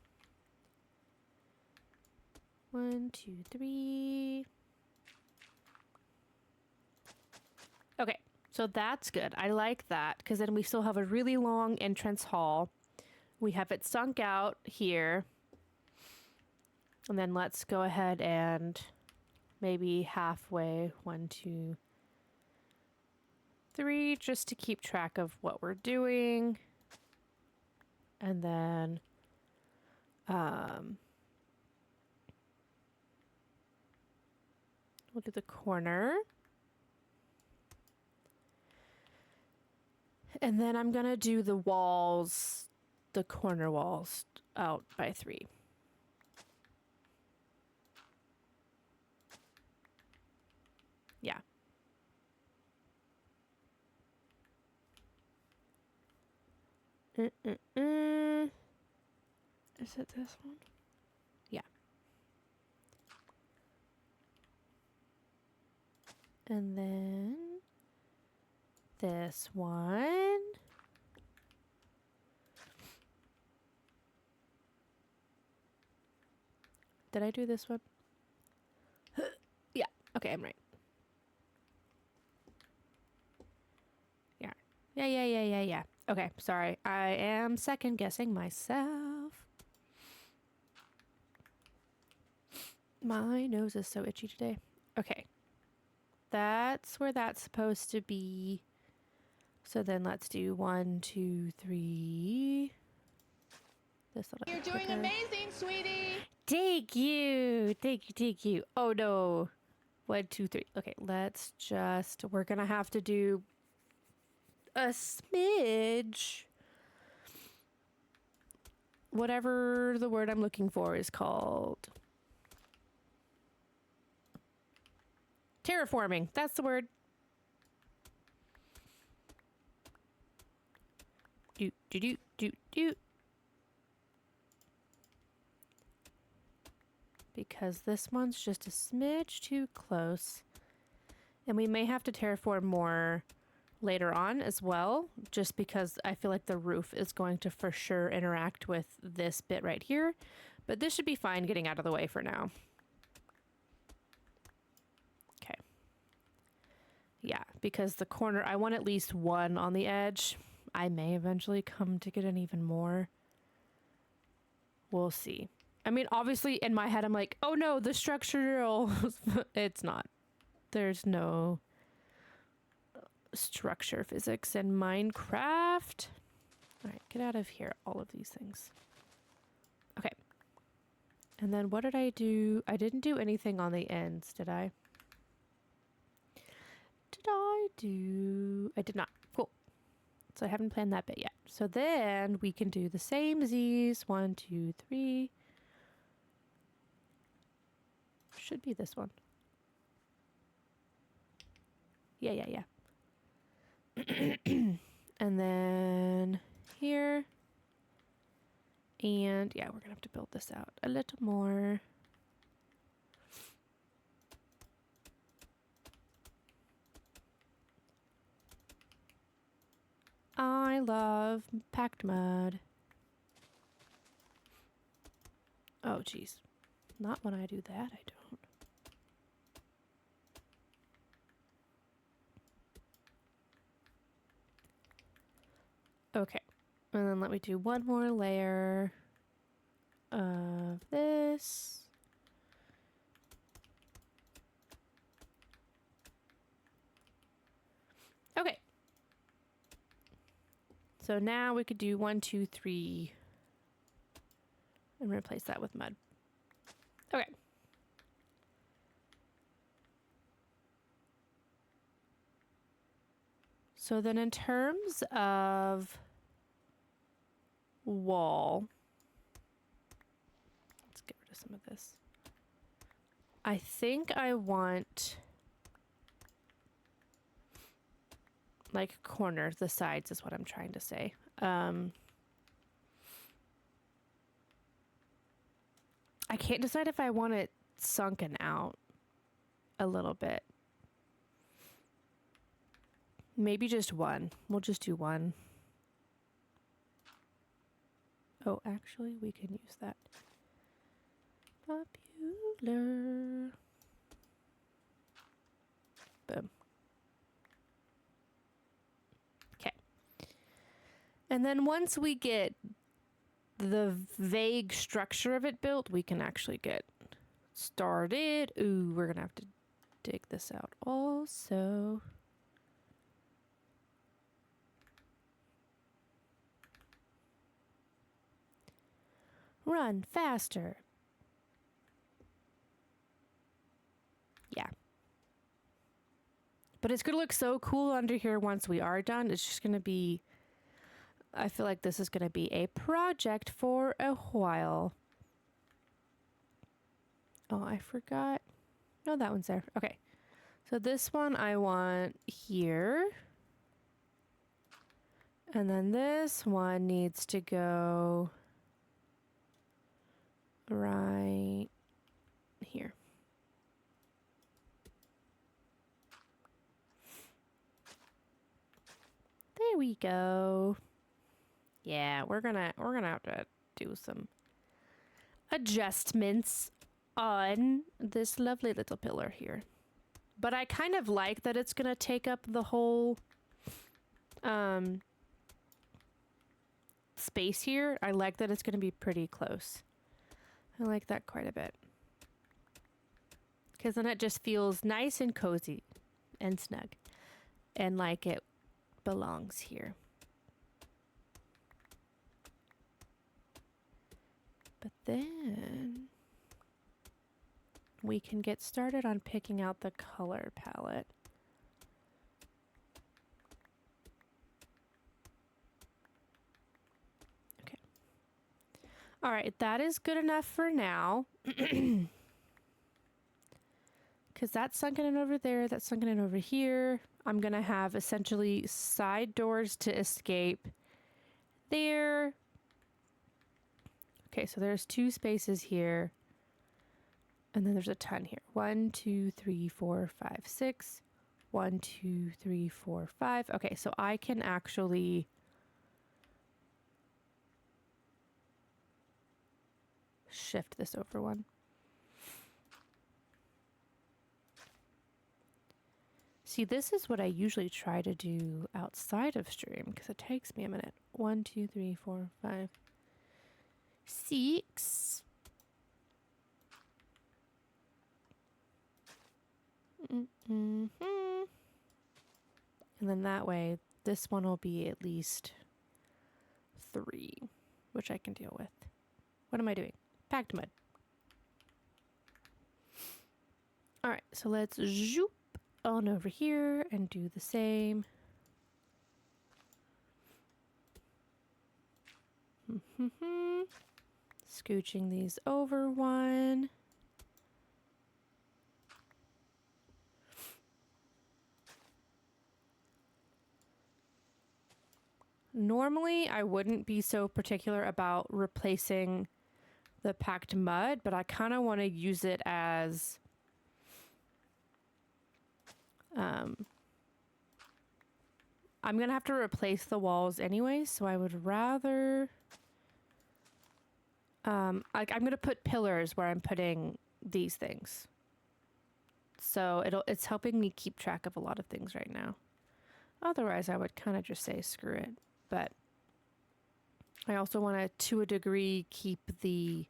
1, 2, 3. Okay, so that's good. I like that, because then we still have a really long entrance hall. We have it sunk out here. And then let's go ahead and maybe halfway, 1, 2, 3, just to keep track of what we're doing. And then we'll do the corner. And then I'm gonna do the walls, the corner walls, out by 3. Yeah. Is it this one? Yeah. And then this one. Did I do this one? Yeah. Okay, I'm right. Yeah. Yeah. Okay, sorry. I am second guessing myself. My nose is so itchy today. Okay. That's where that's supposed to be. So then let's do 1, 2, 3. This little You're doing amazing, sweetie. Thank you. Thank you. Oh no. 1, 2, 3. Okay, let's just. We're gonna have to do a smidge. Whatever the word I'm looking for is called. Terraforming. That's the word. Do. Because this one's just a smidge too close. And we may have to terraform more later on as well, just because I feel like the roof is going to for sure interact with this bit right here. But this should be fine getting out of the way for now. Okay. Yeah, because the corner, I want at least one on the edge. I may eventually come to get an even more. We'll see. I mean, obviously in my head, I'm like, oh no, the structural, it's not. There's no structure physics in Minecraft. All right, get out of here, all of these things. Okay. And then what did I do? I didn't do anything on the ends, did I? I did not. Cool. So I haven't planned that bit yet. So then we can do the same Z's. 1, 2, 3. Should be this one. Yeah. And then here. And yeah, we're gonna have to build this out a little more. I love packed mud. Oh, jeez. Not when I do that, I don't. Okay. And then let me do one more layer of this. Okay. So now we could do 1, 2, 3 and replace that with mud. Okay. So then in terms of wall, let's get rid of some of this. I think I want like corners, the sides is what I'm trying to say. I can't decide if I want it sunken out a little bit. Maybe just one. We'll just do one. Oh, actually, we can use that. Popular. Boom. Okay. And then once we get the vague structure of it built, we can actually get started. Ooh, we're gonna have to dig this out also. Run faster. Yeah. But it's gonna look so cool under here once we are done. It's just gonna be, I feel like this is gonna be a project for a while. Oh, I forgot. No, that one's there. Okay. So this one I want here. And then this one needs to go right here. There we go. Yeah, we're gonna have to do some adjustments on this lovely little pillar here. But I kind of like that it's gonna take up the whole space here. I like that it's gonna be pretty close. I like that quite a bit. Because then it just feels nice and cozy and snug. And like it belongs here. But then we can get started on picking out the color palette. Okay. All right, that is good enough for now. Because that's sunken in over there, that's sunken in over here. I'm going to have essentially side doors to escape there. Okay, so there's 2 spaces here. And then there's a ton here. 1, 2, 3, 4, 5, 6. 1, 2, 3, 4, 5. Okay, so I can actually shift this over one. See, this is what I usually try to do outside of stream because it takes me a minute. 1, 2, 3, 4, 5, 6. And then that way, this one will be at least 3, which I can deal with. What am I doing? Packed mud. All right, so let's zoop on over here and do the same. Scooching these over one. Normally, I wouldn't be so particular about replacing the packed mud, but I kind of want to use it as I'm going to have to replace the walls anyway, so I would rather like I'm going to put pillars where I'm putting these things. So it's helping me keep track of a lot of things right now. Otherwise, I would kind of just say screw it. But I also want to a degree, keep the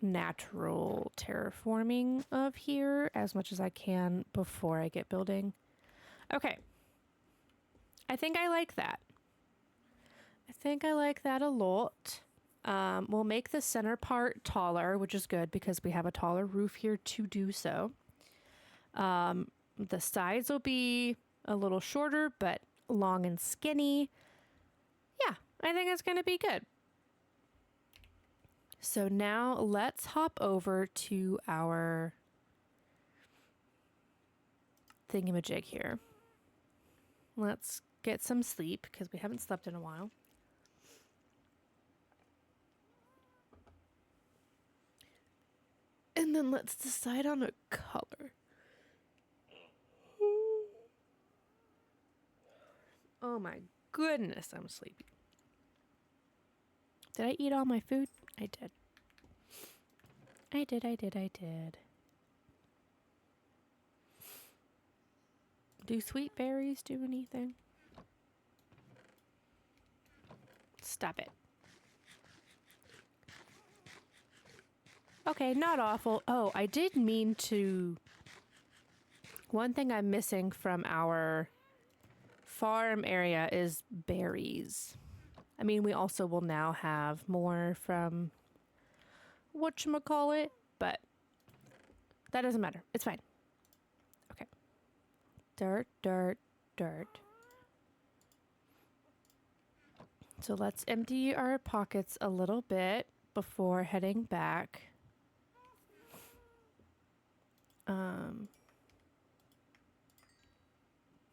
natural terraforming of here as much as I can before I get building. Okay. I think I like that. I think I like that a lot. We'll make the center part taller, which is good because we have a taller roof here to do so. The sides will be a little shorter, but long and skinny. Yeah, I think it's going to be good. So now let's hop over to our thingamajig here. Let's get some sleep because we haven't slept in a while. And then let's decide on a color. Oh my goodness, I'm sleepy. Did I eat all my food? I did. I did. Do sweet berries do anything? Stop it. Okay, not awful. Oh, I did mean to... One thing I'm missing from our farm area is berries. I mean, we also will now have more from whatchamacallit, but that doesn't matter. It's fine. Okay. Dirt, dirt, dirt. So let's empty our pockets a little bit before heading back.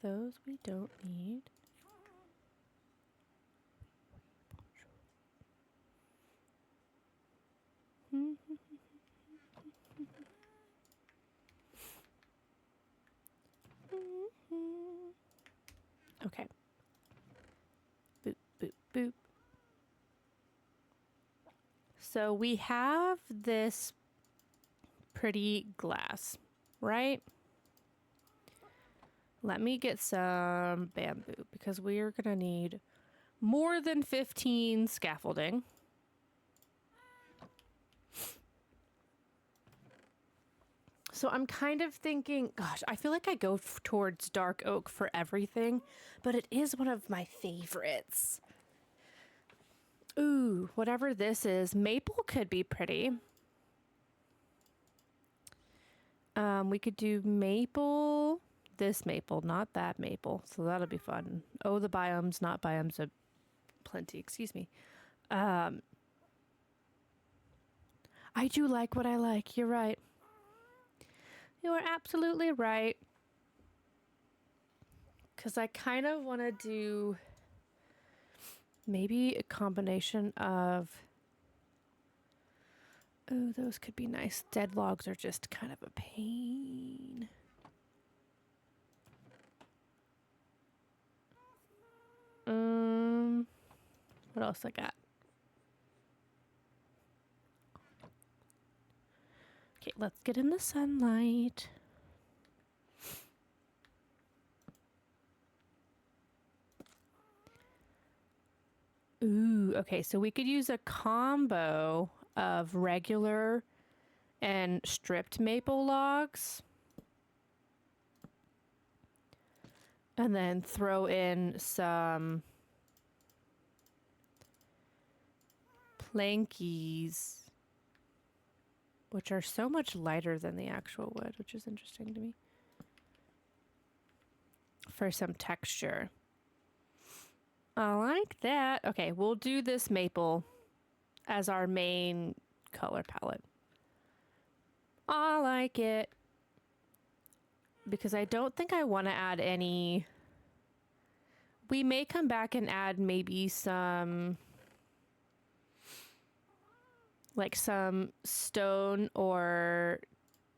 Those we don't need. Okay, Boop. So we have this pretty glass, right? Let me get some bamboo because we are going to need more than 15 scaffolding. So I'm kind of thinking, gosh, I feel like I go towards dark oak for everything, but it is one of my favorites. Ooh, whatever this is, maple could be pretty. We could do maple, this maple, not that maple. So that'll be fun. Oh, the biomes, not biomes, plenty, excuse me. I do like what I like. You're right. You are absolutely right. Because I kind of want to do maybe a combination of... Oh, those could be nice. Dead logs are just kind of a pain. What else I got? Okay, let's get in the sunlight. Ooh, okay, so we could use a combo of regular and stripped maple logs. And then throw in some plankies, which are so much lighter than the actual wood, which is interesting to me, for some texture. I like that. Okay, we'll do this maple as our main color palette. I like it. Because I don't think I want to add any... We may come back and add maybe some... like some stone or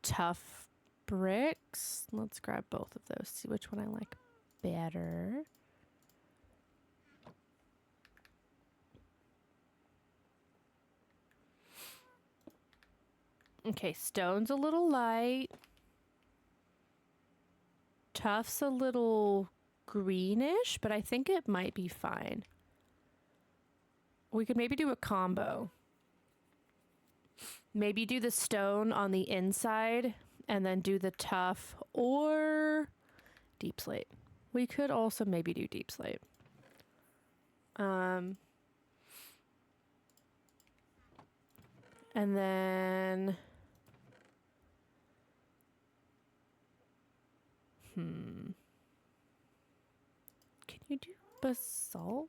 tough bricks. Let's grab both of those, see which one I like better. Okay, stone's a little light. Tough's a little greenish, but I think it might be fine. We could maybe do a combo. Maybe do the stone on the inside and then do the tough or deep slate. We could also maybe do deep slate. And then... Can you do basalt?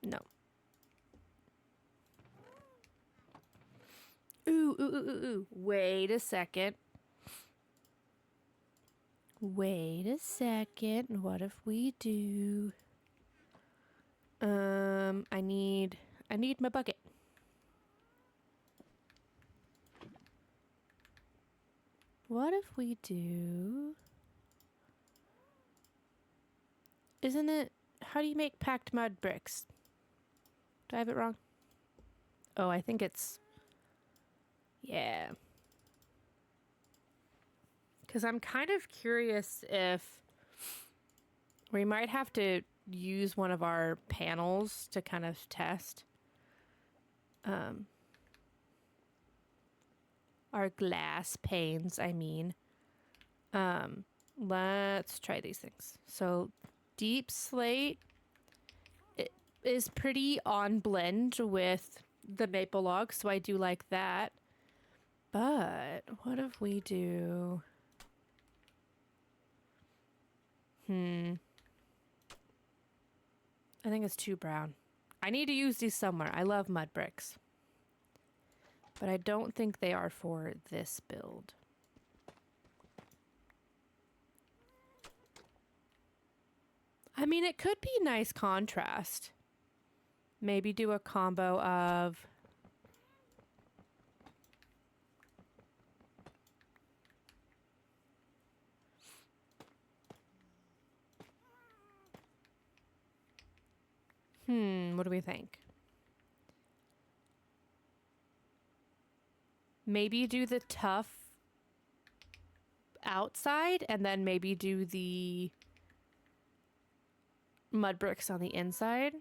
No. Ooh. Wait a second. Wait a second. What if we do... I need my bucket. What if we do... Isn't it... How do you make packed mud bricks? Do I have it wrong? Oh, I think it's... Yeah. Because I'm kind of curious if we might have to use one of our panels to kind of test. Our glass panes, I mean. Let's try these things. So deep slate is pretty on blend with the maple log, so I do like that. But what if we do... I think it's too brown. I need to use these somewhere. I love mud bricks. But I don't think they are for this build. I mean, it could be nice contrast. Maybe do a combo of... What do we think? Maybe do the tough outside and then maybe do the mud bricks on the inside.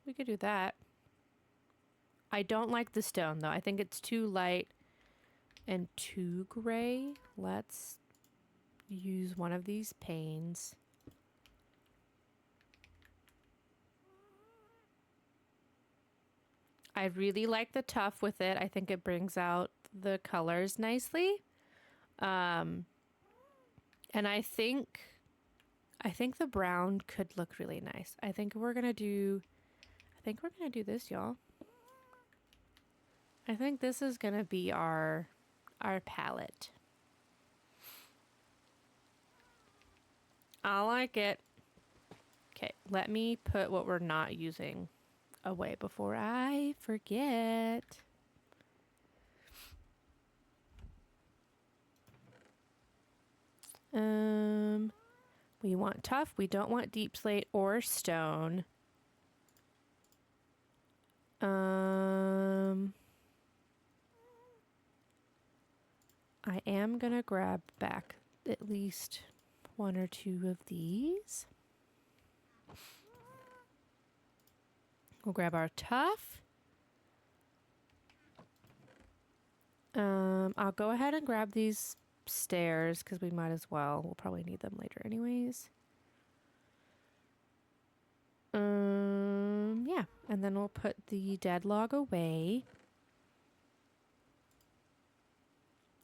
We could do that. I don't like the stone though. I think it's too light and too gray. Let's use one of these panes. I really like the tough with it. I think it brings out the colors nicely. And I think the brown could look really nice. I think we're gonna do this, y'all. I think this is gonna be our palette. I like it. Okay, let me put what we're not using away before I forget. We want tough. We don't want deep slate or stone. I am gonna grab back at least one or two of these. We'll grab our tough. I'll go ahead and grab these stairs because we might as well. We'll probably need them later anyways. Yeah, and then we'll put the dead log away.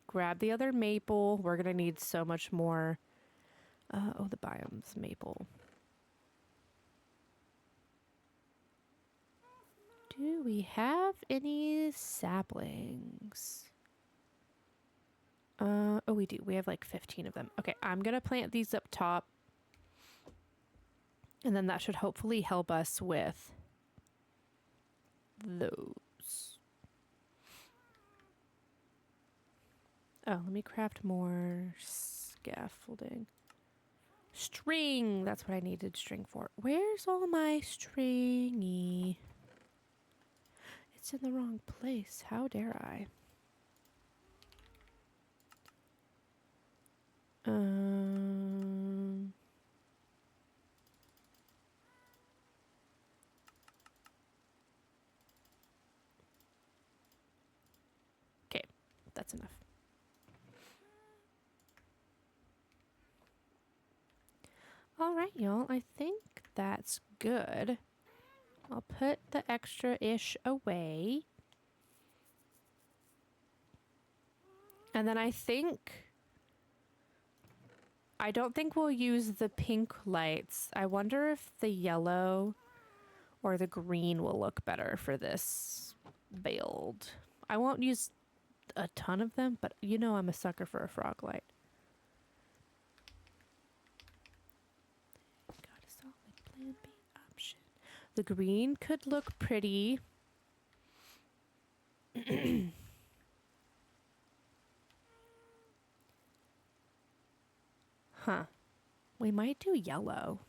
Grab the other maple. We're gonna need so much more. Oh, the biome's maple. Do we have any saplings? Oh, we do. We have like 15 of them. Okay, I'm gonna plant these up top. And then that should hopefully help us with those. Oh, let me craft more scaffolding. String! That's what I needed string for. Where's all my stringy? It's in the wrong place. How dare I? Okay, that's enough. All right, y'all. I think that's good. I'll put the extra-ish away. And then I don't think we'll use the pink lights. I wonder if the yellow or the green will look better for this build. I won't use a ton of them, but you know I'm a sucker for a frog light. Got a solid plan B option. The green could look pretty. Huh. We might do yellow.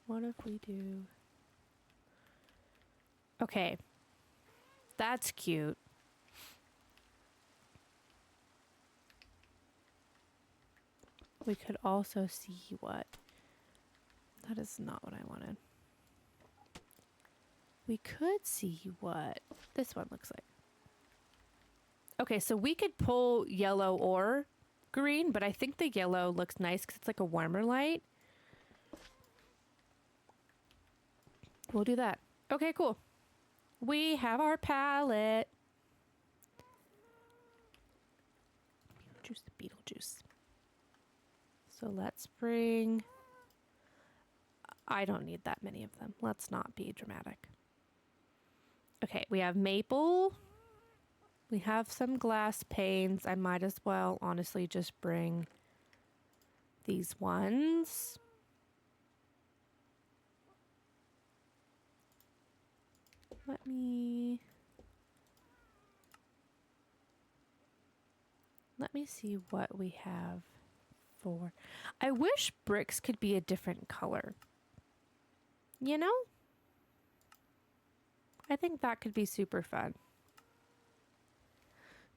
What if we do... Okay. That's cute. We could also see what... That is not what I wanted. We could see what this one looks like. Okay, so we could pull yellow or green, but I think the yellow looks nice because it's like a warmer light. We'll do that. Okay, cool. We have our palette. Beetlejuice. So let's bring... I don't need that many of them. Let's not be dramatic. Okay, we have maple. We have some glass panes. I might as well honestly just bring these ones. Let me see what we have for... I wish bricks could be a different color. You know? I think that could be super fun.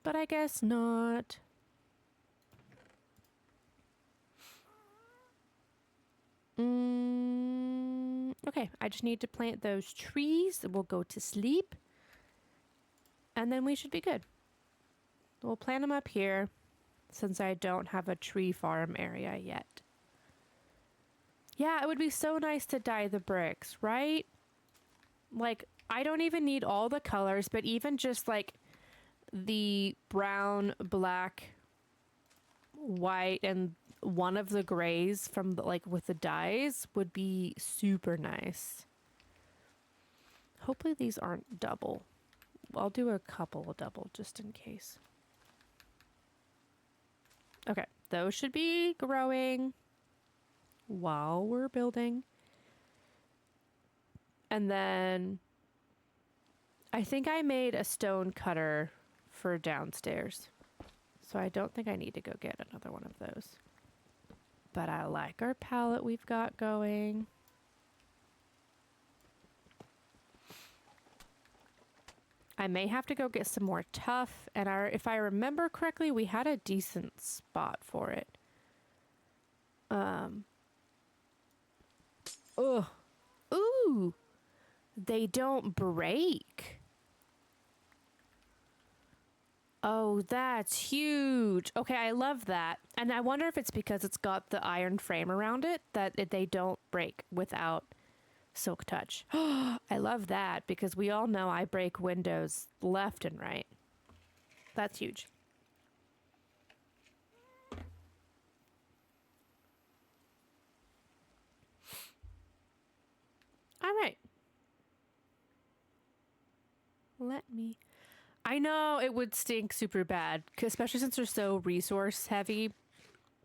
But I guess not. Okay, I just need to plant those trees. We'll go to sleep. And then we should be good. We'll plant them up here since I don't have a tree farm area yet. Yeah, it would be so nice to dye the bricks, right? Like, I don't even need all the colors, but even just like the brown, black, white, and one of the grays from the, like with the dyes would be super nice. Hopefully these aren't double. I'll do a couple of double just in case. Okay, those should be growing while we're building. And then I think I made a stone cutter for downstairs. So I don't think I need to go get another one of those. But I like our palette we've got going. I may have to go get some more tuff. And if I remember correctly, we had a decent spot for it. Ugh. Ooh. They don't break. Oh, that's huge. Okay, I love that. And I wonder if it's because it's got the iron frame around it that they don't break without Silk Touch. I love that because we all know I break windows left and right. That's huge. All right. Let me... I know it would stink super bad, especially since they're so resource heavy.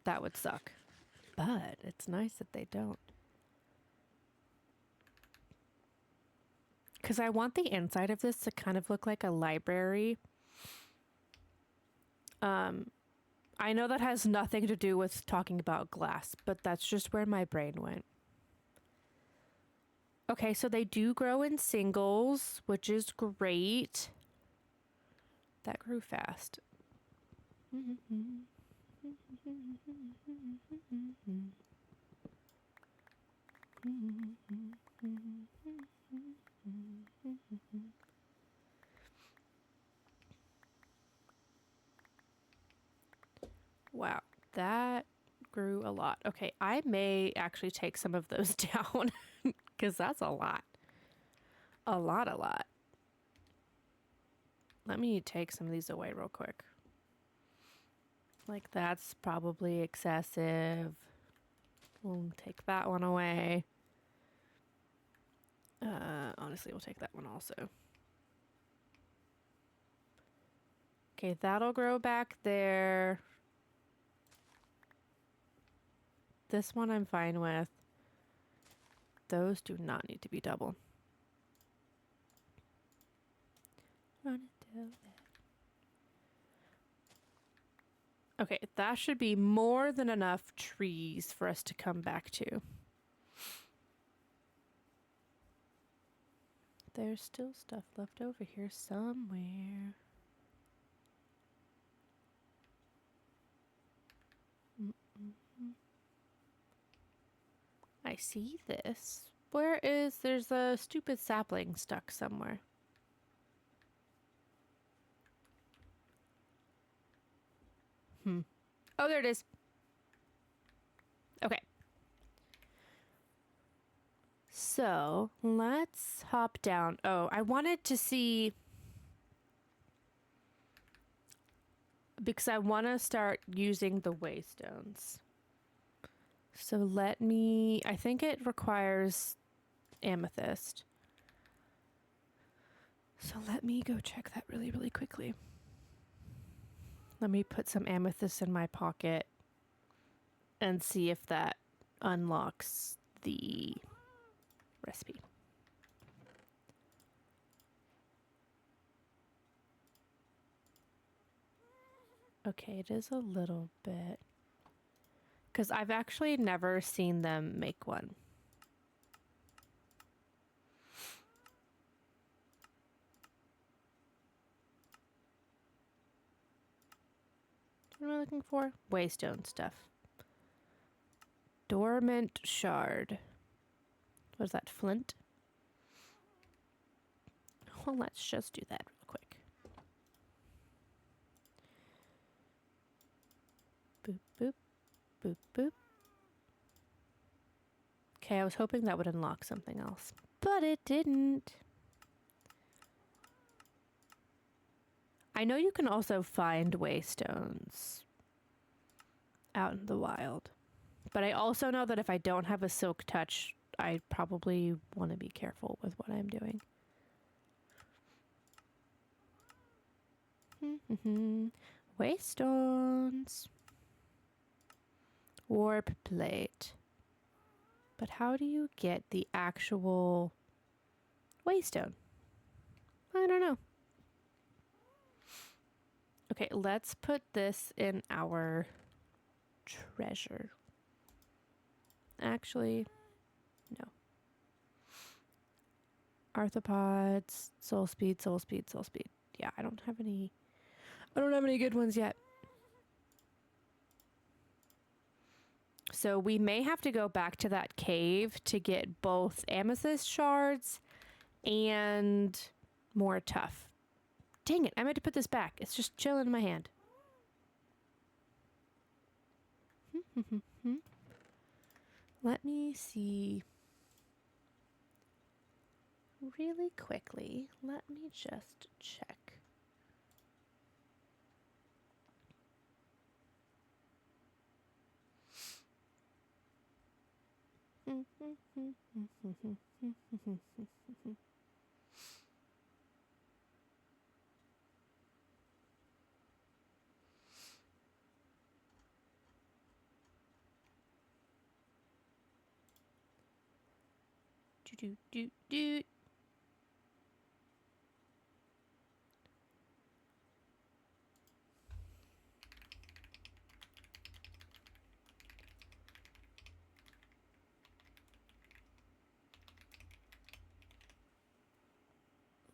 That would suck. But it's nice that they don't. Because I want the inside of this to kind of look like a library. I know that has nothing to do with talking about glass, but that's just where my brain went. Okay, so they do grow in singles, which is great. That grew fast. Wow, that grew a lot. Okay, I may actually take some of those down because that's a lot. A lot. Let me take some of these away real quick. Like, that's probably excessive. We'll take that one away. Honestly, we'll take that one also. Okay, that'll grow back there. This one I'm fine with. Those do not need to be double. Run until that. Okay, that should be more than enough trees for us to come back to. There's still stuff left over here somewhere. I see this. There's a stupid sapling stuck somewhere. Oh, there it is. Okay. So let's hop down. Oh, I wanted to see, because I want to start using the waystones. So I think it requires amethyst. So let me go check that really, really quickly. Let me put some amethyst in my pocket and see if that unlocks the recipe. Okay, it is a little bit. Because I've actually never seen them make one. What am I looking for? Waystone stuff. Dormant shard. What is that, flint? Well, let's just do that real quick. Boop, boop, boop, boop. Okay, I was hoping that would unlock something else, but it didn't. I know you can also find waystones out in the wild, but I also know that if I don't have a silk touch, I probably want to be careful with what I'm doing. Waystones. Warp plate. But how do you get the actual waystone? I don't know. Okay, let's put this in our treasure. Actually, no. Arthropods, soul speed, soul speed, soul speed. Yeah, I don't have any good ones yet. So we may have to go back to that cave to get both amethyst shards and more tough. Dang it, I meant to put this back. It's just chilling in my hand. Let me see. Really quickly, let me just check. Do do do.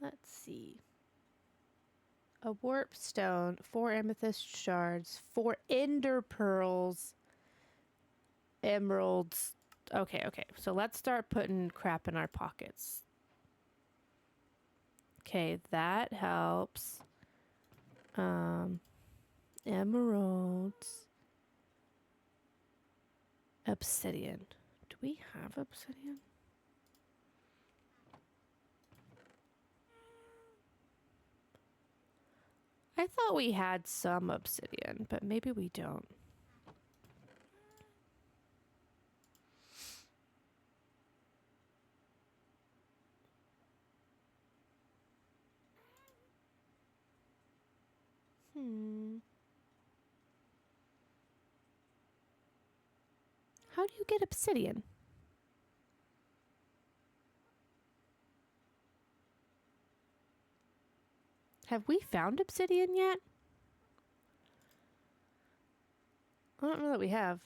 Let's see. A warp stone, 4 amethyst shards, 4 ender pearls, emeralds. Okay, okay. So let's start putting crap in our pockets. Okay, that helps. Emeralds. Obsidian. Do we have obsidian? I thought we had some obsidian, but maybe we don't. How do you get obsidian? Have we found obsidian yet? I don't know that we have.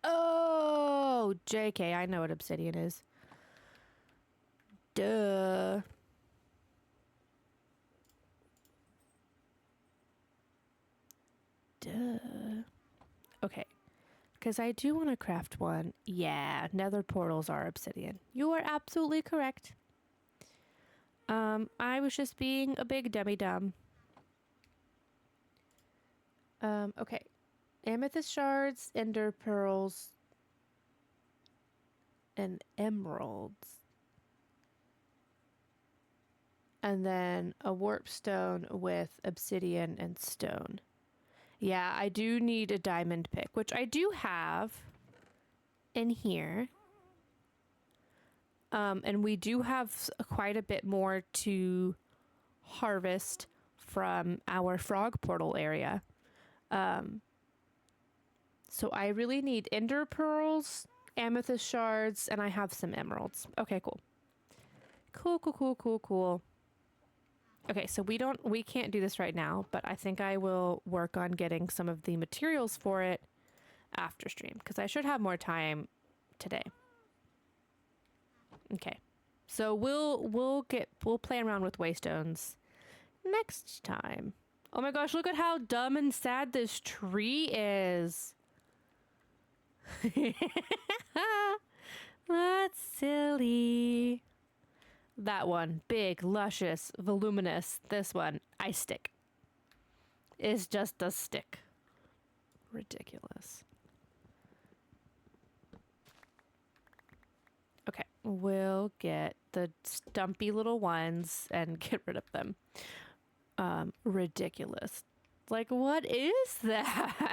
Oh, JK, I know what obsidian is. Duh. Okay. Because I do want to craft one. Yeah, nether portals are obsidian. You are absolutely correct. I was just being a big dummy-dumb. Okay. Amethyst shards, ender pearls, and emeralds. And then a warp stone with obsidian and stone. Yeah, I do need a diamond pick, which I do have in here. And we do have quite a bit more to harvest from our frog portal area. So I really need ender pearls, amethyst shards, and I have some emeralds. Okay, cool. Cool. Okay, so we can't do this right now, but I think I will work on getting some of the materials for it after stream because I should have more time today. Okay. So we'll play around with waystones next time. Oh my gosh, look at how dumb and sad this tree is. That's silly. That one, big, luscious, voluminous. This one, ice stick. Is just a stick. Ridiculous. Okay, we'll get the stumpy little ones and get rid of them. Ridiculous. Like, what is that?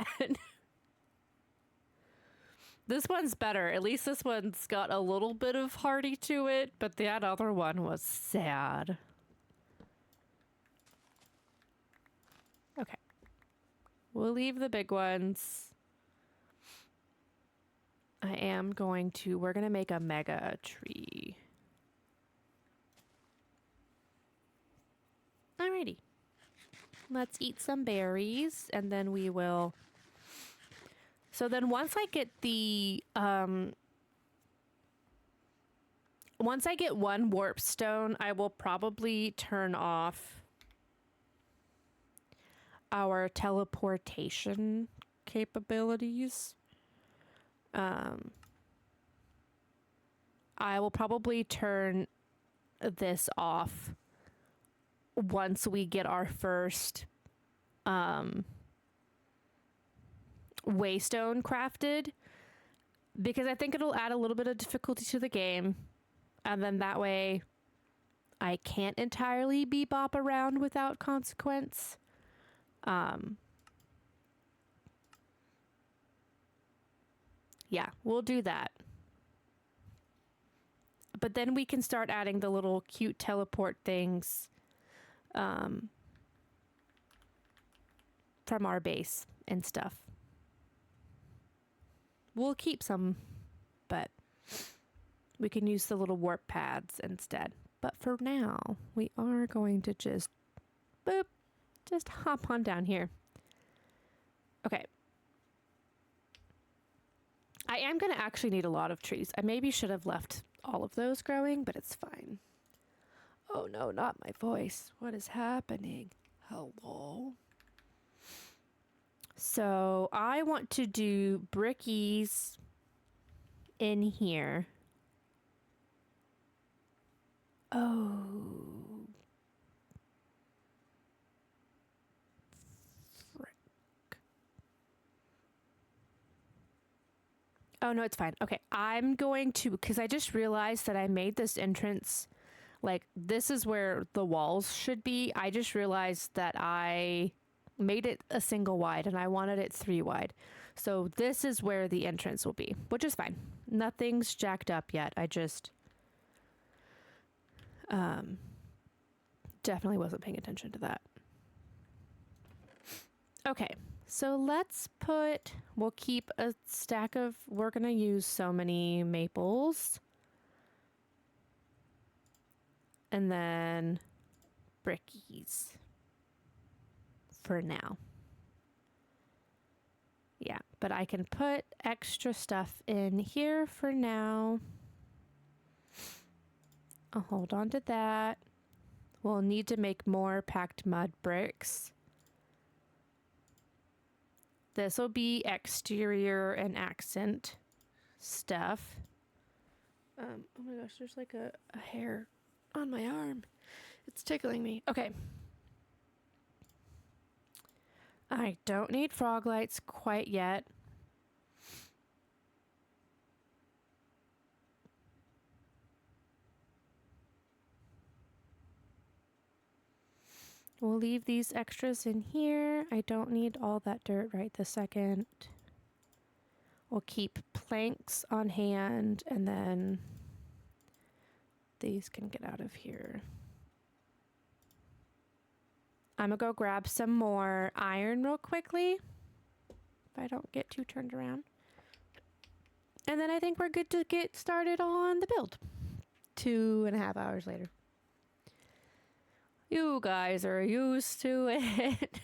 This one's better. At least this one's got a little bit of hearty to it, but that other one was sad. Okay. We'll leave the big ones. We're gonna make a mega tree. Alrighty. Let's eat some berries and then we will... So then once I get once I get one warp stone, I will probably turn off our teleportation capabilities. I will probably turn this off once we get our first waystone crafted, because I think it'll add a little bit of difficulty to the game, and then that way I can't entirely bebop around without consequence. Yeah, we'll do that. But then we can start adding the little cute teleport things from our base and stuff. We'll keep some, but we can use the little warp pads instead. But for now, we are going to just hop on down here. Okay. I am going to actually need a lot of trees. I maybe should have left all of those growing, but it's fine. Oh no, not my voice. What is happening? Hello? So I want to do brickies in here. Oh. Frick. Oh no, it's fine. Okay, I'm going to, because I just realized that I made this entrance, like this is where the walls should be. I just realized that I made it a single wide and I wanted it 3 wide. So this is where the entrance will be, which is fine. Nothing's jacked up yet. I just definitely wasn't paying attention to that. Okay, so we'll keep a stack of, we're gonna use so many maples. And then brickies for now. Yeah, but I can put extra stuff in here for now. I'll hold on to that. We'll need to make more packed mud bricks. This will be exterior and accent stuff. Oh my gosh, there's like a hair on my arm. It's tickling me. Okay. I don't need frog lights quite yet. We'll leave these extras in here. I don't need all that dirt right this second. We'll keep planks on hand, and then these can get out of here. I'm gonna go grab some more iron real quickly, if I don't get too turned around. And then I think we're good to get started on the build. 2.5 hours later. You guys are used to it.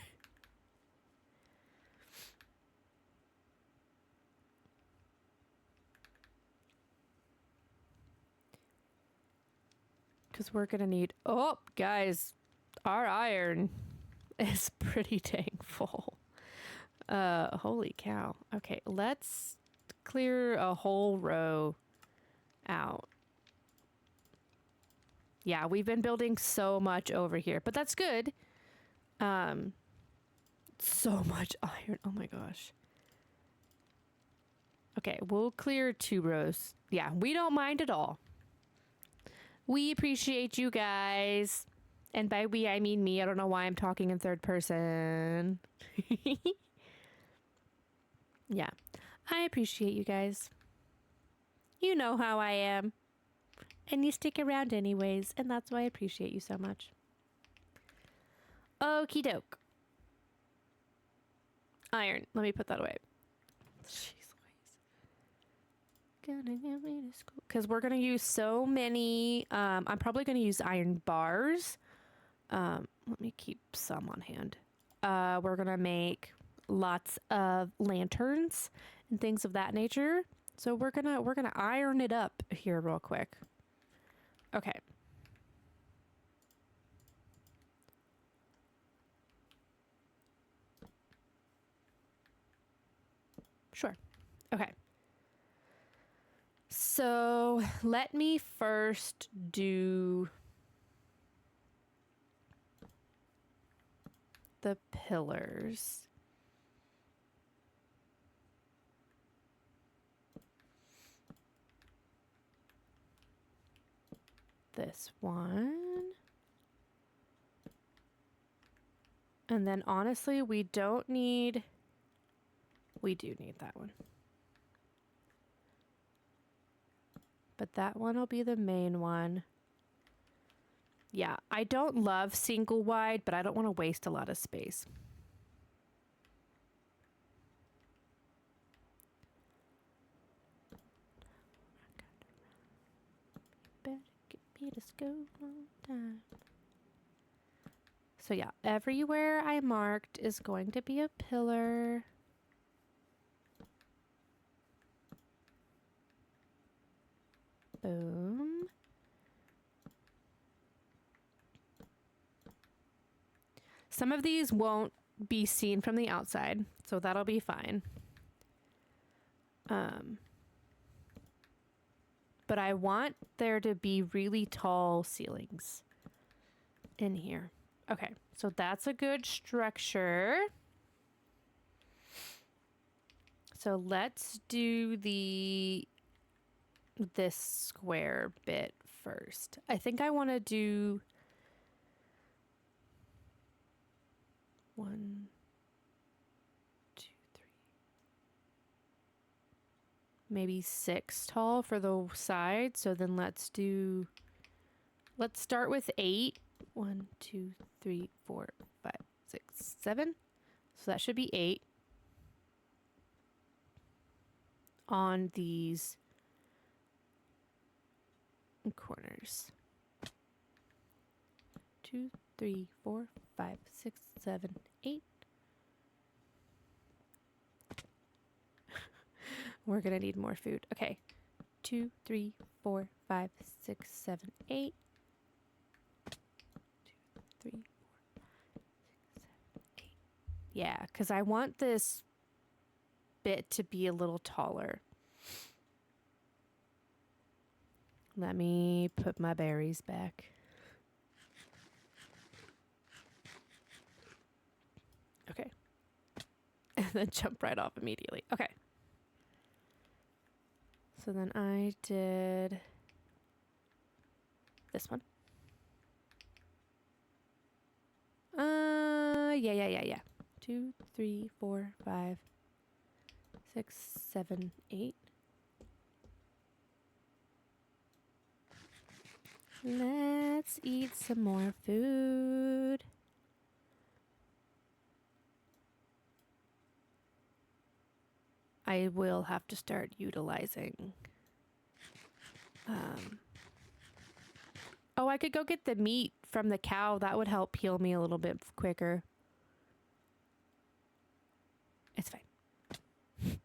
Because we're going to need... Oh, guys, our iron is pretty dang full. Holy cow. Okay, let's clear a whole row out. Yeah, we've been building so much over here, but that's good. So much iron. Oh my gosh. Okay, we'll clear 2 rows. Yeah, we don't mind at all. We appreciate you guys. And by we, I mean me. I don't know why I'm talking in third person. Yeah, I appreciate you guys. You know how I am. And you stick around anyways, and that's why I appreciate you so much. Okie doke. Iron. Let me put that away. Jeez Louise. Gonna get me to school. Because we're going to use so many... I'm probably going to use iron bars. Let me keep some on hand. We're going to make lots of lanterns and things of that nature. So we're gonna iron it up here real quick. Okay. Sure. Okay. So let me first do the pillars. This one. And then honestly, we do need that one. But that one will be the main one. Yeah, I don't love single wide, but I don't want to waste a lot of space. Better get me to school on time. So yeah, everywhere I marked is going to be a pillar. Boom. Some of these won't be seen from the outside, so that'll be fine. But I want there to be really tall ceilings in here. Okay, so that's a good structure. So let's do this square bit first. I think I want to do 1, 2, 3, maybe 6 tall for the side. So then let's start with 8. 1, 2, 3, 4, 5, 6, 7. So that should be 8 on these corners. 2, 3, 4, 5, 6, 7, 8. We're gonna need more food. Okay. 2, 3, 4, 5, 6, 7, 8. 2, 3, 4, 5, 6, 7, 8. Yeah, because I want this bit to be a little taller. Let me put my berries back. Okay. And then jump right off immediately. Okay. So then I did this one. Yeah. 2, 3, 4, 5, 6, 7, 8. Let's eat some more food. I will have to start utilizing Oh, I could go get the meat from the cow. That would help heal me a little bit quicker. It's fine.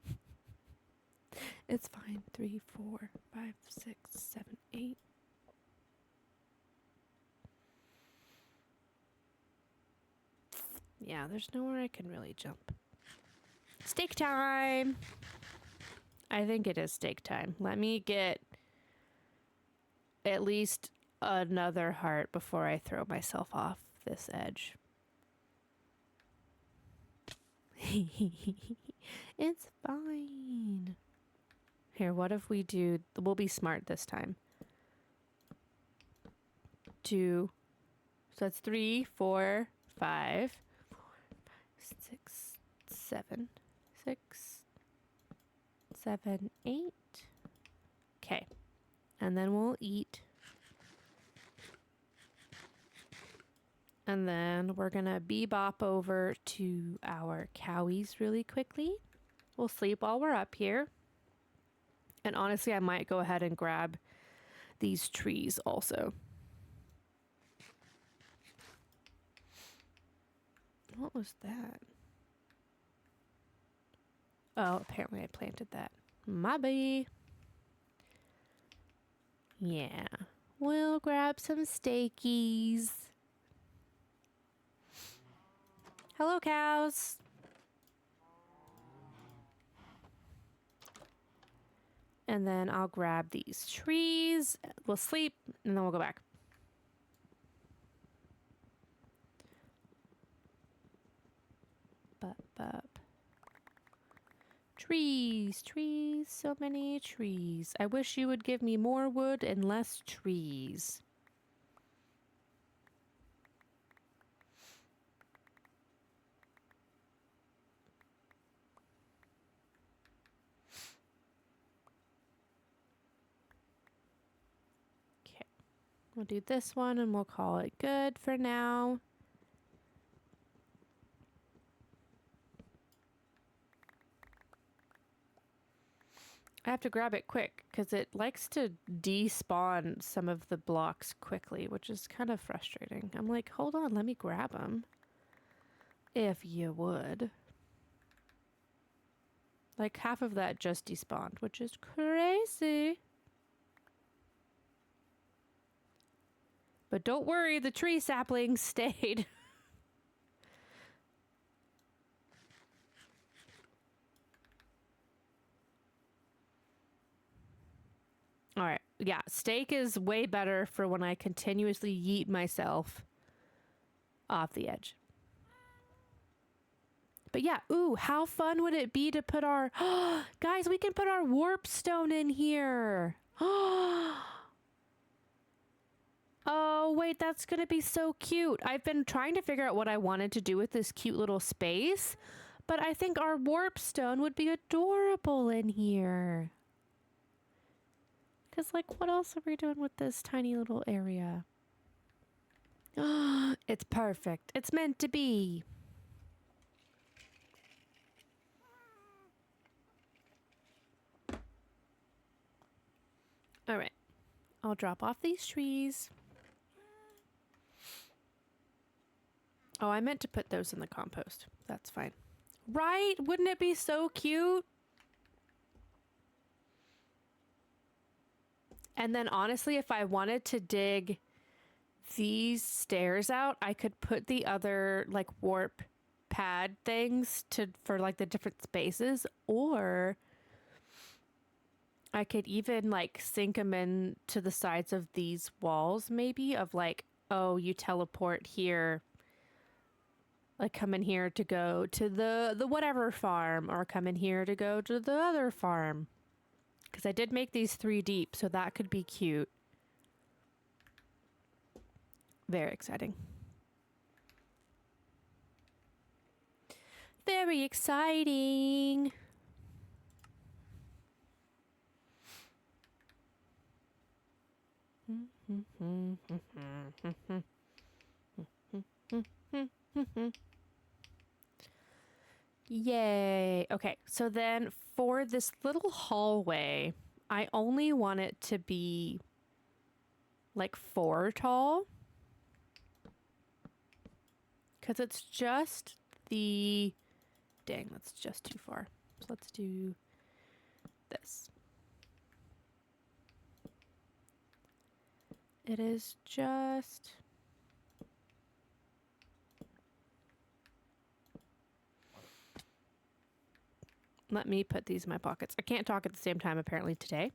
It's fine. 3, 4, 5, 6, 7, 8. Yeah, there's nowhere I can really jump. Steak time! I think it is steak time. Let me get at least another heart before I throw myself off this edge. It's fine. Here, what if we do... We'll be smart this time. 2. So that's 3, 4, 5, 6, 7, 6, 7, 8. Okay. And then we'll eat. And then we're going to bebop over to our cowies really quickly. We'll sleep while we're up here. And honestly, I might go ahead and grab these trees also. What was that? Oh, apparently I planted that. My bee. Yeah. We'll grab some steakies. Hello, cows. And then I'll grab these trees. We'll sleep, and then we'll go back. Bup. Trees, trees, so many trees. I wish you would give me more wood and less trees. Okay, we'll do this one and we'll call it good for now. I have to grab it quick because it likes to despawn some of the blocks quickly, which is kind of frustrating. I'm like, hold on, let me grab them. If you would. Like half of that just despawned, which is crazy. But don't worry, the tree saplings stayed. All right. Yeah, steak is way better for when I continuously yeet myself off the edge. But yeah, ooh, how fun would it be to put our... Guys, we can put our warp stone in here. Oh, wait, that's going to be so cute. I've been trying to figure out what I wanted to do with this cute little space, but I think our warp stone would be adorable in here. Because, like, what else are we doing with this tiny little area? It's perfect. It's meant to be. All right. I'll drop off these trees. Oh, I meant to put those in the compost. That's fine. Right? Wouldn't it be so cute? And then honestly, if I wanted to dig these stairs out, I could put the other like warp pad things for like the different spaces, or I could even like sink them in to the sides of these walls maybe, of like, oh, you teleport here, like come in here to go to the whatever farm, or come in here to go to the other farm. Because I did make these 3 deep, so that could be cute. Very exciting. Very exciting. Yay. Okay, so then for this little hallway, I only want it to be like 4 tall. Because it's just the... Dang, that's just too far. So let's do this. It is just... Let me put these in my pockets. I can't talk at the same time apparently today.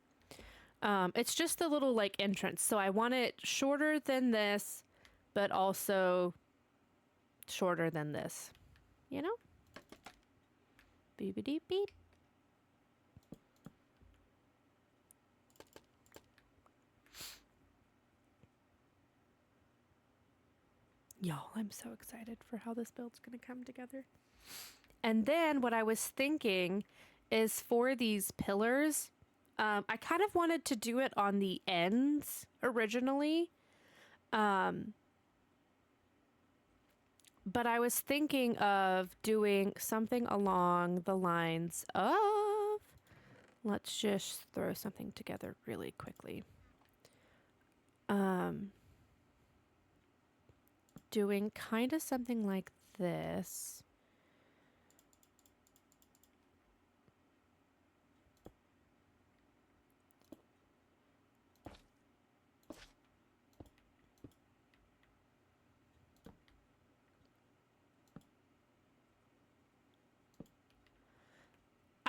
It's just the little like entrance. So I want it shorter than this, but also shorter than this. You know? Beep-a-deep beep. Y'all, I'm so excited for how this build's gonna come together. And then what I was thinking is for these pillars, I kind of wanted to do it on the ends originally. But I was thinking of doing something along the lines of, let's just throw something together really quickly. Doing kind of something like this.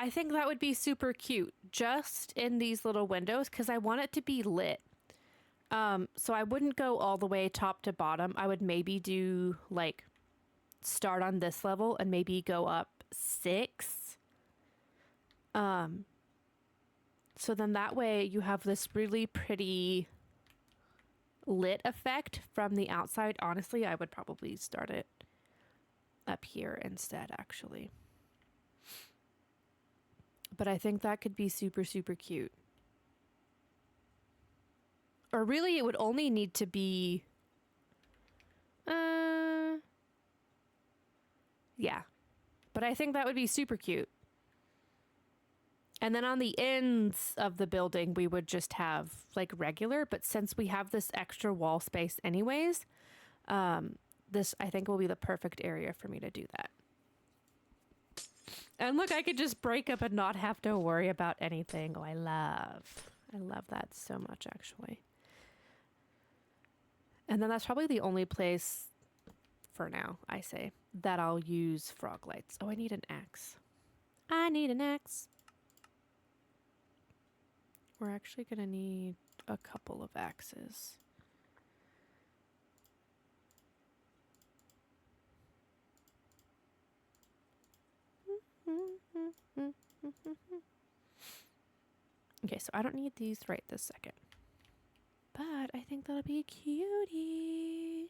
I think that would be super cute just in these little windows because I want it to be lit. So I wouldn't go all the way top to bottom. I would maybe do like start on this level and maybe go up 6. So then that way you have this really pretty lit effect from the outside. Honestly, I would probably start it up here instead, actually. But I think that could be super, super cute. Or really, it would only need to be... yeah. But I think that would be super cute. And then on the ends of the building, we would just have, like, regular. But since we have this extra wall space anyways, this, I think, will be the perfect area for me to do that. And look, I could just break up and not have to worry about anything. Oh, I love that so much, actually. And then that's probably the only place, for now, I say, that I'll use frog lights. Oh, I need an axe. I need an axe. We're actually going to need a couple of axes. Okay, so I don't need these right this second. But I think that'll be cutie.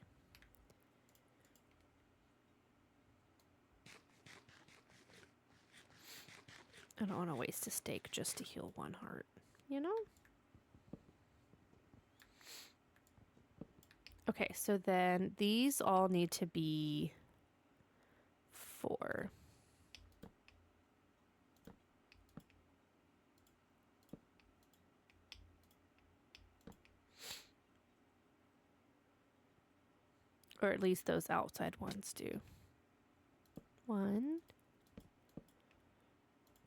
I don't want to waste a steak just to heal 1 heart, you know? Okay, so then these all need to be 4. Or at least those outside ones do. 1,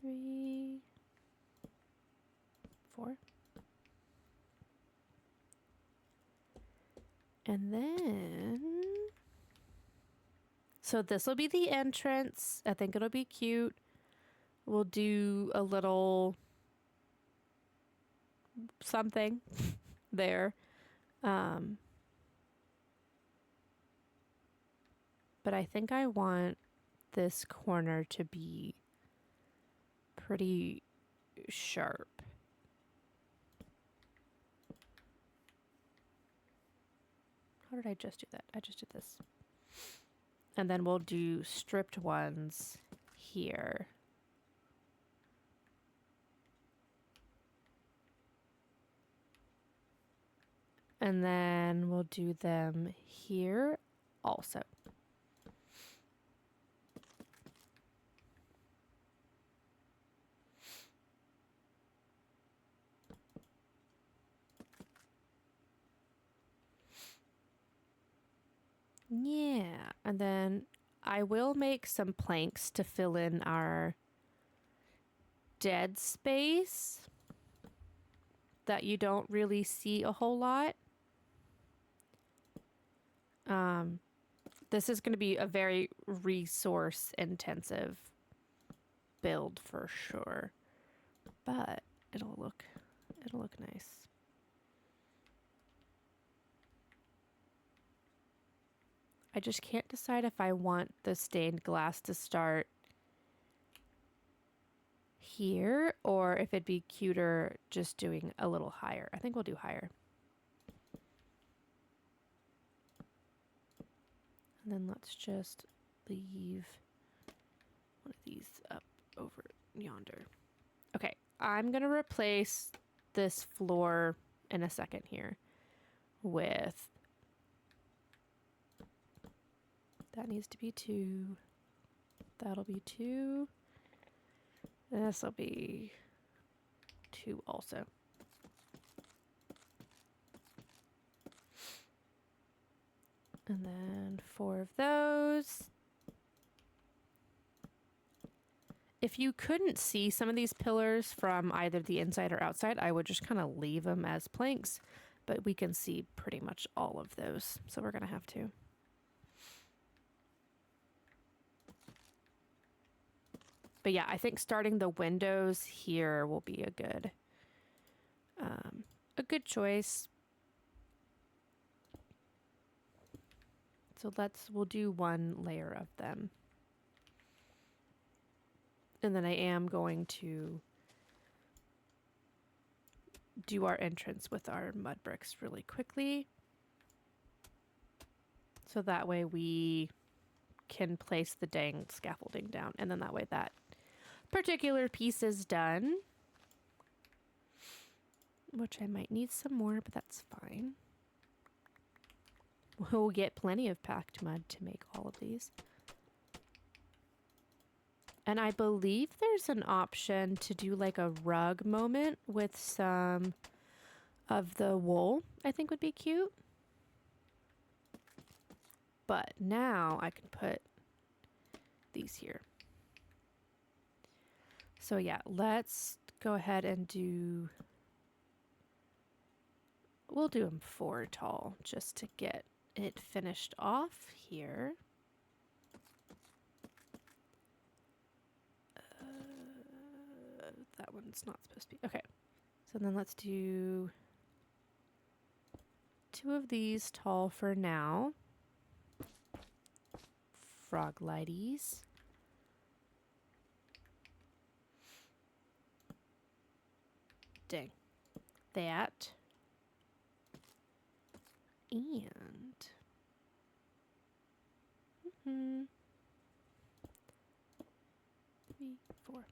3, 4. And then... so this will be the entrance. I think it'll be cute. We'll do a little something there. But I think I want this corner to be pretty sharp. How did I just do that? I just did this. And then we'll do stripped ones here. And then we'll do them here also. Yeah, and then I will make some planks to fill in our dead space that you don't really see a whole lot. This is going to be a very resource intensive build for sure, but it'll look nice. I just can't decide if I want the stained glass to start here or if it'd be cuter just doing a little higher. I think we'll do higher. And then let's just leave one of these up over yonder. Okay, I'm going to replace this floor in a second here with... That needs to be 2. That'll be 2. This will be 2 also. And then 4 of those. If you couldn't see some of these pillars from either the inside or outside, I would just kind of leave them as planks, but we can see pretty much all of those, so we're going to have to. But yeah, I think starting the windows here will be a good choice. So we'll do 1 layer of them. And then I am going to do our entrance with our mud bricks really quickly. So that way we can place the dang scaffolding down. And then that way that particular piece is done. Which I might need some more, but that's fine. We'll get plenty of packed mud to make all of these. And I believe there's an option to do like a rug moment with some of the wool. I think would be cute. But now I can put these here. So yeah, let's go ahead and do... We'll do them 4 tall just to get it finished off here. That one's not supposed to be. Okay. So then let's do 2 of these tall for now. Frog lighties. Dang. That. And 3, 4.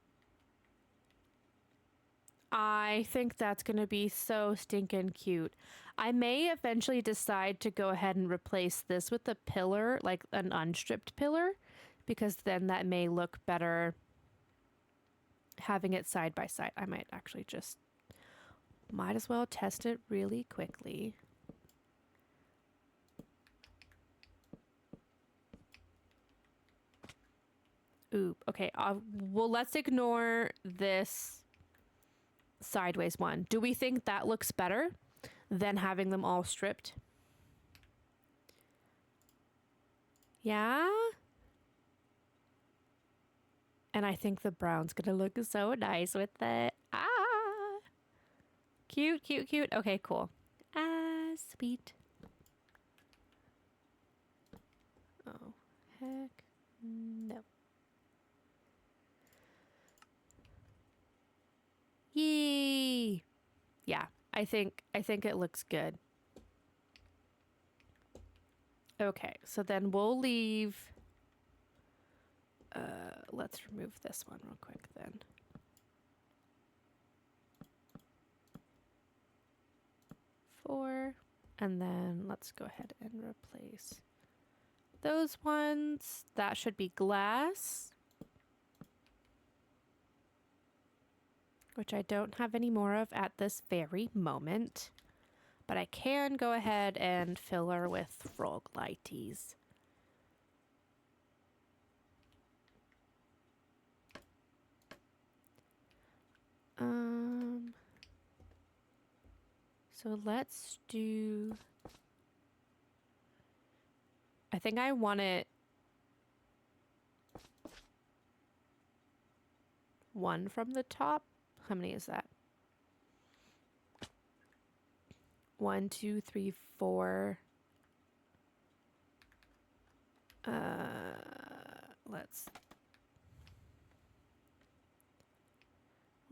I think that's going to be so stinking cute. I may eventually decide to go ahead and replace this with a pillar, like an unstripped pillar, because then that may look better having it side by side. I might actually just, might as well test it really quickly. Ooh, okay. Well, let's ignore this sideways one. Do we think that looks better than having them all stripped? Yeah? And I think the brown's gonna look so nice with it. Ah! Cute, cute, cute. Okay, cool. Ah, sweet. Oh, heck no. Yee! Yeah, I think it looks good. Okay, so then we'll leave... let's remove this one real quick then. Four, and then let's go ahead and replace those ones. That should be glass, which I don't have any more of at this very moment, but I can go ahead and fill her with frog lighties. So let's do, I think I want it one from the top. How many is that? 1, 2, 3, 4.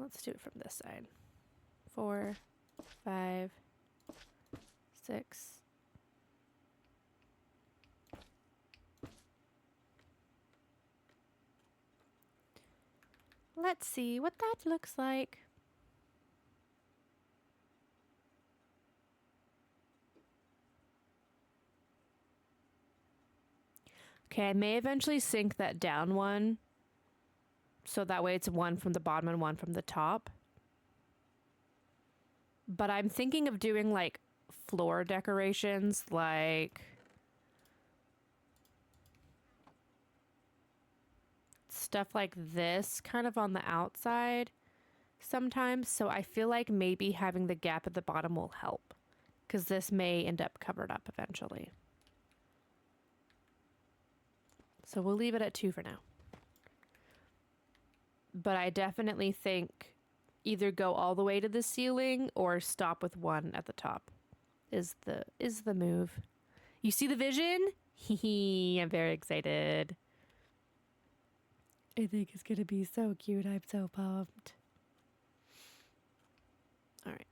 Let's do it from this side. 4, 5, 6. Let's see what that looks like. Okay, I may eventually sink that down one. So that way it's one from the bottom and one from the top. But I'm thinking of doing like floor decorations, like stuff like this kind of on the outside sometimes. So I feel like maybe having the gap at the bottom will help, because this may end up covered up eventually. So we'll leave it at 2 for now. But I definitely think either go all the way to the ceiling or stop with 1 at the top is the move. You see the vision? Hee, I'm very excited. I think it's gonna be so cute. I'm so pumped. All right,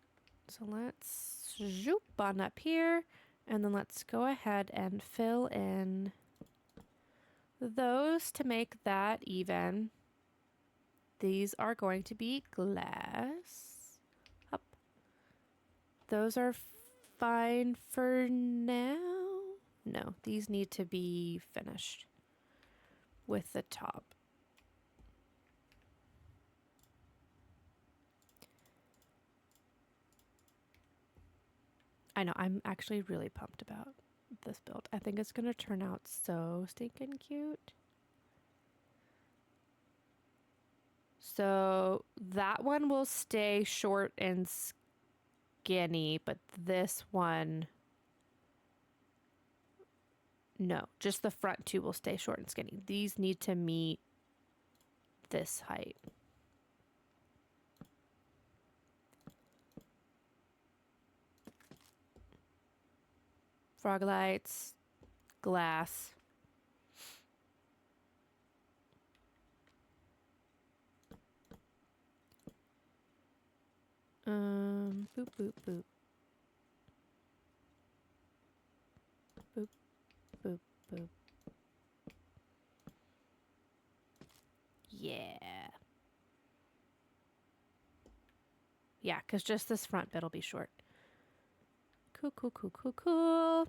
so let's zoop on up here, and then let's go ahead and fill in those to make that even. These are going to be glass. Up. Those are fine for now. No, these need to be finished with the top. I know, I'm actually really pumped about this build. I think it's going to turn out so stinking cute. So that one will stay short and skinny, but this one, no, just the front 2 will stay short and skinny. These need to meet this height. Frog lights, glass. Boop, boop, boop. Boop, boop, boop. Yeah. Yeah, because just this front bit will be short. Cool, cool, cool, cool, cool.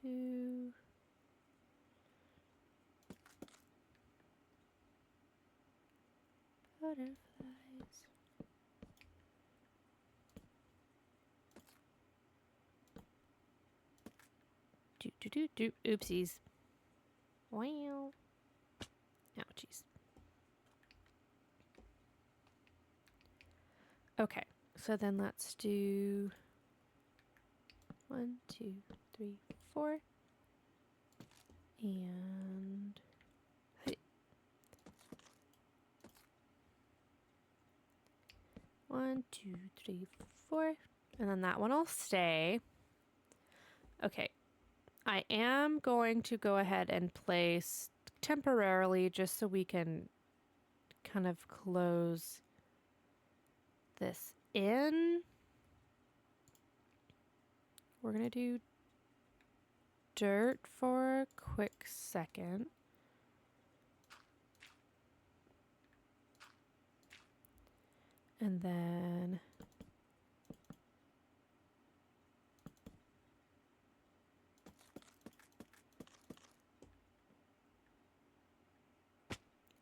Two. Butterflies. Do, do, do, do. Oopsies. Wow. Ouchies. Okay, so then let's do 1, 2, 3, 4. And hey. 1, 2, 3, 4. And then that one will stay. Okay. I am going to go ahead and place temporarily, just so we can kind of close this in. We're going to do dirt for a quick second. And then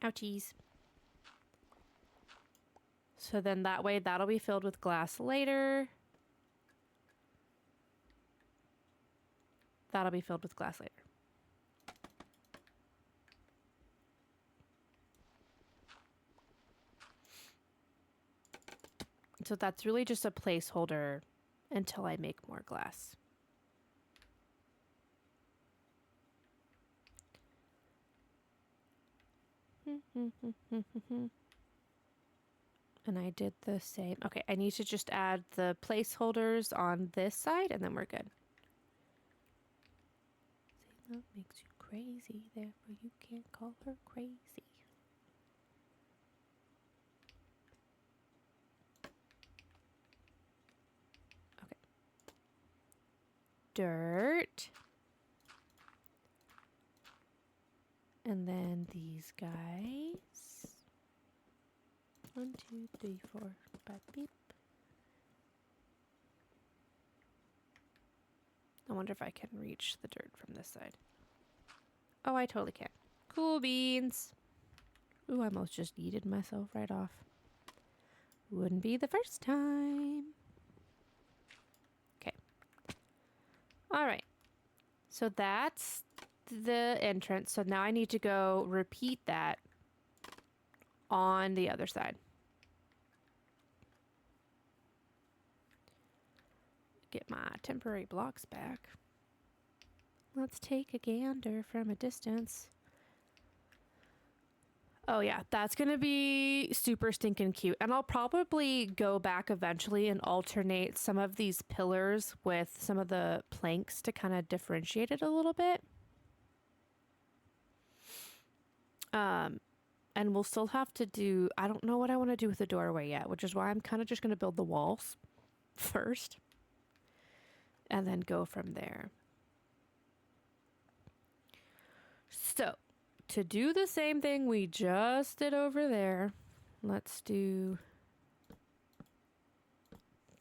ouchies. So then that way that'll be filled with glass later. That'll be filled with glass later. So that's really just a placeholder until I make more glass. And I did the same. Okay, I need to just add the placeholders on this side and then we're good. Say love makes you crazy, therefore you can't call her crazy. Okay. Dirt. And then these guys. 1, 2, 3, 4, 5, beep. I wonder if I can reach the dirt from this side. Oh, I totally can. Cool beans. Ooh, I almost just yeeted myself right off. Wouldn't be the first time. Okay. All right. So that's the entrance. So now I need to go repeat that on the other side. Get my temporary blocks back. Let's take a gander from a distance. Oh yeah, that's gonna be super stinking cute. And I'll probably go back eventually and alternate some of these pillars with some of the planks to kind of differentiate it a little bit. And we'll still have to do, I don't know what I want to do with the doorway yet, which is why I'm kind of just gonna build the walls first. And then go from there. So, to do the same thing we just did over there, let's do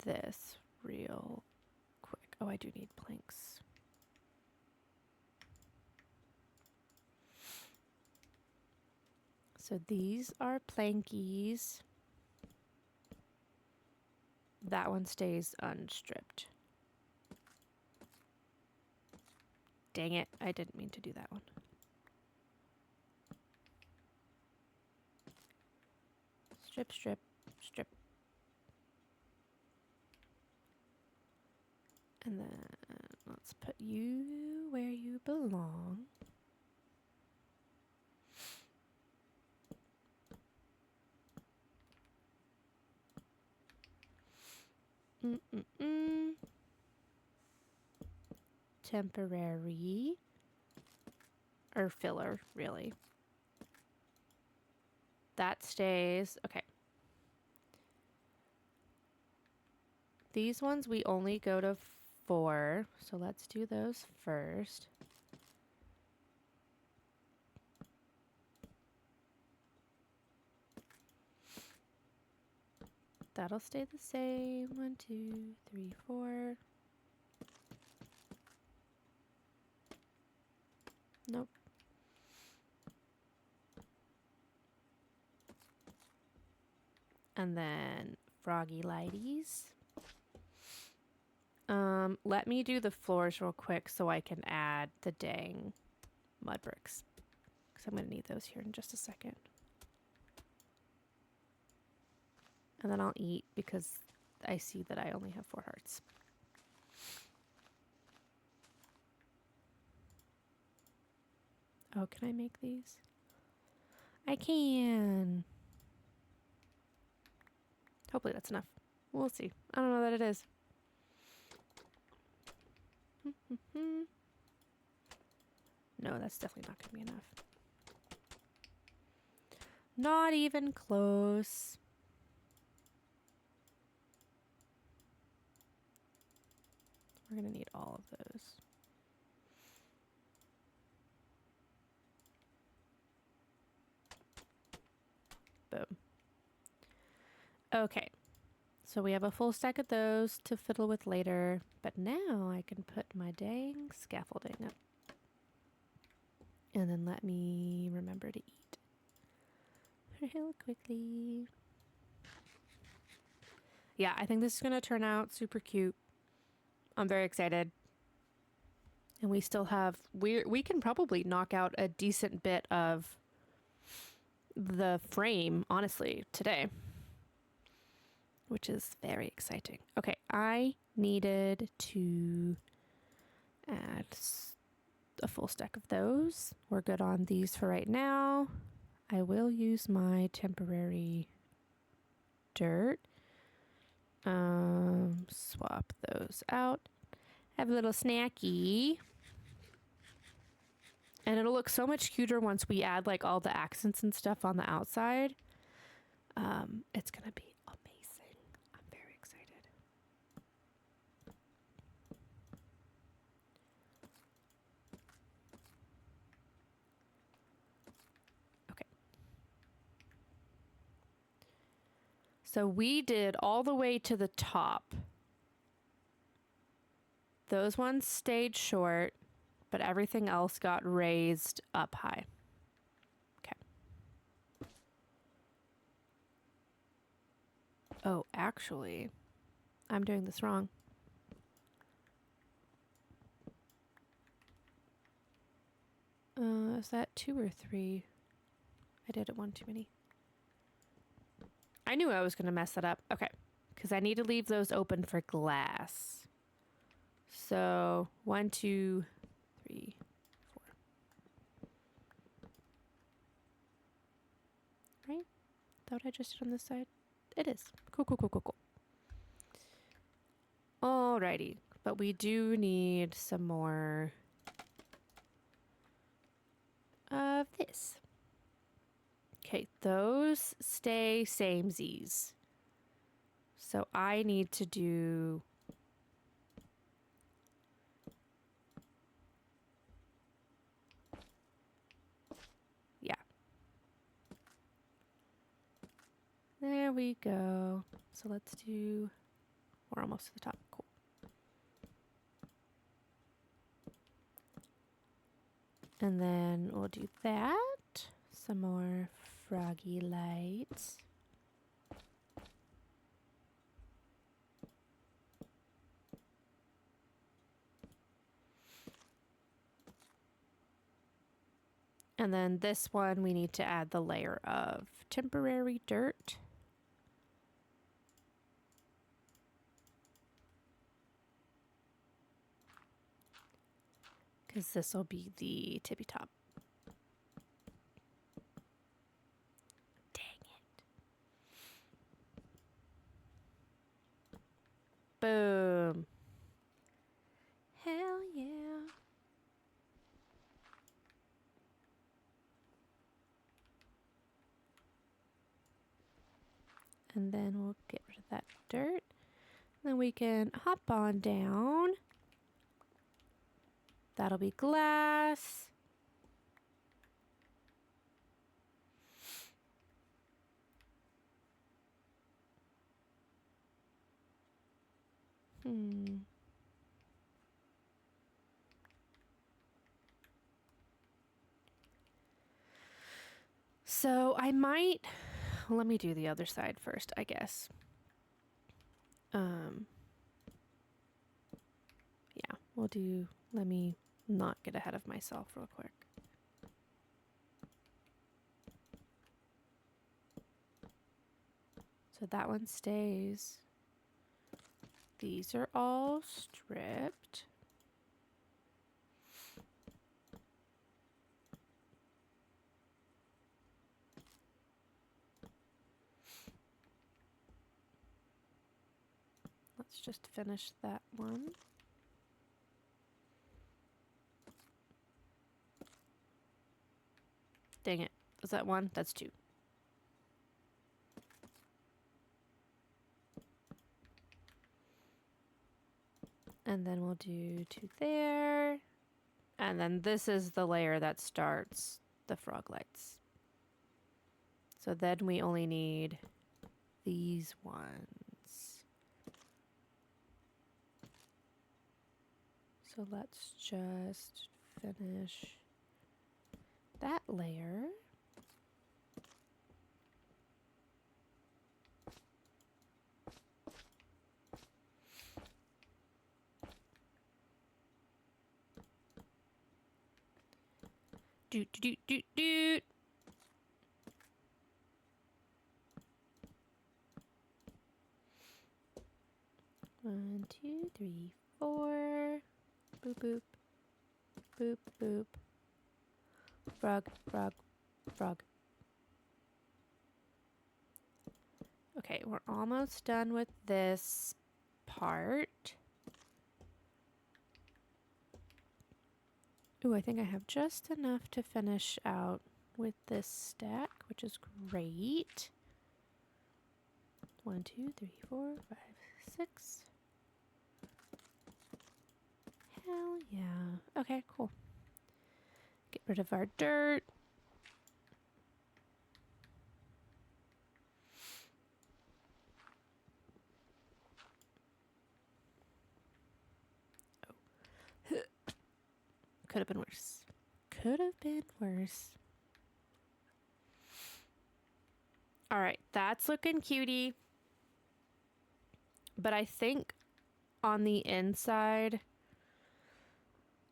this real quick. Oh, I do need planks. So these are plankies. That one stays unstripped. Dang it, I didn't mean to do that one. Strip, strip, strip. And then let's put you where you belong. Temporary. Or filler, really. That stays. Okay. These ones we only go to 4. So let's do those first. That'll stay the same. 1, 2, 3, 4. Nope. And then froggy lighties. Let me do the floors real quick so I can add the dang mud bricks. Because I'm going to need those here in just a second. And then I'll eat because I see that I only have 4 hearts. Oh, can I make these? I can. Hopefully that's enough. We'll see. I don't know that it is. No, that's definitely not going to be enough. Not even close. We're going to need all of those. Boom. Okay. So we have a full stack of those to fiddle with later, but now I can put my dang scaffolding up. And then let me remember to eat real quickly. Yeah, I think this is going to turn out super cute. I'm very excited. And we still have, we can probably knock out a decent bit of the frame, honestly, today. which is very exciting. Okay, I needed to add a full stack of those. We're good on these for right now. I will use my temporary dirt. Swap those out. Have a little snacky. And it'll look so much cuter once we add like all the accents and stuff on the outside. It's gonna be amazing. I'm very excited. Okay. So we did all the way to the top. Those ones stayed short, but everything else got raised up high. Okay. Oh, actually, I'm doing this wrong. Is that 2 or 3? I did it one too many. I knew I was going to mess that up. Okay. Because I need to leave those open for glass. So 1, 2, 3, 4. Right? Thought I just did on this side. It is. Cool, cool, cool, cool, cool. Alrighty. But we do need some more of this. Okay, those stay samesies. So I need to do there we go. So let's do, we're almost to the top. Cool. And then we'll do that. Some more froggy lights. And then this one, we need to add the layer of temporary dirt. Because this will be the tippy top. Dang it. Boom. Hell yeah. And then we'll get rid of that dirt. Then we can hop on down. That'll be glass. So I might, let me do the other side first, I guess. Yeah, we'll do, let me not get ahead of myself real quick. So that one stays. These are all stripped. Let's just finish that one. Dang it. Is that one? That's 2. And then we'll do 2 there. And then this is the layer that starts the frog lights. So then we only need these ones. So let's just finish that layer. Doot, doot, doot, doot. 1, 2, 3, 4. Boop, boop. Boop, boop. Frog, frog, frog. Okay, we're almost done with this part. Ooh, I think I have just enough to finish out with this stack, which is great. 1, 2, 3, 4, 5, 6. Hell yeah. Okay, cool. Get rid of our dirt. Oh. Could have been worse. Could have been worse. All right, that's looking cutie. But I think on the inside,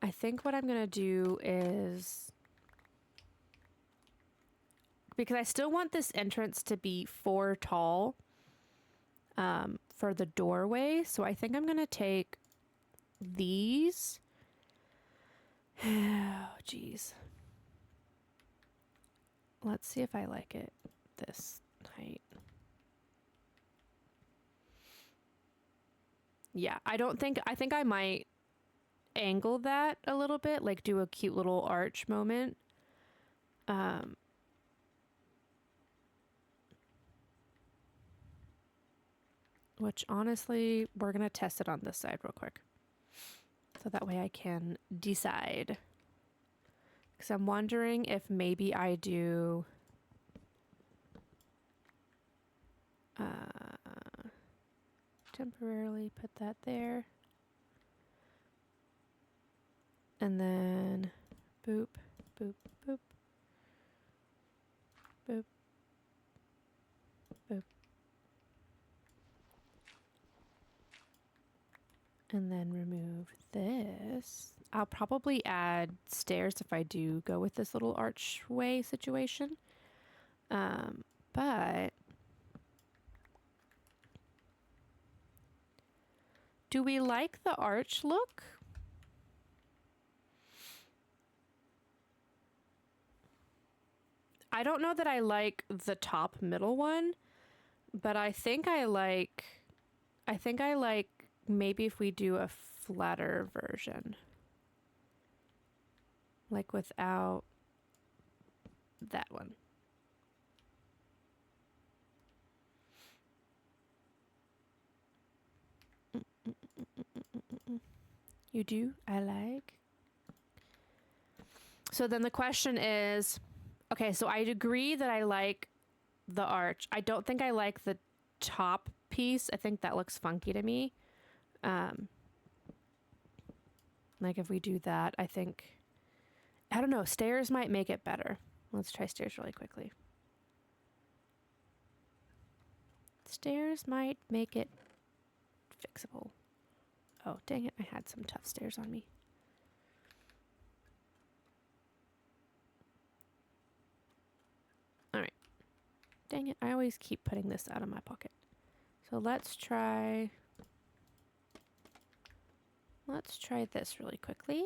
I think what I'm going to do is, because I still want this entrance to be 4 tall for the doorway. So I think I'm going to take these. Oh, geez. Let's see if I like it this height. Yeah, I think I might angle that a little bit, like do a cute little arch moment. Which honestly, we're going to test it on this side real quick. So that way I can decide. Because I'm wondering if maybe I do temporarily put that there. And then boop, boop, boop, boop, boop. And then remove this. I'll probably add stairs if I do go with this little archway situation. But do we like the arch look? I don't know that I like the top middle one, but I think I like maybe if we do a flatter version. Like without that one. You do? I like. So then the question is, okay, so I agree that I like the arch. I don't think I like the top piece. I think that looks funky to me. Like if we do that, I don't know, stairs might make it better. Let's try stairs really quickly. Stairs might make it fixable. Oh, dang it, I had some tough stairs on me. All right. Dang it, I always keep putting this out of my pocket. So let's try this really quickly.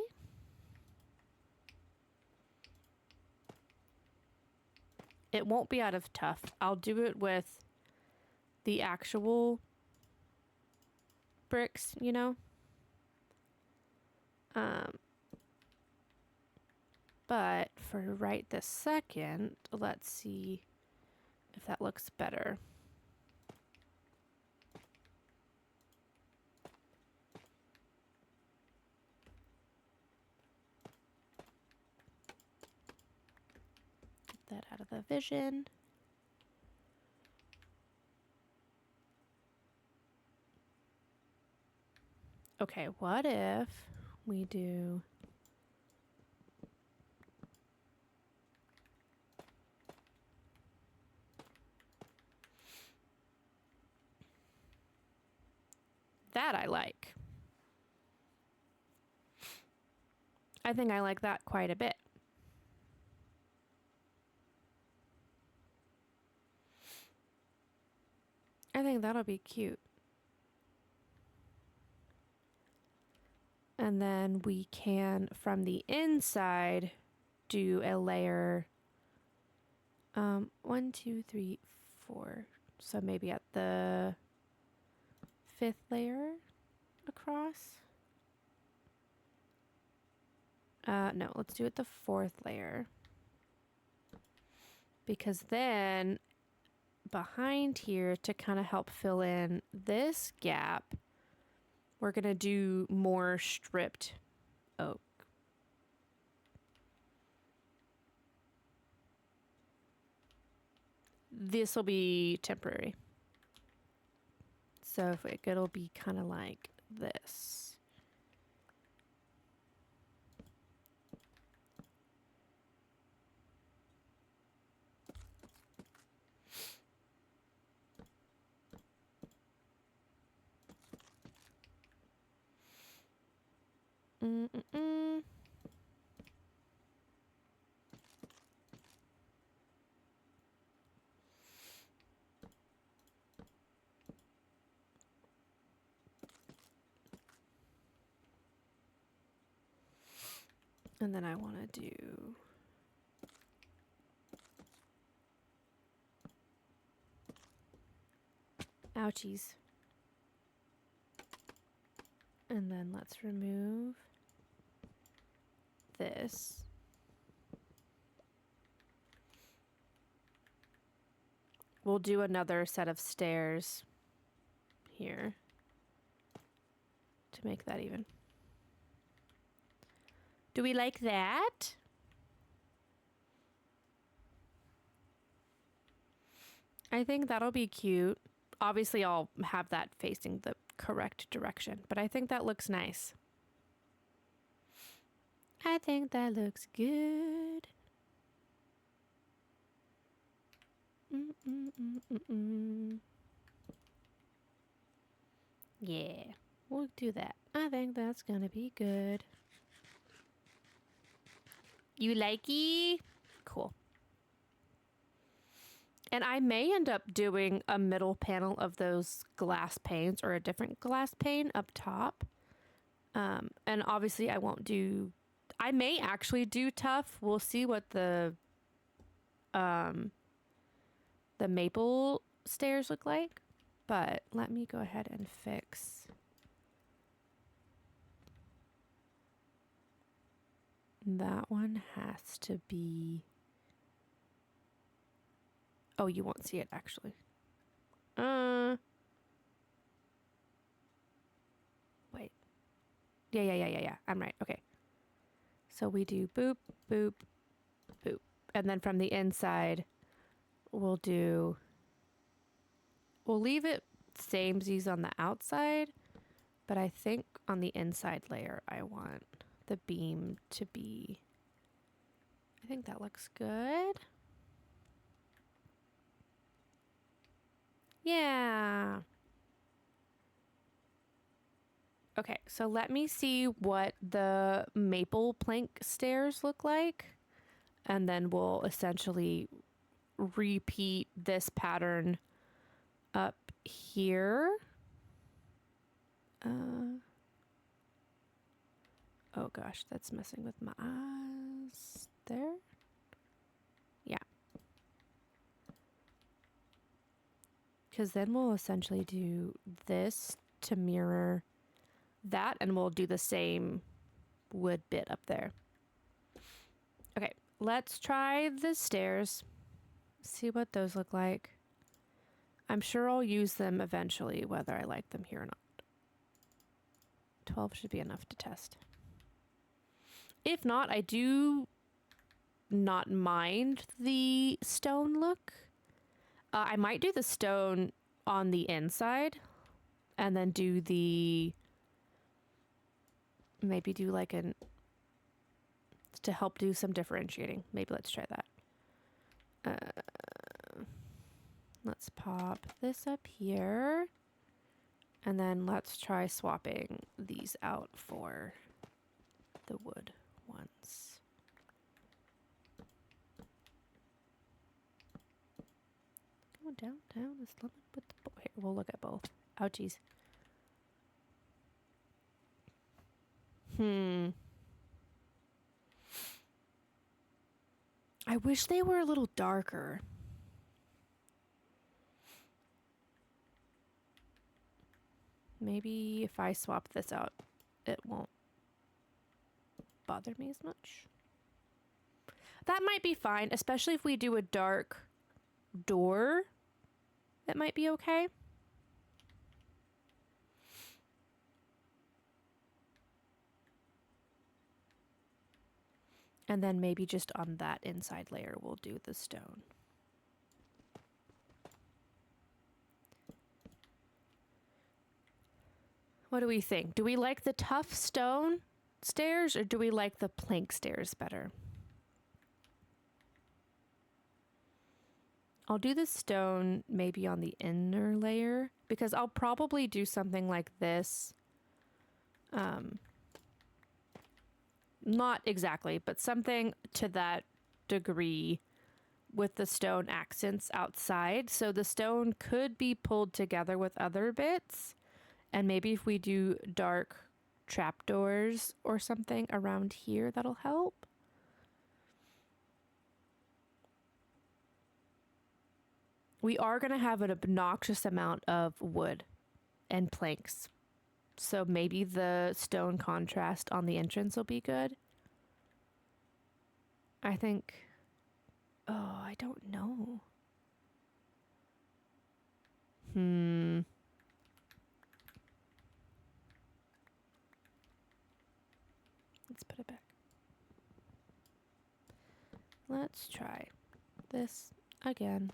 It won't be out of tough. I'll do it with the actual bricks, you know? But for right this second, let's see if that looks better. Get that out of the vision. Okay, what if we do that? I like. I think I like that quite a bit. I think that'll be cute. And then we can, from the inside, do a layer. 1, 2, 3, 4. So maybe at the 5th layer across. No, let's do it the 4th layer. Because then behind here, to kind of help fill in this gap, we're going to do more stripped oak. This will be temporary. So if it'll be kind of like this. Mm-mm-mm. And then I want to do ouchies. And then let's remove this. We'll do another set of stairs here to make that even. Do we like that? I think that'll be cute. Obviously, I'll have that facing the correct direction, but I think that looks nice. I think that looks good. Yeah, we'll do that. I think that's gonna be good. You likey? Cool. And I may end up doing a middle panel of those glass panes or a different glass pane up top. And obviously I won't do, I may actually do tough. We'll see what the maple stairs look like. But let me go ahead and fix that one. Has to be, oh, you won't see it actually. Wait. Yeah. I'm right. Okay. So we do boop, boop, boop. And then from the inside, we'll leave it samesies on the outside, but I think on the inside layer, I want the beam to be, I think that looks good. Yeah. Okay, so let me see what the maple plank stairs look like, and then we'll essentially repeat this pattern up here. Oh gosh, that's messing with my eyes. There? Yeah. Because then we'll essentially do this to mirror that, and we'll do the same wood bit up there. Okay, let's try the stairs. See what those look like. I'm sure I'll use them eventually, whether I like them here or not. 12 should be enough to test. If not, I do not mind the stone look. I might do the stone on the inside and then do maybe do like to help do some differentiating. Maybe let's try that. Let's pop this up here. And then let's try swapping these out for the wood ones. Go down this lemon with the here, we'll look at both. Ouchies. Hmm. I wish they were a little darker. Maybe if I swap this out, it won't bother me as much. That might be fine, especially if we do a dark door. It might be okay. And then maybe just on that inside layer, we'll do the stone. What do we think? Do we like the tough stone stairs or do we like the plank stairs better? I'll do the stone maybe on the inner layer because I'll probably do something like this. Not exactly, but something to that degree with the stone accents outside. So the stone could be pulled together with other bits. And maybe if we do dark trapdoors or something around here, that'll help. We are going to have an obnoxious amount of wood and planks. So maybe the stone contrast on the entrance will be good. I think... Oh, I don't know. Let's put it back. Let's try this again.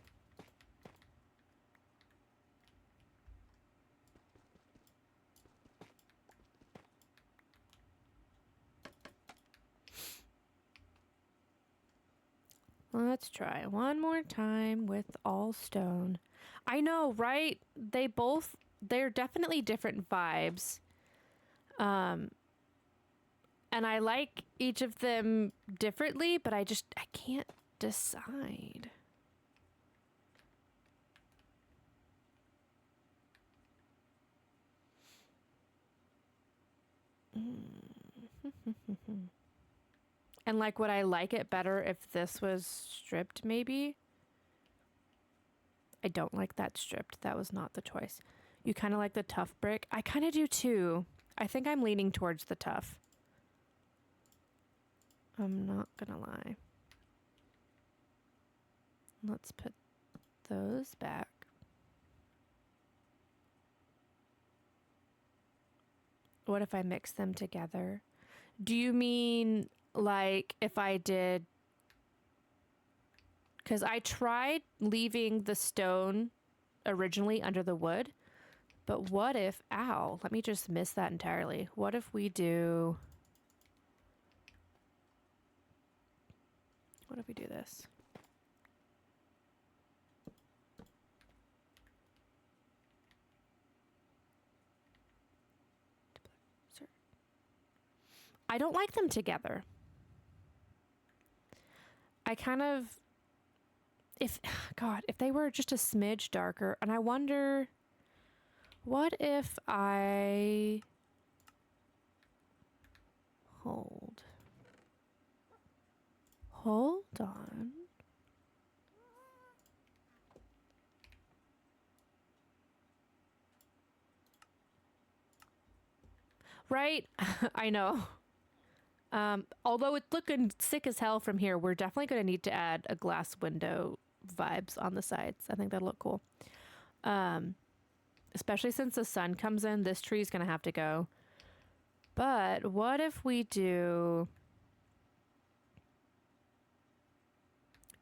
Let's try one more time with all stone. I know, right? They're definitely different vibes. And I like each of them differently, but I can't decide. And like, would I like it better if this was stripped, maybe? I don't like that stripped. That was not the choice. You kind of like the tough brick? I kind of do too. I think I'm leaning towards the tough. I'm not gonna lie. Let's put those back. What if I mix them together? Do you mean like if I did... Because I tried leaving the stone originally under the wood, but what if... Ow, let me just miss that entirely. What if we do... What if we do this? I don't like them together. I kind of... If they were just a smidge darker, and I wonder... What if I... Hold on. Right? I know. Although it's looking sick as hell from here, we're definitely going to need to add a glass window vibes on the sides. I think that'll look cool. Especially since the sun comes in, this tree's going to have to go. But what if we do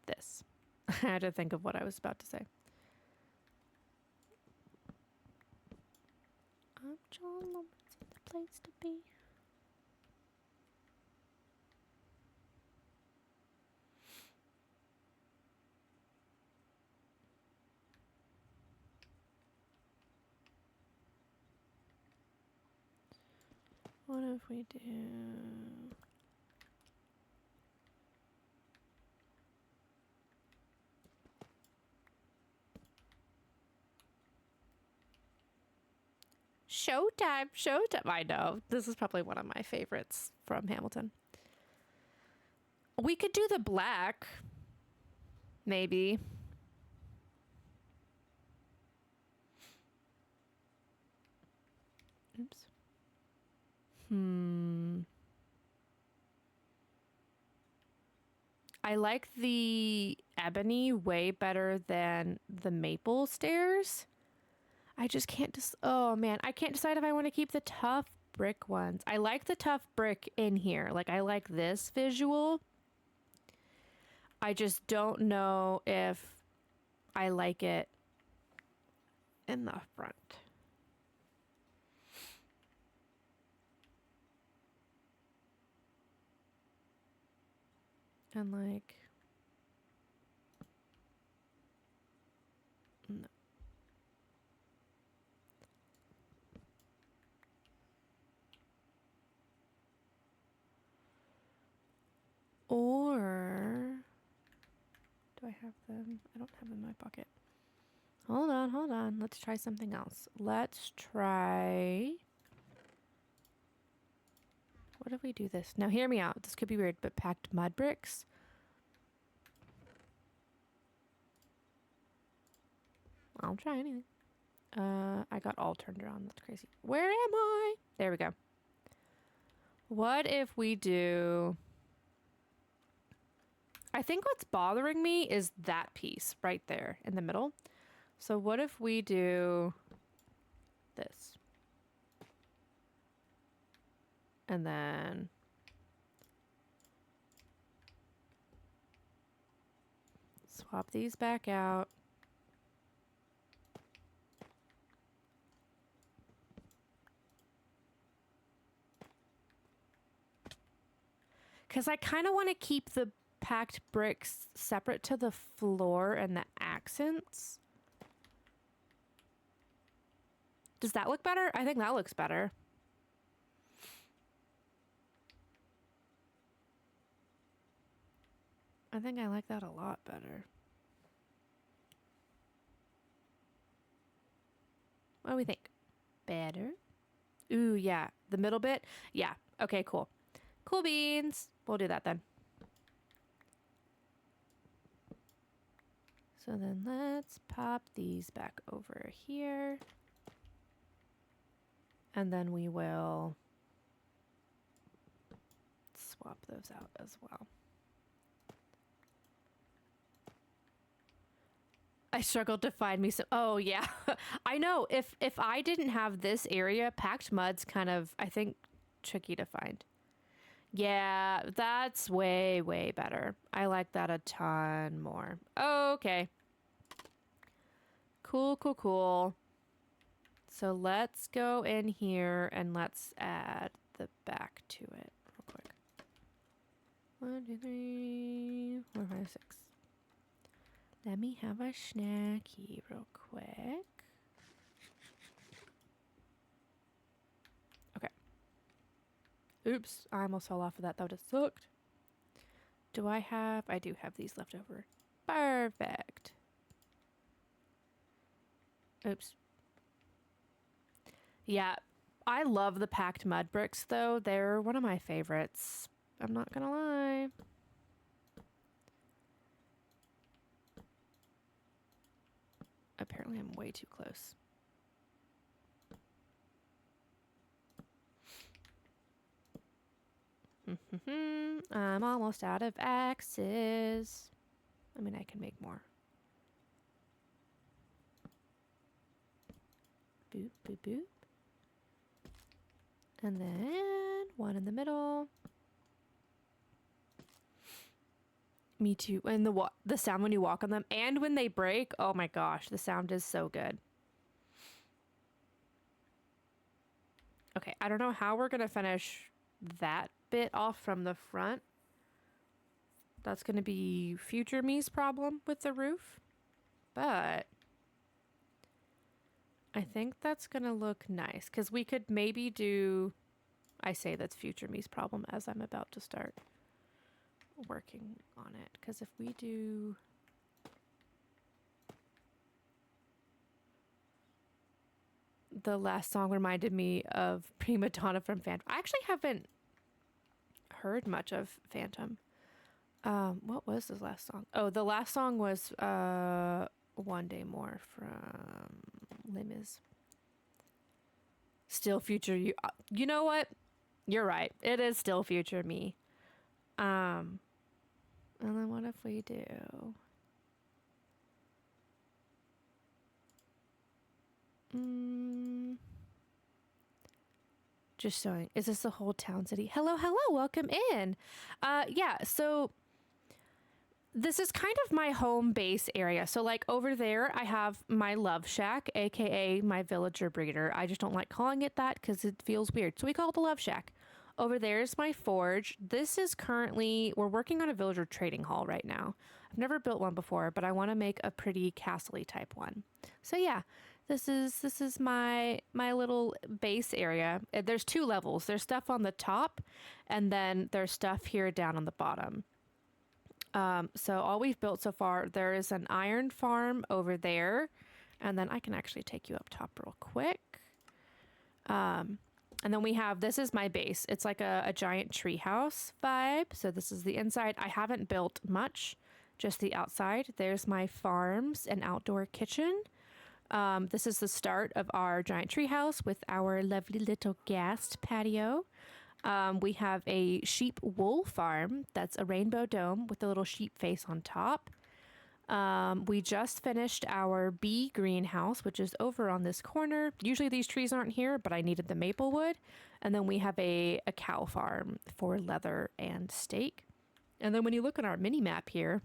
this? I had to think of what I was about to say. John Lawrence is the place to be. What if we do... Showtime! Showtime, Showtime. I know. This is probably one of my favorites from Hamilton. We could do the black. Maybe. Oops. I like the ebony way better than the maple stairs. I just can't oh man, I can't decide if I want to keep the tough brick ones. I like the tough brick in here. Like I like this visual. I just don't know if I like it in the front. And like, no. Or do I have them? I don't have them in my pocket. Hold on. Let's try something else. Let's try. What if we do this? Now hear me out. This could be weird, but packed mud bricks. I'll try anything. I got all turned around. That's crazy. Where am I? There we go. What if we do... I think what's bothering me is that piece right there in the middle. So what if we do this? And then swap these back out. Because I kind of want to keep the packed bricks separate to the floor and the accents. Does that look better? I think that looks better. I think I like that a lot better. What do we think? Better? Ooh, yeah. The middle bit? Yeah. Okay, cool. Cool beans. We'll do that then. So then let's pop these back over here. And then we will swap those out as well. I struggled to find me some. Oh yeah, I know. If I didn't have this area, packed mud's kind of, I think, tricky to find. Yeah, that's way, way better. I like that a ton more. Okay. Cool. So let's go in here and let's add the back to it real quick. 1, 2, 3, 4, 5, 6. Let me have a snacky real quick. Okay. Oops, I almost fell off of that. That would have sucked. Do I have... I do have these left over. Perfect. Oops. Yeah, I love the packed mud bricks, though. They're one of my favorites. I'm not gonna lie. Apparently, I'm way too close. I'm almost out of axes. I mean, I can make more. Boop, boop, boop. And then one in the middle. Me too. And the sound when you walk on them and when they break, oh my gosh, the sound is so good. Okay, I don't know how we're going to finish that bit off from the front. That's going to be future me's problem with the roof. But I think that's going to look nice because we could maybe do... I say that's future me's problem as I'm about to start working on it, because if we do the last song reminded me of Prima Donna from Phantom. I actually haven't heard much of Phantom. What was this last song? Oh, the last song was One Day More from Les Mis. Still Future You. You know what? You're right. It is Still Future Me. And then what if we do? Just showing. Is this the whole town city? Hello, hello. Welcome in. Yeah. So this is kind of my home base area. So like over there, I have my love shack, aka my villager breeder. I just don't like calling it that because it feels weird. So we call it the love shack. Over there is my forge. This is currently, we're working on a villager trading hall right now. I've never built one before, but I want to make a pretty castle-y type one. So yeah, this is my little base area. There's 2 levels. There's stuff on the top, and then there's stuff here down on the bottom. So all we've built so far, there is an iron farm over there, and then I can actually take you up top real quick. And then we have, this is my base. It's like a giant treehouse vibe. So this is the inside. I haven't built much, just the outside. There's my farms and outdoor kitchen. This is the start of our giant treehouse with our lovely little gassed patio. We have a sheep wool farm that's a rainbow dome with a little sheep face on top. We just finished our bee greenhouse, which is over on this corner. Usually these trees aren't here, but I needed the maple wood. And then we have a cow farm for leather and steak. And then when you look at our mini map here,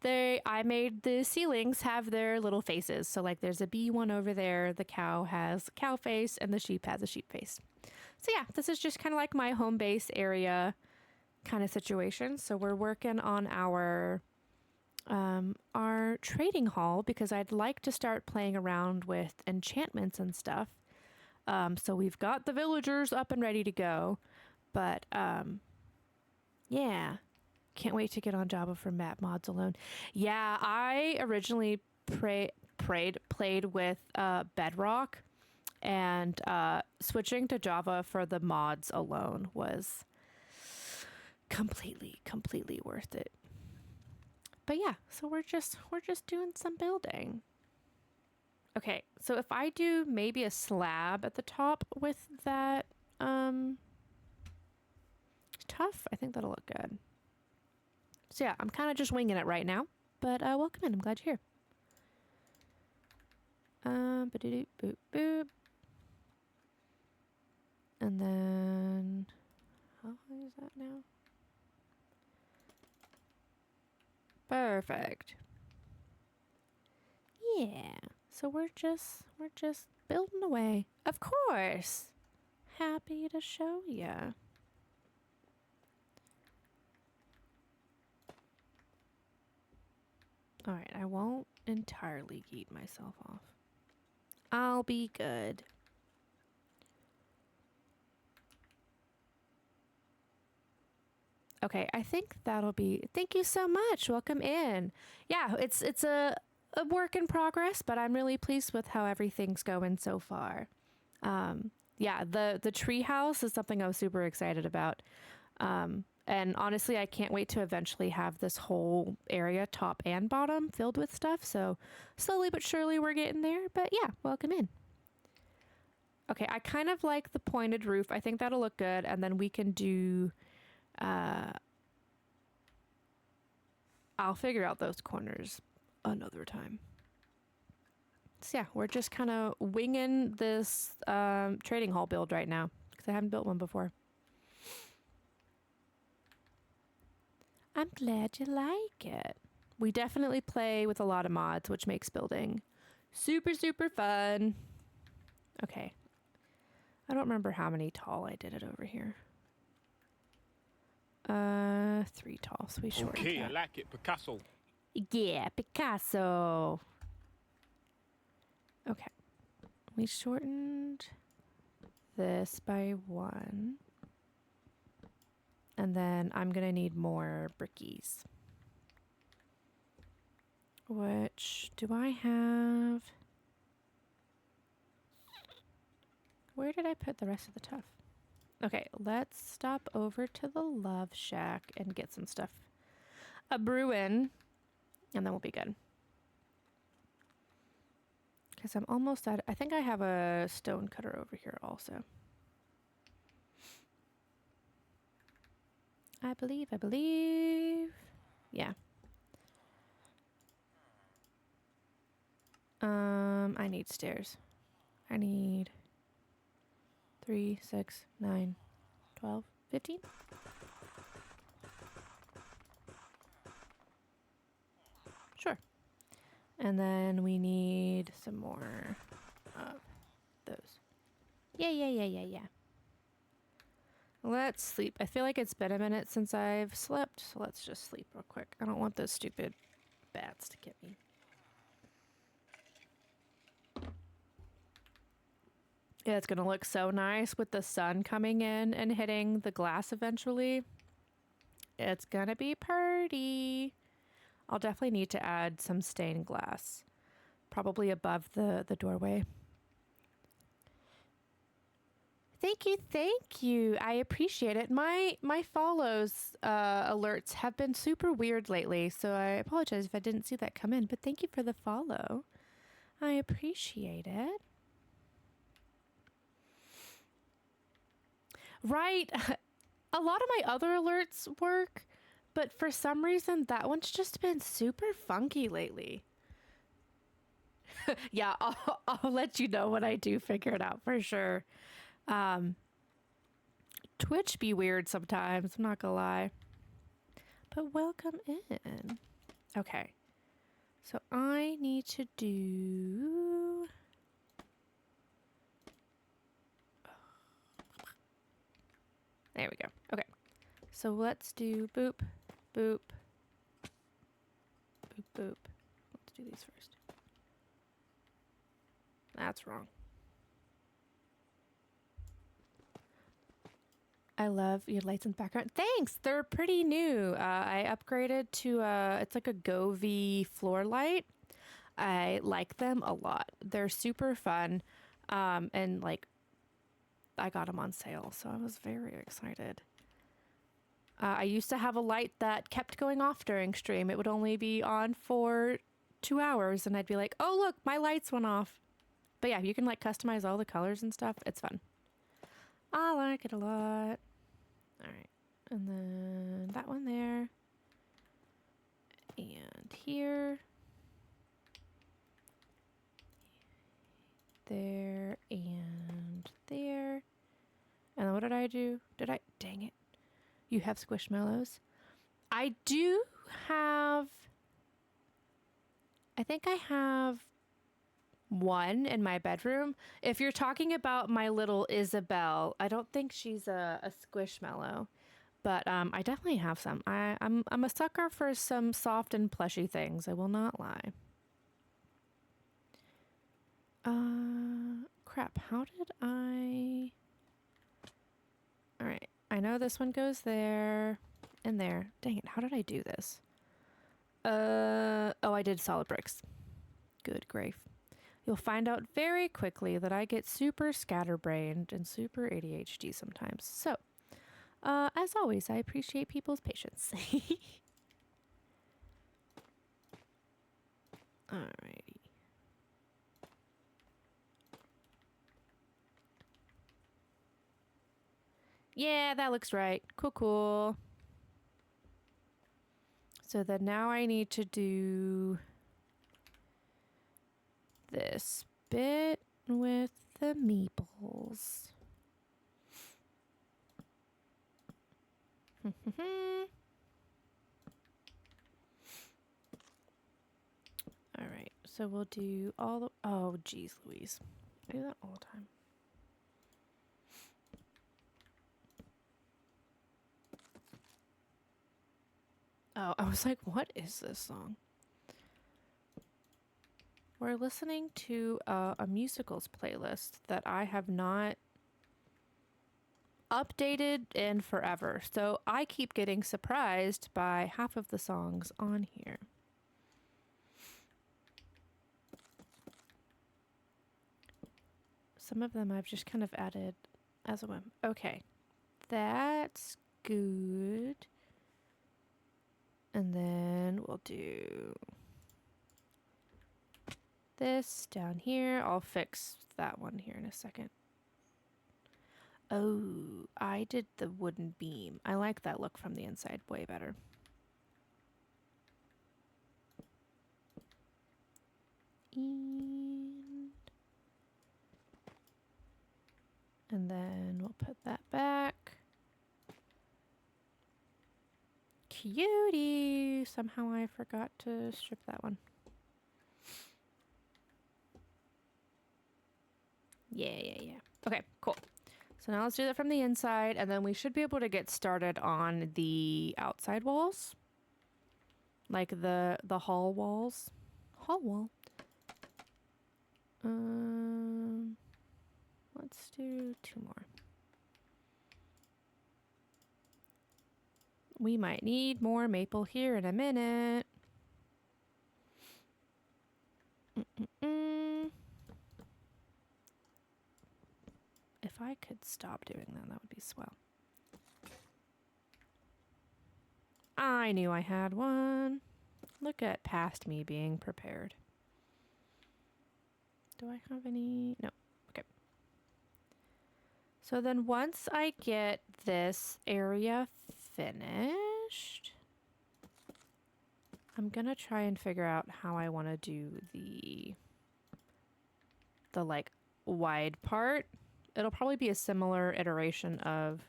I made the ceilings have their little faces. So like there's a bee one over there, the cow has a cow face, and the sheep has a sheep face. So yeah, this is just kind of like my home base area kind of situation. So we're working on our trading hall because I'd like to start playing around with enchantments and stuff. So we've got the villagers up and ready to go, but yeah, can't wait to get on Java for map mods alone. Yeah, I originally played with Bedrock, and switching to Java for the mods alone was completely worth it. But yeah, so we're just doing some building. Okay, so if I do maybe a slab at the top with that tuff, I think that'll look good. So yeah, I'm kind of just winging it right now, but welcome in. I'm glad you're here. Ba-do-do, boop, boop. And then, how high is that now? Perfect. Yeah. So we're just building away. Of course. Happy to show ya. All right, I won't entirely yeet myself off. I'll be good. Okay, I think that'll be. Thank you so much. Welcome in. Yeah, it's a work in progress, but I'm really pleased with how everything's going so far. Yeah, the tree house is something I was super excited about. And honestly, I can't wait to eventually have this whole area, top and bottom, filled with stuff. So slowly but surely we're getting there. But yeah, welcome in. Okay, I kind of like the pointed roof. I think that'll look good. And then we can do... I'll figure out those corners another time. So yeah, we're just kind of winging this trading hall build right now because I haven't built one before. I'm glad you like it. We definitely play with a lot of mods, which makes building super fun. Okay. I don't remember how many tall I did it over here. 3 tall, so we shortened Okay, that. I like it, Picasso. Yeah, Picasso. Okay. We shortened this by 1. And then I'm going to need more brickies. Which do I have? Where did I put the rest of the stuff? Okay, let's stop over to the Love Shack and get some stuff a brewin', and then we'll be good. Because I'm almost at, I think I have a stone cutter over here also. I believe. Yeah. I need stairs. I need 3, 6, 9, 12, 15. Sure. And then we need some more of those. Yeah. Let's sleep. I feel like it's been a minute since I've slept, so let's just sleep real quick. I don't want those stupid bats to get me. Yeah, it's gonna look so nice with the sun coming in and hitting the glass eventually. It's gonna be pretty. I'll definitely need to add some stained glass, probably above the doorway. Thank you. I appreciate it. My follows alerts have been super weird lately, so I apologize if I didn't see that come in, but thank you for the follow. I appreciate it. Right. A lot of my other alerts work, but for some reason that one's just been super funky lately. Yeah, I'll let you know when I do figure it out for sure. Twitch be weird sometimes, I'm not gonna lie. But welcome in. Okay. So I need to do... There we go. Okay. So let's do boop, boop, boop, boop. Let's do these first. That's wrong. I love your lights in the background. Thanks. They're pretty new. I upgraded to it's like a Govee floor light. I like them a lot. They're super fun. And like I got them on sale, so I was very excited. I used to have a light that kept going off during stream. It would only be on for 2 hours and I'd be like, "Oh, look, my lights went off." But yeah, you can like customize all the colors and stuff. It's fun. I like it a lot. All right. And then that one there. And here. There and there. And then what did I do? Dang it. You have Squishmallows. I do have, I think I have one in my bedroom. If you're talking about my little Isabel, I don't think she's a Squishmallow, but I definitely have some. I'm a sucker for some soft and plushy things. I will not lie. Crap. How did I? All right. I know this one goes there and there. Dang it. How did I do this? Oh, I did solid bricks. Good grief. You'll find out very quickly that I get super scatterbrained and super ADHD sometimes. So, as always, I appreciate people's patience. Alrighty. Yeah, that looks right. Cool. So then now I need to do this bit with the meeples. All right, so we'll do all the, oh geez Louise, I do that all the time. Oh, I was like, what is this song? We're listening to a musicals playlist that I have not updated in forever. So I keep getting surprised by half of the songs on here. Some of them I've just kind of added as a whim. Okay, that's good. And then we'll do this down here. I'll fix that one here in a second. Oh, I did the wooden beam. I like that look from the inside way better. And then we'll put that back. Cutie! Somehow I forgot to strip that one. Yeah. Okay, cool. So now let's do that from the inside, and then we should be able to get started on the outside walls. Like the hall walls. Hall wall. Let's do 2 more. We might need more maple here in a minute. If I could stop doing that would be swell. I knew I had one. Look at past me being prepared. Do I have any? No. Okay. So then once I get this area finished, I'm gonna try and figure out how I want to do the like wide part. It'll probably be a similar iteration of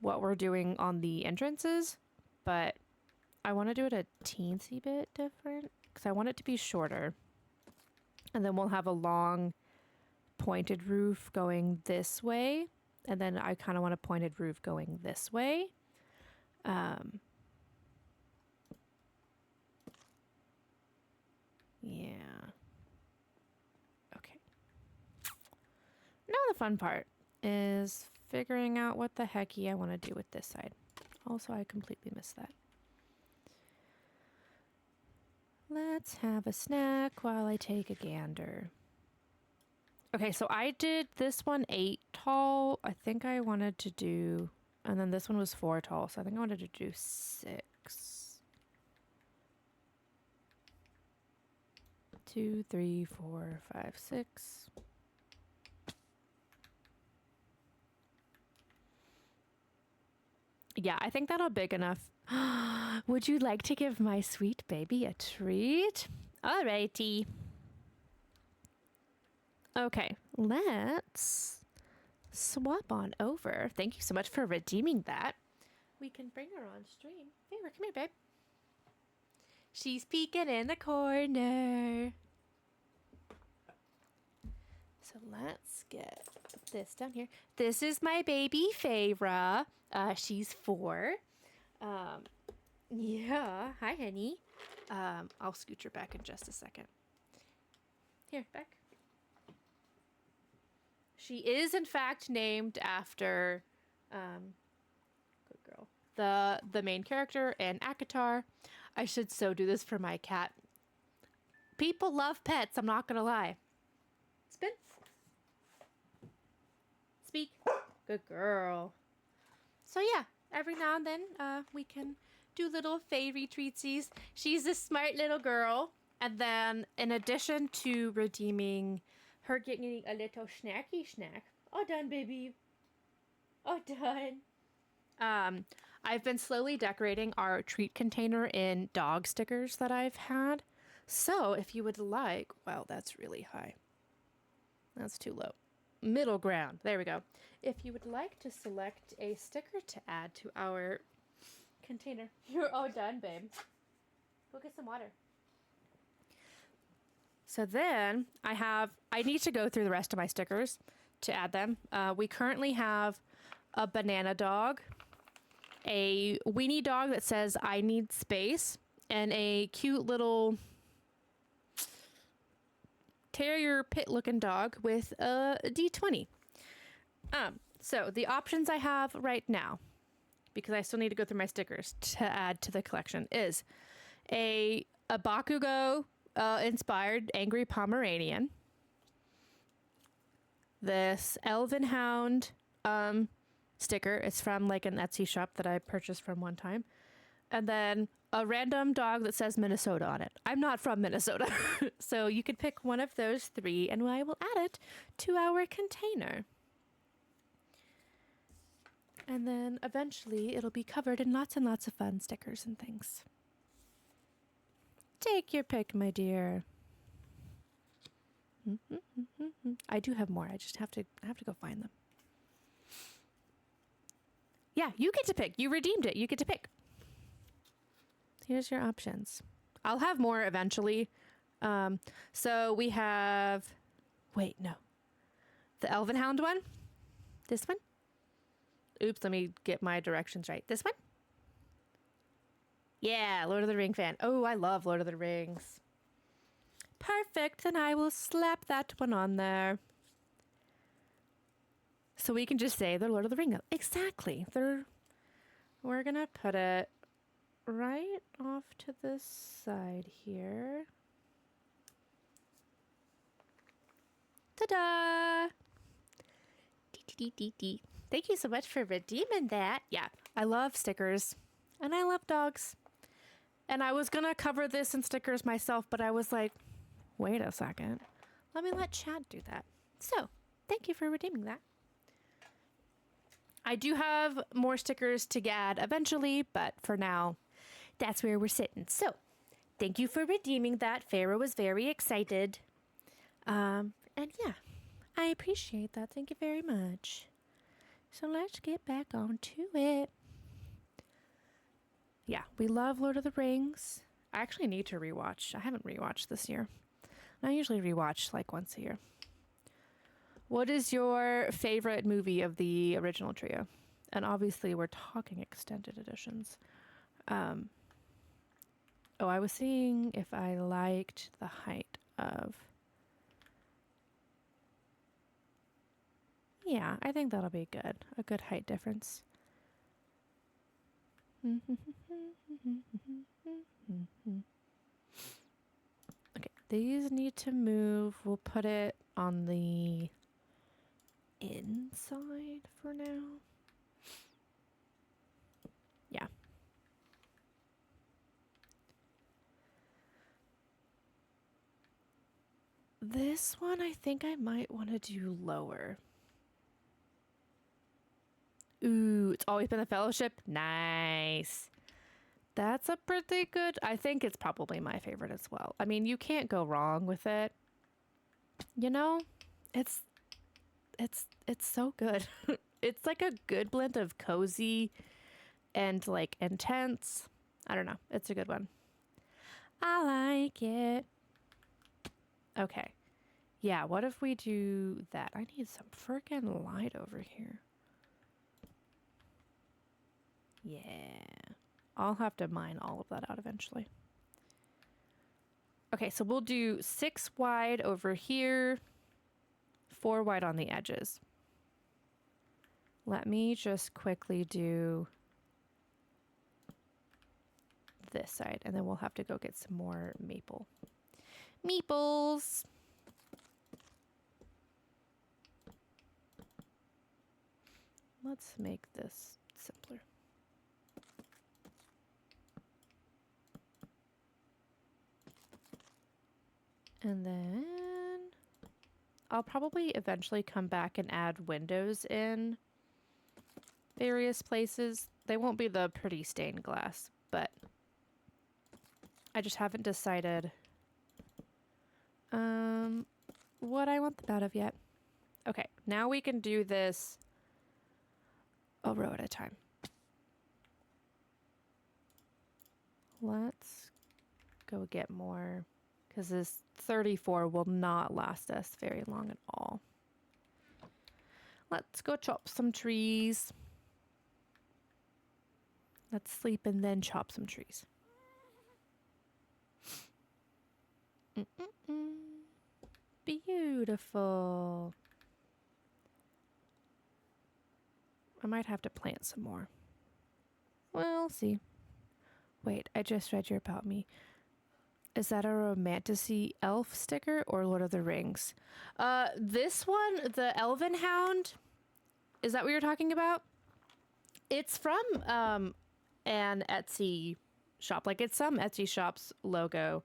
what we're doing on the entrances, but I want to do it a teensy bit different because I want it to be shorter. And then we'll have a long pointed roof going this way. And then I kind of want a pointed roof going this way. Yeah. Okay. Now the fun part is figuring out what the hecky I want to do with this side. Also, I completely missed that. Let's have a snack while I take a gander. Okay, so I did this one 8 tall. I think I wanted to do, and then this one was 4 tall, so I think I wanted to do 6. 2, 3, 4, 5, 6. Yeah, I think that'll big enough. Would you like to give my sweet baby a treat? Alrighty. Okay, let's swap on over. Thank you so much for redeeming that. We can bring her on stream. Favor, come here, babe. She's peeking in the corner. So let's get this down here. This is my baby, Feyre. She's 4. Yeah. Hi, honey. I'll scooch her back in just a second. Here, back. She is, in fact, named after, good girl, the main character in ACOTAR. I should so do this for my cat. People love pets, I'm not gonna lie. Spin. Speak. Good girl. So yeah, every now and then, we can do little fairy treatsies. She's a smart little girl. And then, in addition to redeeming her getting a little snacky snack. All done, baby. All done. I've been slowly decorating our treat container in dog stickers that I've had. So, if you would like, wow, that's really high. That's too low. Middle ground. There we go. If you would like to select a sticker to add to our container. You're all done, babe. Go get some water. So then I need to go through the rest of my stickers to add them. We currently have a banana dog, a weenie dog that says I need space, and a cute little terrier pit looking dog with a D20. So the options I have right now, because I still need to go through my stickers to add to the collection, is a Bakugo inspired angry Pomeranian, this Elven Hound sticker. It's from like an Etsy shop that I purchased from one time. And then a random dog that says Minnesota on it. I'm not from Minnesota. So you could pick one of those three and I will add it to our container. And then eventually it'll be covered in lots and lots of fun stickers and things. Take your pick, my dear. I do have more. I just have to go find them. Yeah, you get to pick. You redeemed it. You get to pick. Here's your options. I'll have more eventually. So we have, wait, no. The Elven Hound one. This one. Oops, let me get my directions right. This one? Yeah, Lord of the Ring fan. Oh, I love Lord of the Rings. Perfect, then I will slap that one on there. So we can just say they're Lord of the Ring. Exactly. We're going to put it right off to this side here. Ta-da! Dee. Thank you so much for redeeming that. Yeah, I love stickers and I love dogs. And I was going to cover this in stickers myself, but I was like, wait a second. Let me let Chad do that. So, thank you for redeeming that. I do have more stickers to add eventually, but for now, that's where we're sitting. So, thank you for redeeming that. Pharaoh was very excited. And yeah, I appreciate that. Thank you very much. So let's get back on to it. Yeah, we love Lord of the Rings. I actually need to rewatch. I haven't rewatched this year. I usually rewatch like once a year. What is your favorite movie of the original trio? And obviously we're talking extended editions. I was seeing if I liked the height of... Yeah, I think that'll be good. A good height difference. Okay, these need to move. We'll put it on the inside for now. Yeah. This one I think I might want to do lower. Ooh, it's always been the Fellowship. Nice. That's a pretty good... I think it's probably my favorite as well. I mean, you can't go wrong with it. You know? It's so good. It's like a good blend of cozy and like intense. I don't know. It's a good one. I like it. Okay. Yeah, what if we do that? I need some freaking light over here. Yeah. I'll have to mine all of that out eventually. Okay, so we'll do 6 wide over here, 4 wide on the edges. Let me just quickly do this side, and then we'll have to go get some more maple. Meeples! Let's make this simpler. And then I'll probably eventually come back and add windows in various places. They won't be the pretty stained glass, but I just haven't decided what I want them out of yet. Okay, now we can do this a row at a time. Let's go get more, because this 34 will not last us very long at all. Let's go chop some trees. Let's sleep and then chop some trees. Beautiful. I might have to plant some more. We'll see. Wait, I just read your about me. Is that a Romantasy elf sticker or Lord of the Rings? This one, the Elven Hound, is that what you're talking about? It's from an Etsy shop. Like, it's some Etsy shop's logo.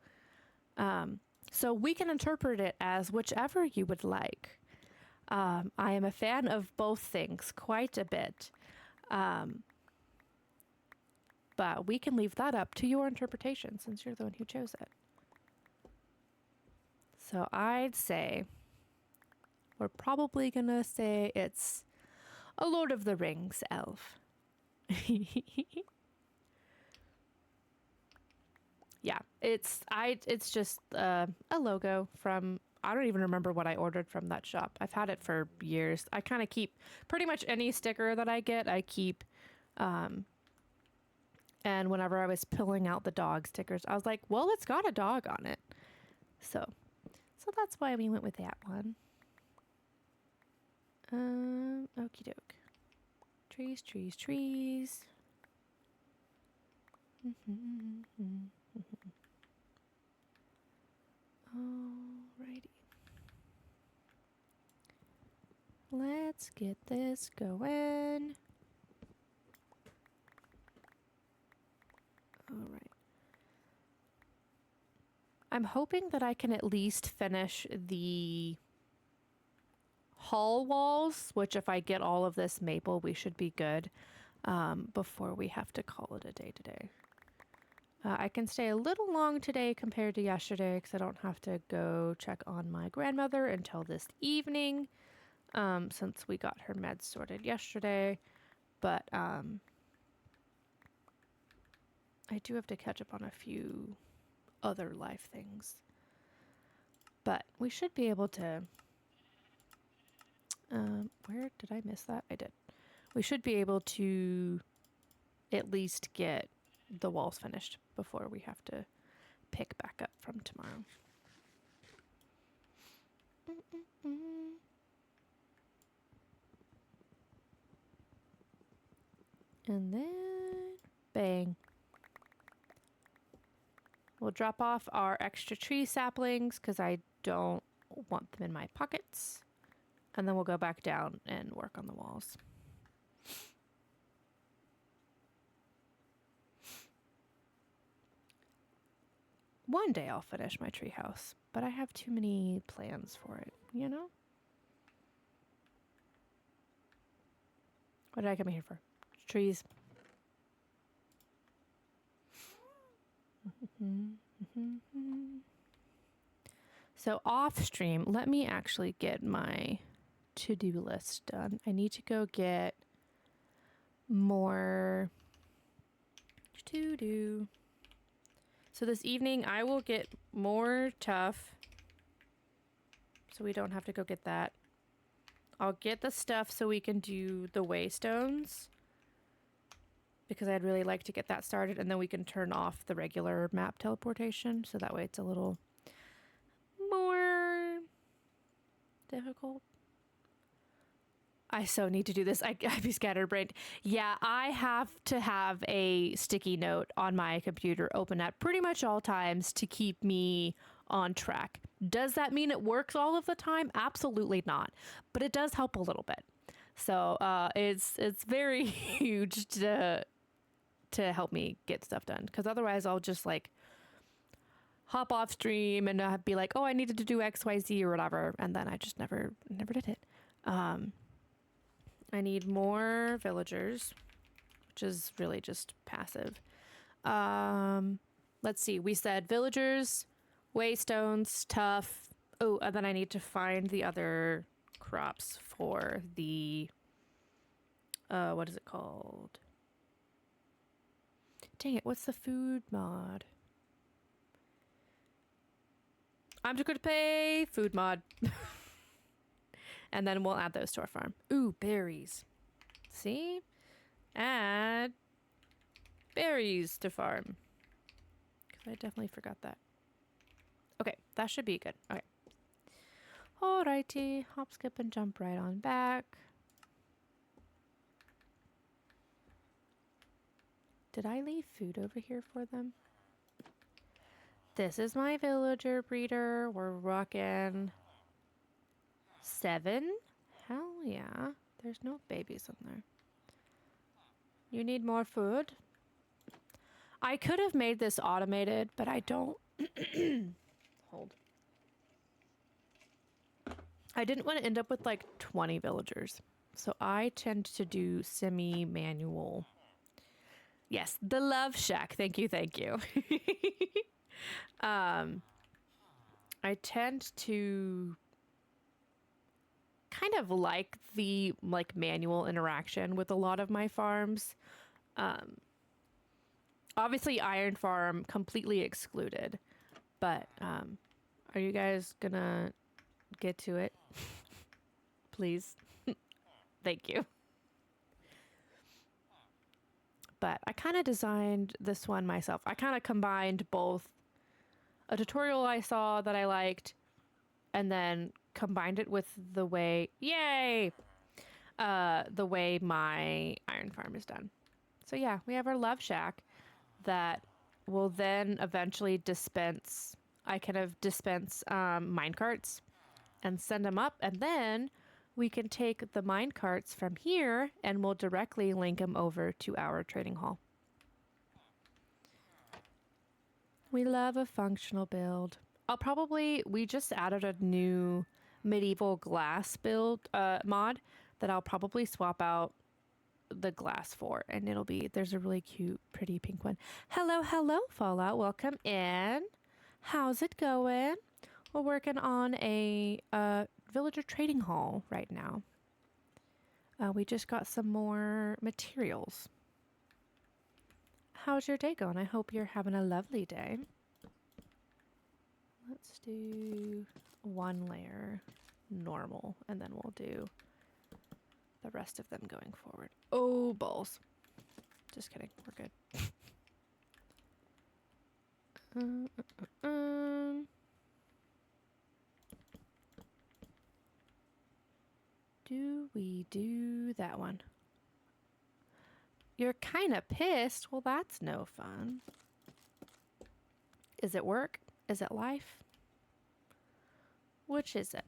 So we can interpret it as whichever you would like. I am a fan of both things quite a bit. But we can leave that up to your interpretation since you're the one who chose it. So I'd say we're probably gonna say it's a Lord of the Rings elf. Yeah, it's just a logo from, I don't even remember what I ordered from that shop. I've had it for years. I kind of keep pretty much any sticker that I get, I keep. And whenever I was pulling out the dog stickers, I was like, well, it's got a dog on it. So that's why we went with that one. Okie doke. Trees, trees, trees. Alrighty. Let's get this going. Alright. I'm hoping that I can at least finish the hall walls, which if I get all of this maple, we should be good before we have to call it a day today. I can stay a little long today compared to yesterday because I don't have to go check on my grandmother until this evening since we got her meds sorted yesterday. But I do have to catch up on a few other life things. But we should be able to... where did I miss that? I did. We should be able to at least get the walls finished before we have to pick back up from tomorrow. And then bang. We'll drop off our extra tree saplings because I don't want them in my pockets. And then we'll go back down and work on the walls. One day I'll finish my treehouse, but I have too many plans for it, you know? What did I come here for? Trees. So off stream, let me actually get my to-do list done. I need to go get more to-do. So this evening I will get more tough so we don't have to go get that. I'll get the stuff so we can do the waystones because I'd really like to get that started, and then we can turn off the regular map teleportation so that way it's a little more difficult. I so need to do this. I'd be scatterbrained. Yeah, I have to have a sticky note on my computer open at pretty much all times to keep me on track. Does that mean it works all of the time? Absolutely not. But it does help a little bit. So it's very huge to help me get stuff done. Because otherwise I'll just like hop off stream and be like, oh, I needed to do XYZ or whatever. And then I just never did it. I need more villagers, which is really just passive. Let's see. We said villagers, waystones, tough. Oh, and then I need to find the other crops for the... what is it called? Dang it, what's the food mod? I'm just going to pay food mod. And then we'll add those to our farm. Ooh, berries. See? Add berries to farm. Because I definitely forgot that. Okay, that should be good. Okay. Alrighty. Hop, skip, and jump right on back. Did I leave food over here for them? This is my villager breeder. We're rocking 7. Hell yeah. There's no babies in there. You need more food? I could have made this automated, but I don't. Hold. I didn't want to end up with like 20 villagers. So I tend to do semi-manual. Yes, the love shack. Thank you, thank you. I tend to kind of like the manual interaction with a lot of my farms. Obviously Iron Farm completely excluded, but are you guys gonna get to it? Please. Thank you. But I kind of designed this one myself. I kind of combined both a tutorial I saw that I liked and then combined it with the way, the way my Iron Farm is done. So yeah, we have our love shack that will then eventually dispense, I kind of dispense minecarts and send them up, and then we can take the minecarts from here and we'll directly link them over to our trading hall. We love a functional build. We just added a new medieval glass build mod that I'll probably swap out the glass for, and there's a really cute, pretty pink one. Hello, Fallout. Welcome in. How's it going? We're working on a villager trading hall right now. We just got some more materials. How's your day going? I hope you're having a lovely day. Let's do 1 layer normal, and then we'll do the rest of them going forward. Oh, balls. Just kidding. We're good. Do we do that one? You're kind of pissed. Well, that's no fun. Is it work? Is it life? Which is it?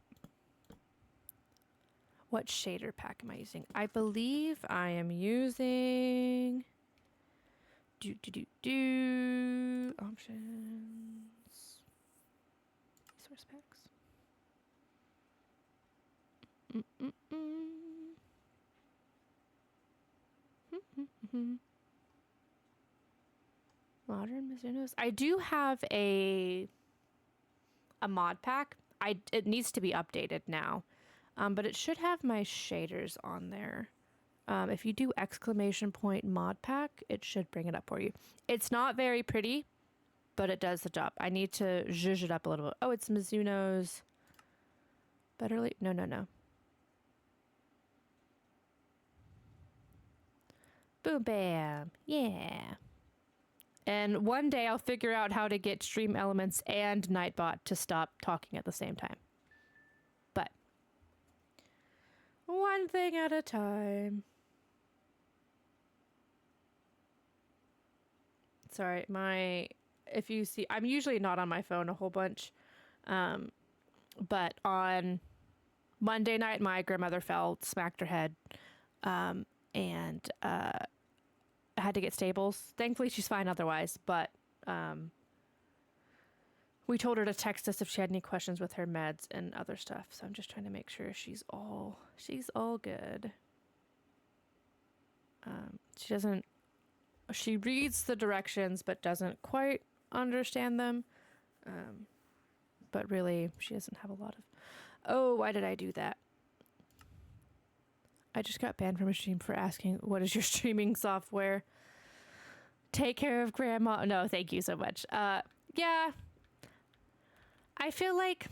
What shader pack am I using? I believe I am using options, resource packs. Modern Mizunos. I do have a mod pack. It needs to be updated now, but it should have my shaders on there. If you do ! mod pack, it should bring it up for you. It's not very pretty, but it does the job. I need to zhuzh it up a little bit. Oh, it's Mizuno's. Betterly? No. Boom, bam. Yeah. And one day I'll figure out how to get Stream Elements and Nightbot to stop talking at the same time. But one thing at a time. Sorry, if you see, I'm usually not on my phone a whole bunch. But on Monday night, my grandmother fell, smacked her head, and had to get stables. Thankfully, she's fine otherwise, but we told her to text us if she had any questions with her meds and other stuff. So I'm just trying to make sure she's all good. She reads the directions but doesn't quite understand them. But really, she doesn't have a lot of... Oh, why did I do that? I just got banned from a stream for asking, what is your streaming software? Take care of grandma. No, thank you so much. Yeah. I feel like,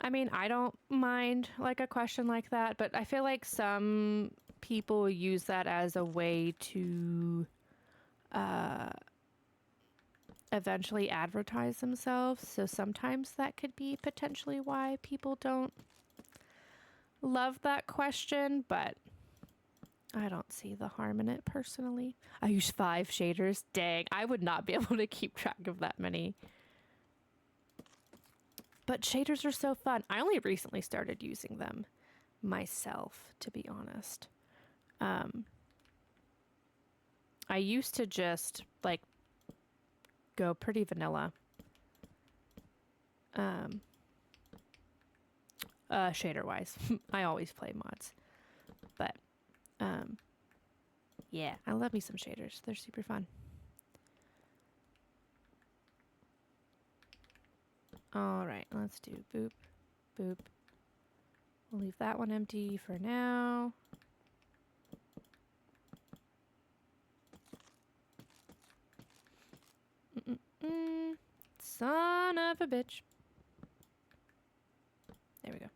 I don't mind like a question like that, but I feel like some people use that as a way to eventually advertise themselves. So sometimes that could be potentially why people don't love that question, but I don't see the harm in it personally. I use 5 shaders. Dang, I would not be able to keep track of that many. But shaders are so fun. I only recently started using them myself, to be honest. I used to just like go pretty vanilla. Shader wise. I always play mods. But yeah, I love me some shaders. They're super fun. All right, let's do boop, boop. We'll leave that one empty for now. Son of a bitch. There we go.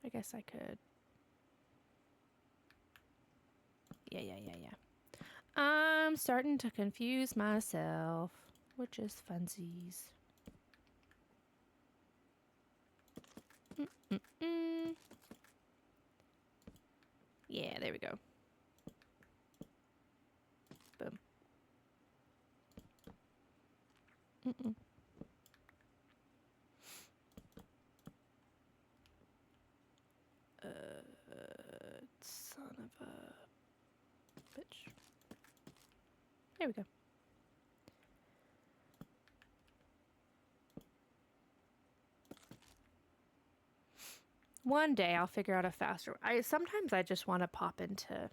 I guess I could. Yeah. I'm starting to confuse myself, which is funsies. Yeah, there we go. Boom. Son of a bitch. There we go. One day I'll figure out a faster way. Sometimes I just want to pop into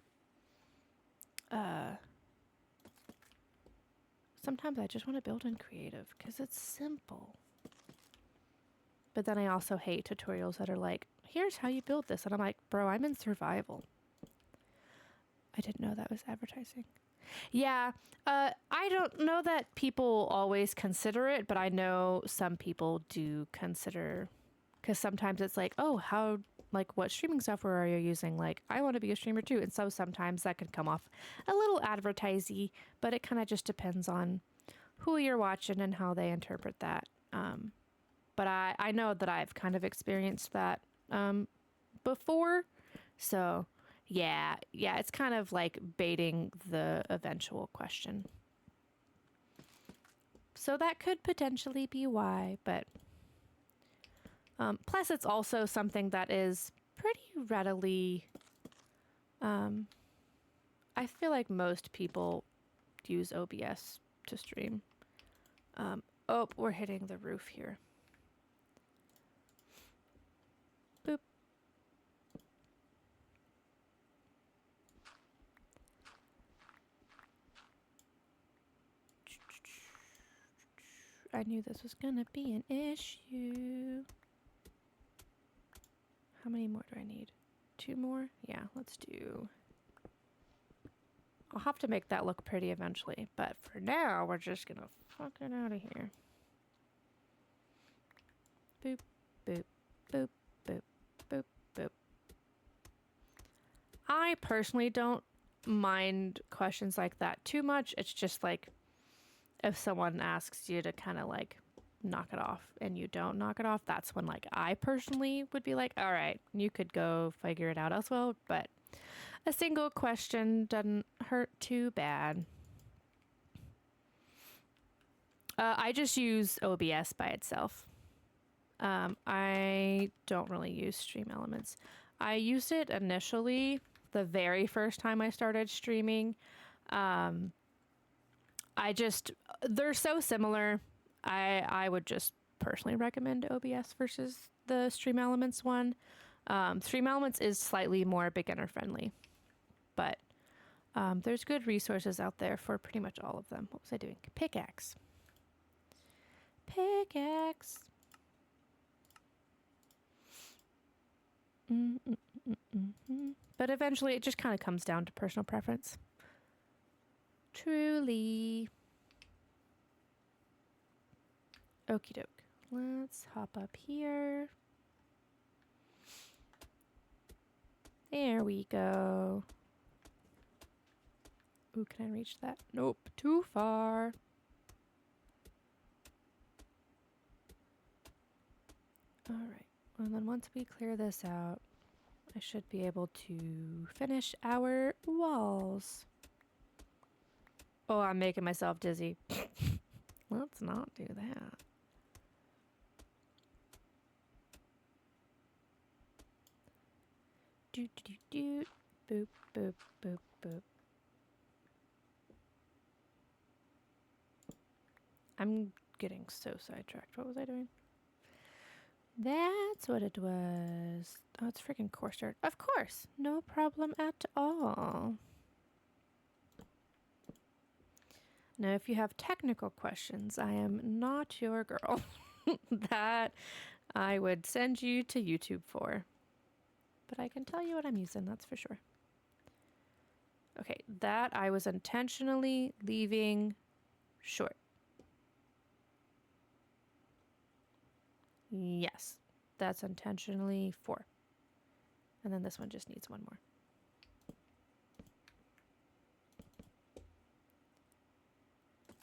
sometimes I just want to build in creative because it's simple. But then I also hate tutorials that are like, here's how you build this. And I'm like, bro, I'm in survival. I didn't know that was advertising. Yeah, I don't know that people always consider it, but I know some people do consider, because sometimes it's like, oh, what streaming software are you using? Like, I want to be a streamer too. And so sometimes that can come off a little advertisey, but it kind of just depends on who you're watching and how they interpret that. But I know that I've kind of experienced that before. So yeah, it's kind of like baiting the eventual question. So that could potentially be why, but plus it's also something that is pretty readily, I feel like most people use OBS to stream. Oh, we're hitting the roof here. Boop. I knew this was gonna be an issue. How many more do I need? 2 more? Yeah, let's do. I'll have to make that look pretty eventually, but for now, we're just gonna fuck it out of here. Boop, boop, boop, boop, boop, boop. I personally don't mind questions like that too much. It's just like if someone asks you to kind of like knock it off and you don't knock it off, that's when like I personally would be like, all right, you could go figure it out as well. But a single question doesn't hurt too bad. I just use OBS by itself. I don't really use Stream Elements. I used it initially the very first time I started streaming. They're so similar. I would just personally recommend OBS versus the Stream Elements one. Stream Elements is slightly more beginner friendly, but there's good resources out there for pretty much all of them. What was I doing? Pickaxe. But eventually it just kind of comes down to personal preference. Truly. Okie doke. Let's hop up here. There we go. Ooh, can I reach that? Nope, too far. All right. And then once we clear this out, I should be able to finish our walls. Oh, I'm making myself dizzy. Let's not do that. Do do do do. Boop boop boop boop. I'm getting so sidetracked. What was I doing? That's what it was. Oh, it's freaking course start. Of course. No problem at all. Now, if you have technical questions, I am not your girl. That I would send you to YouTube for. But I can tell you what I'm using, that's for sure. Okay, that I was intentionally leaving short. Yes, that's intentionally 4. And then this one just needs 1 more.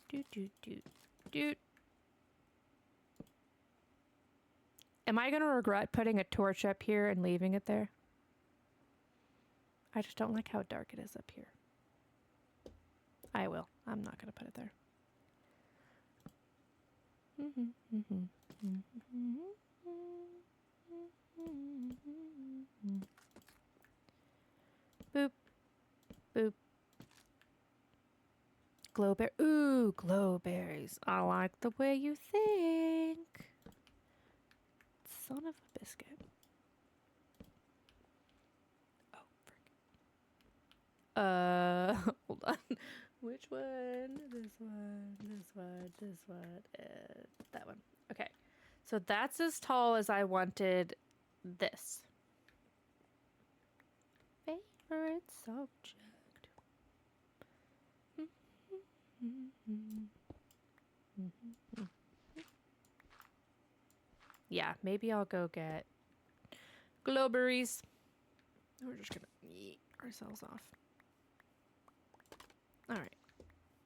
Doot, doot, doot, doot. Am I going to regret putting a torch up here and leaving it there? I just don't like how dark it is up here. I will. I'm not going to put it there. Boop. Boop. Glowberry. Ooh, glowberries. I like the way you think. Son of a biscuit. Oh, frick. Hold on. Which one? This one, this one, this one, and that one. Okay. So that's as tall as I wanted this. Favorite subject. Yeah, maybe I'll go get glowberries. We're just gonna eat ourselves off. Alright.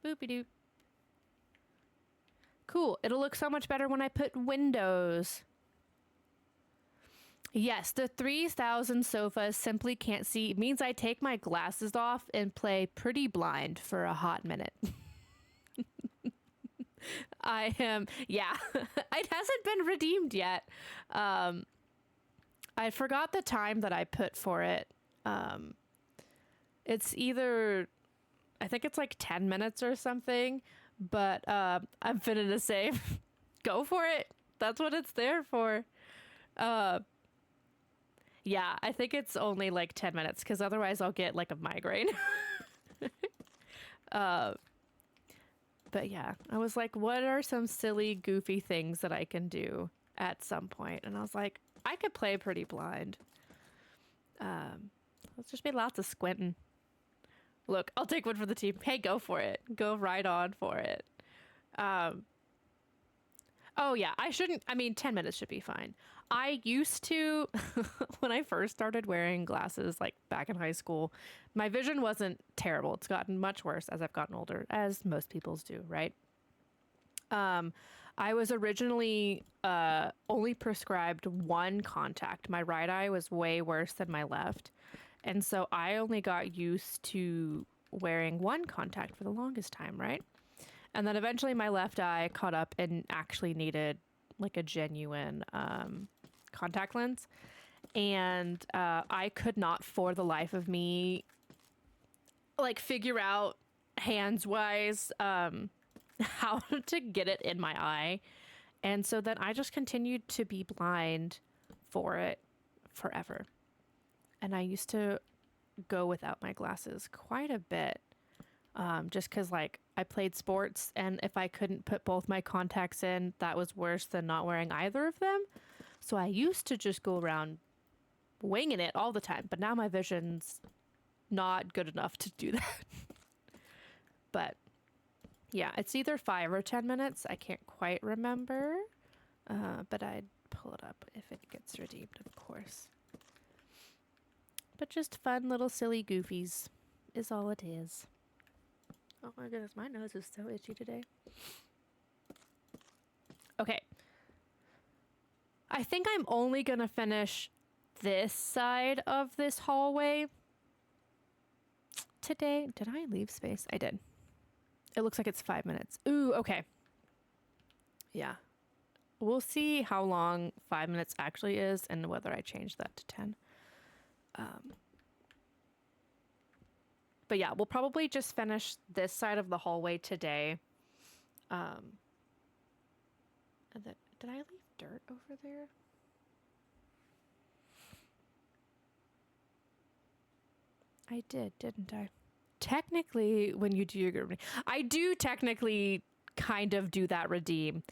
Boopy doop. Cool. It'll look so much better when I put windows. Yes, the 3000 sofas simply can't see. It means I take my glasses off and play pretty blind for a hot minute. I am, yeah, it hasn't been redeemed yet. I forgot the time that I put for it. It's either, I think it's like 10 minutes or something, but I'm finna say, go for it. That's what it's there for. Yeah, I think it's only like 10 minutes because otherwise I'll get like a migraine. But yeah, I was like, what are some silly, goofy things that I can do at some point? And I was like, I could play pretty blind. Let's just be lots of squinting. Look, I'll take one for the team. Hey, go for it. Go right on for it. Oh yeah, 10 minutes should be fine. I used to, when I first started wearing glasses, like back in high school, my vision wasn't terrible. It's gotten much worse as I've gotten older, as most people's do, right? I was originally only prescribed one contact. My right eye was way worse than my left. And so I only got used to wearing one contact for the longest time, right? And then eventually my left eye caught up and actually needed like a genuine contact lens. And I could not for the life of me like figure out hands-wise how to get it in my eye. And so then I just continued to be blind for it forever. And I used to go without my glasses quite a bit. Just because, like, I played sports, and if I couldn't put both my contacts in, that was worse than not wearing either of them. So I used to just go around winging it all the time, but now my vision's not good enough to do that. But yeah, it's either 5 or 10 minutes. I can't quite remember, but I'd pull it up if it gets redeemed, of course. But just fun little silly goofies is all it is. Oh my goodness, my nose is so itchy today. Okay. I think I'm only going to finish this side of this hallway today. Did I leave space? I did. It looks like it's 5 minutes. Ooh, okay. Yeah. We'll see how long 5 minutes actually is and whether I change that to 10. But yeah, we'll probably just finish this side of the hallway today. And then, did I leave dirt over there? I did, didn't I? Technically, when you do your redeem, I do technically kind of do that redeem.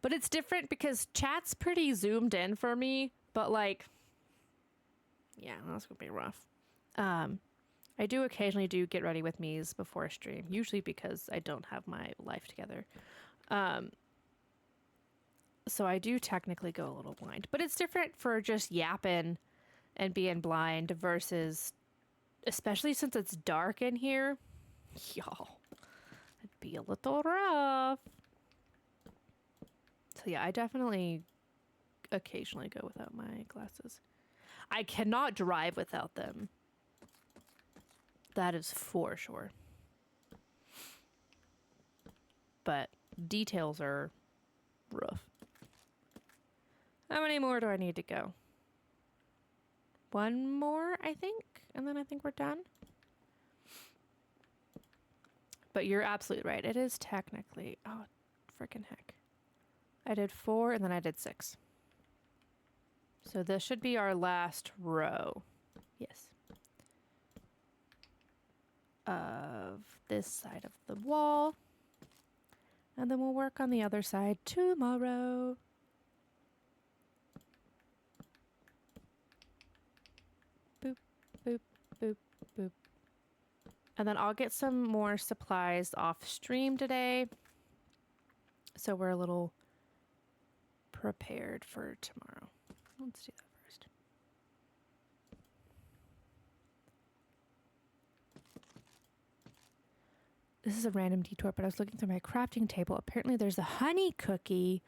But it's different because chat's pretty zoomed in for me. But like, yeah, that's going to be rough. I do occasionally do get ready with me's before a stream, usually because I don't have my life together. So I do technically go a little blind, but it's different for just yapping and being blind versus, especially since it's dark in here. Y'all, it'd be a little rough. So yeah, I definitely occasionally go without my glasses. I cannot drive without them. That is for sure. But details are rough. How many more do I need to go? One more, I think, and then I think we're done. But you're absolutely right. It is technically, oh, freaking heck. I did 4 and then I did 6. So this should be our last row. Yes. Of this side of the wall. And then we'll work on the other side tomorrow. Boop, boop, boop, boop. And then I'll get some more supplies off stream today. So we're a little prepared for tomorrow. Let's do that first. This is a random detour, but I was looking through my crafting table. Apparently there's a honey cookie.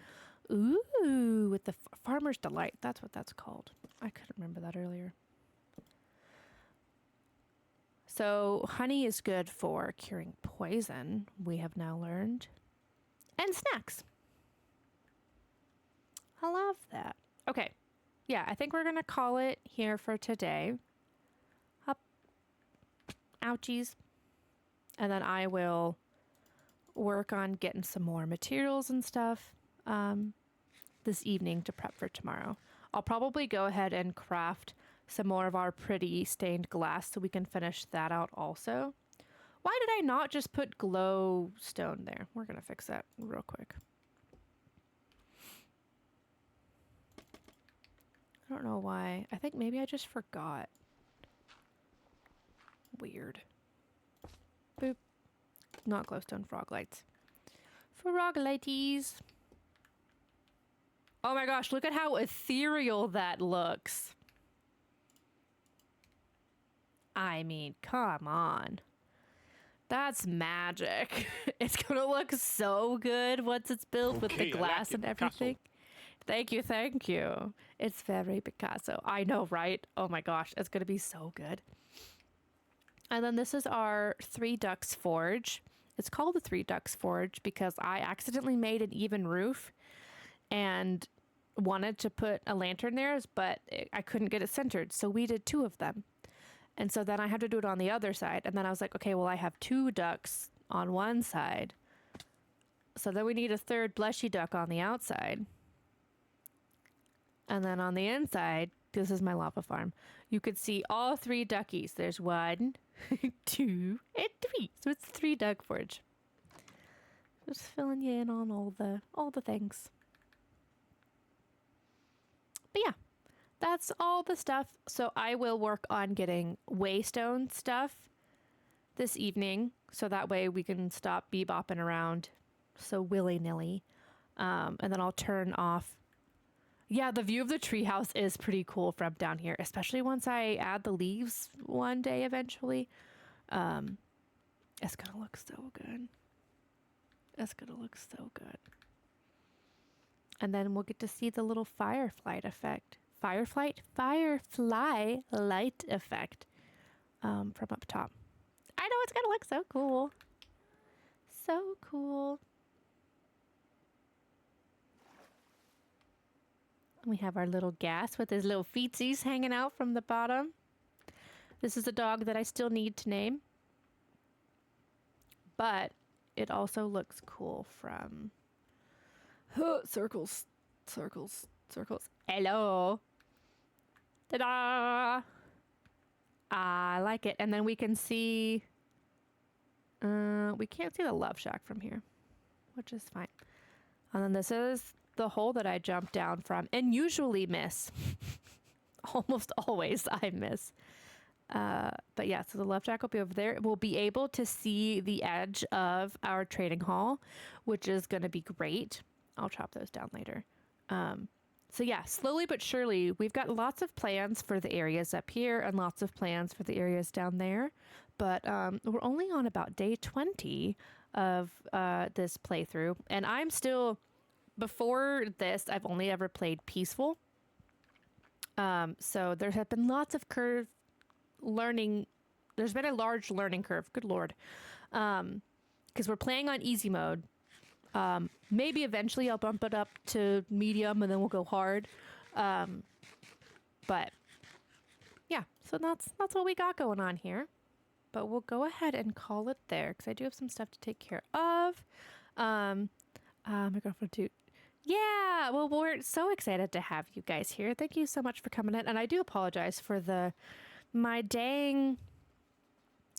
Ooh, with the Farmer's Delight. That's what that's called. I couldn't remember that earlier. So honey is good for curing poison, we have now learned. And snacks. I love that. Okay. Yeah, I think we're going to call it here for today. Up. Ouchies. And then I will work on getting some more materials and stuff this evening to prep for tomorrow. I'll probably go ahead and craft some more of our pretty stained glass so we can finish that out also. Why did I not just put glowstone there? We're going to fix that real quick. I don't know why. I think maybe I just forgot. Weird. Boop. Not glowstone, frog lights. Frog lighties. Oh my gosh, look at how ethereal that looks. I mean, come on. That's magic. It's gonna look so good once it's built with the glass and everything. Thank you, thank you. It's very Picasso. I know, right? Oh my gosh, it's gonna be so good. And then this is our Three Ducks Forge. It's called the Three Ducks Forge because I accidentally made an even roof and wanted to put a lantern there, but I couldn't get it centered. So we did 2 of them. And so then I had to do it on the other side. And then I was like, okay, well, I have 2 ducks on one side. So then we need a third bleshy duck on the outside. And then on the inside, this is my lava farm. You could see all 3 duckies. There's 1, 2, and 3. So it's 3 duck forge. Just filling you in on all the things. But yeah, that's all the stuff. So I will work on getting waystone stuff this evening. So that way we can stop bebopping around so willy-nilly. And then I'll turn off. Yeah, the view of the treehouse is pretty cool from down here, especially once I add the leaves one day eventually. It's gonna look so good. It's gonna look so good. And then we'll get to see the little firefly effect firefly light effect from up top. I know it's gonna look so cool. So cool. We have our little gas with his little feetsies hanging out from the bottom. This is a dog that I still need to name. But it also looks cool from circles. Hello. Ta-da! I like it. And then we can see... we can't see the Love Shack from here, which is fine. And then this is the hole that I jumped down from and usually miss. Almost always I miss. But yeah, so the Love Shack will be over there. We'll be able to see the edge of our trading hall, which is going to be great. I'll chop those down later. So yeah, slowly but surely, we've got lots of plans for the areas up here and lots of plans for the areas down there. But we're only on about day 20 of this playthrough. And I'm still, before this, I've only ever played Peaceful. So there have been lots of learning. There's been a large learning curve. Good Lord. Because we're playing on easy mode. Maybe eventually I'll bump it up to medium and then we'll go hard. But yeah, so that's what we got going on here. But we'll go ahead and call it there because I do have some stuff to take care of. My girlfriend too. Yeah, well, we're so excited to have you guys here. Thank you so much for coming in. And I do apologize for my dang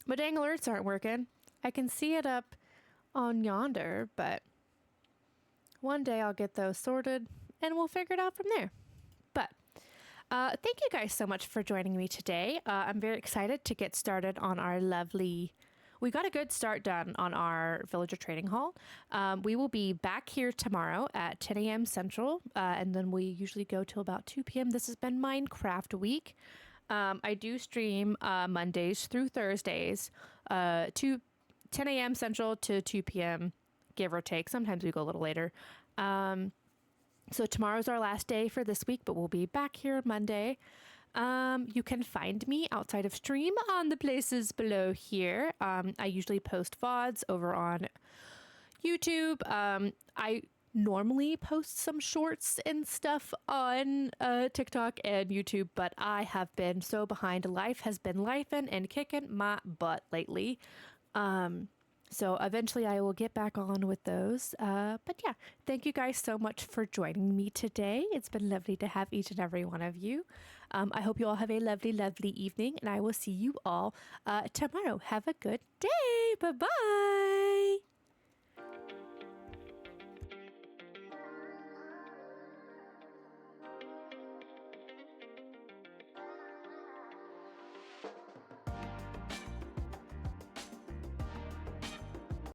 alerts aren't working. I can see it up on yonder, but one day I'll get those sorted and we'll figure it out from there. But thank you guys so much for joining me today. I'm very excited to get started on our lovely... We got a good start done on our Villager Trading Hall. We will be back here tomorrow at 10 a.m. Central, and then we usually go till about 2 p.m. This has been Minecraft week. I do stream Mondays through Thursdays, 10 a.m. Central to 2 p.m., give or take. Sometimes we go a little later. So tomorrow's our last day for this week, but we'll be back here Monday. You can find me outside of stream on the places below here. I usually post VODs over on YouTube. I normally post some shorts and stuff on TikTok and YouTube, but I have been so behind. Life has been lifing and kicking my butt lately. So eventually I will get back on with those. But yeah, thank you guys so much for joining me today. It's been lovely to have each and every one of you. I hope you all have a lovely, lovely evening, and I will see you all tomorrow. Have a good day. Bye-bye.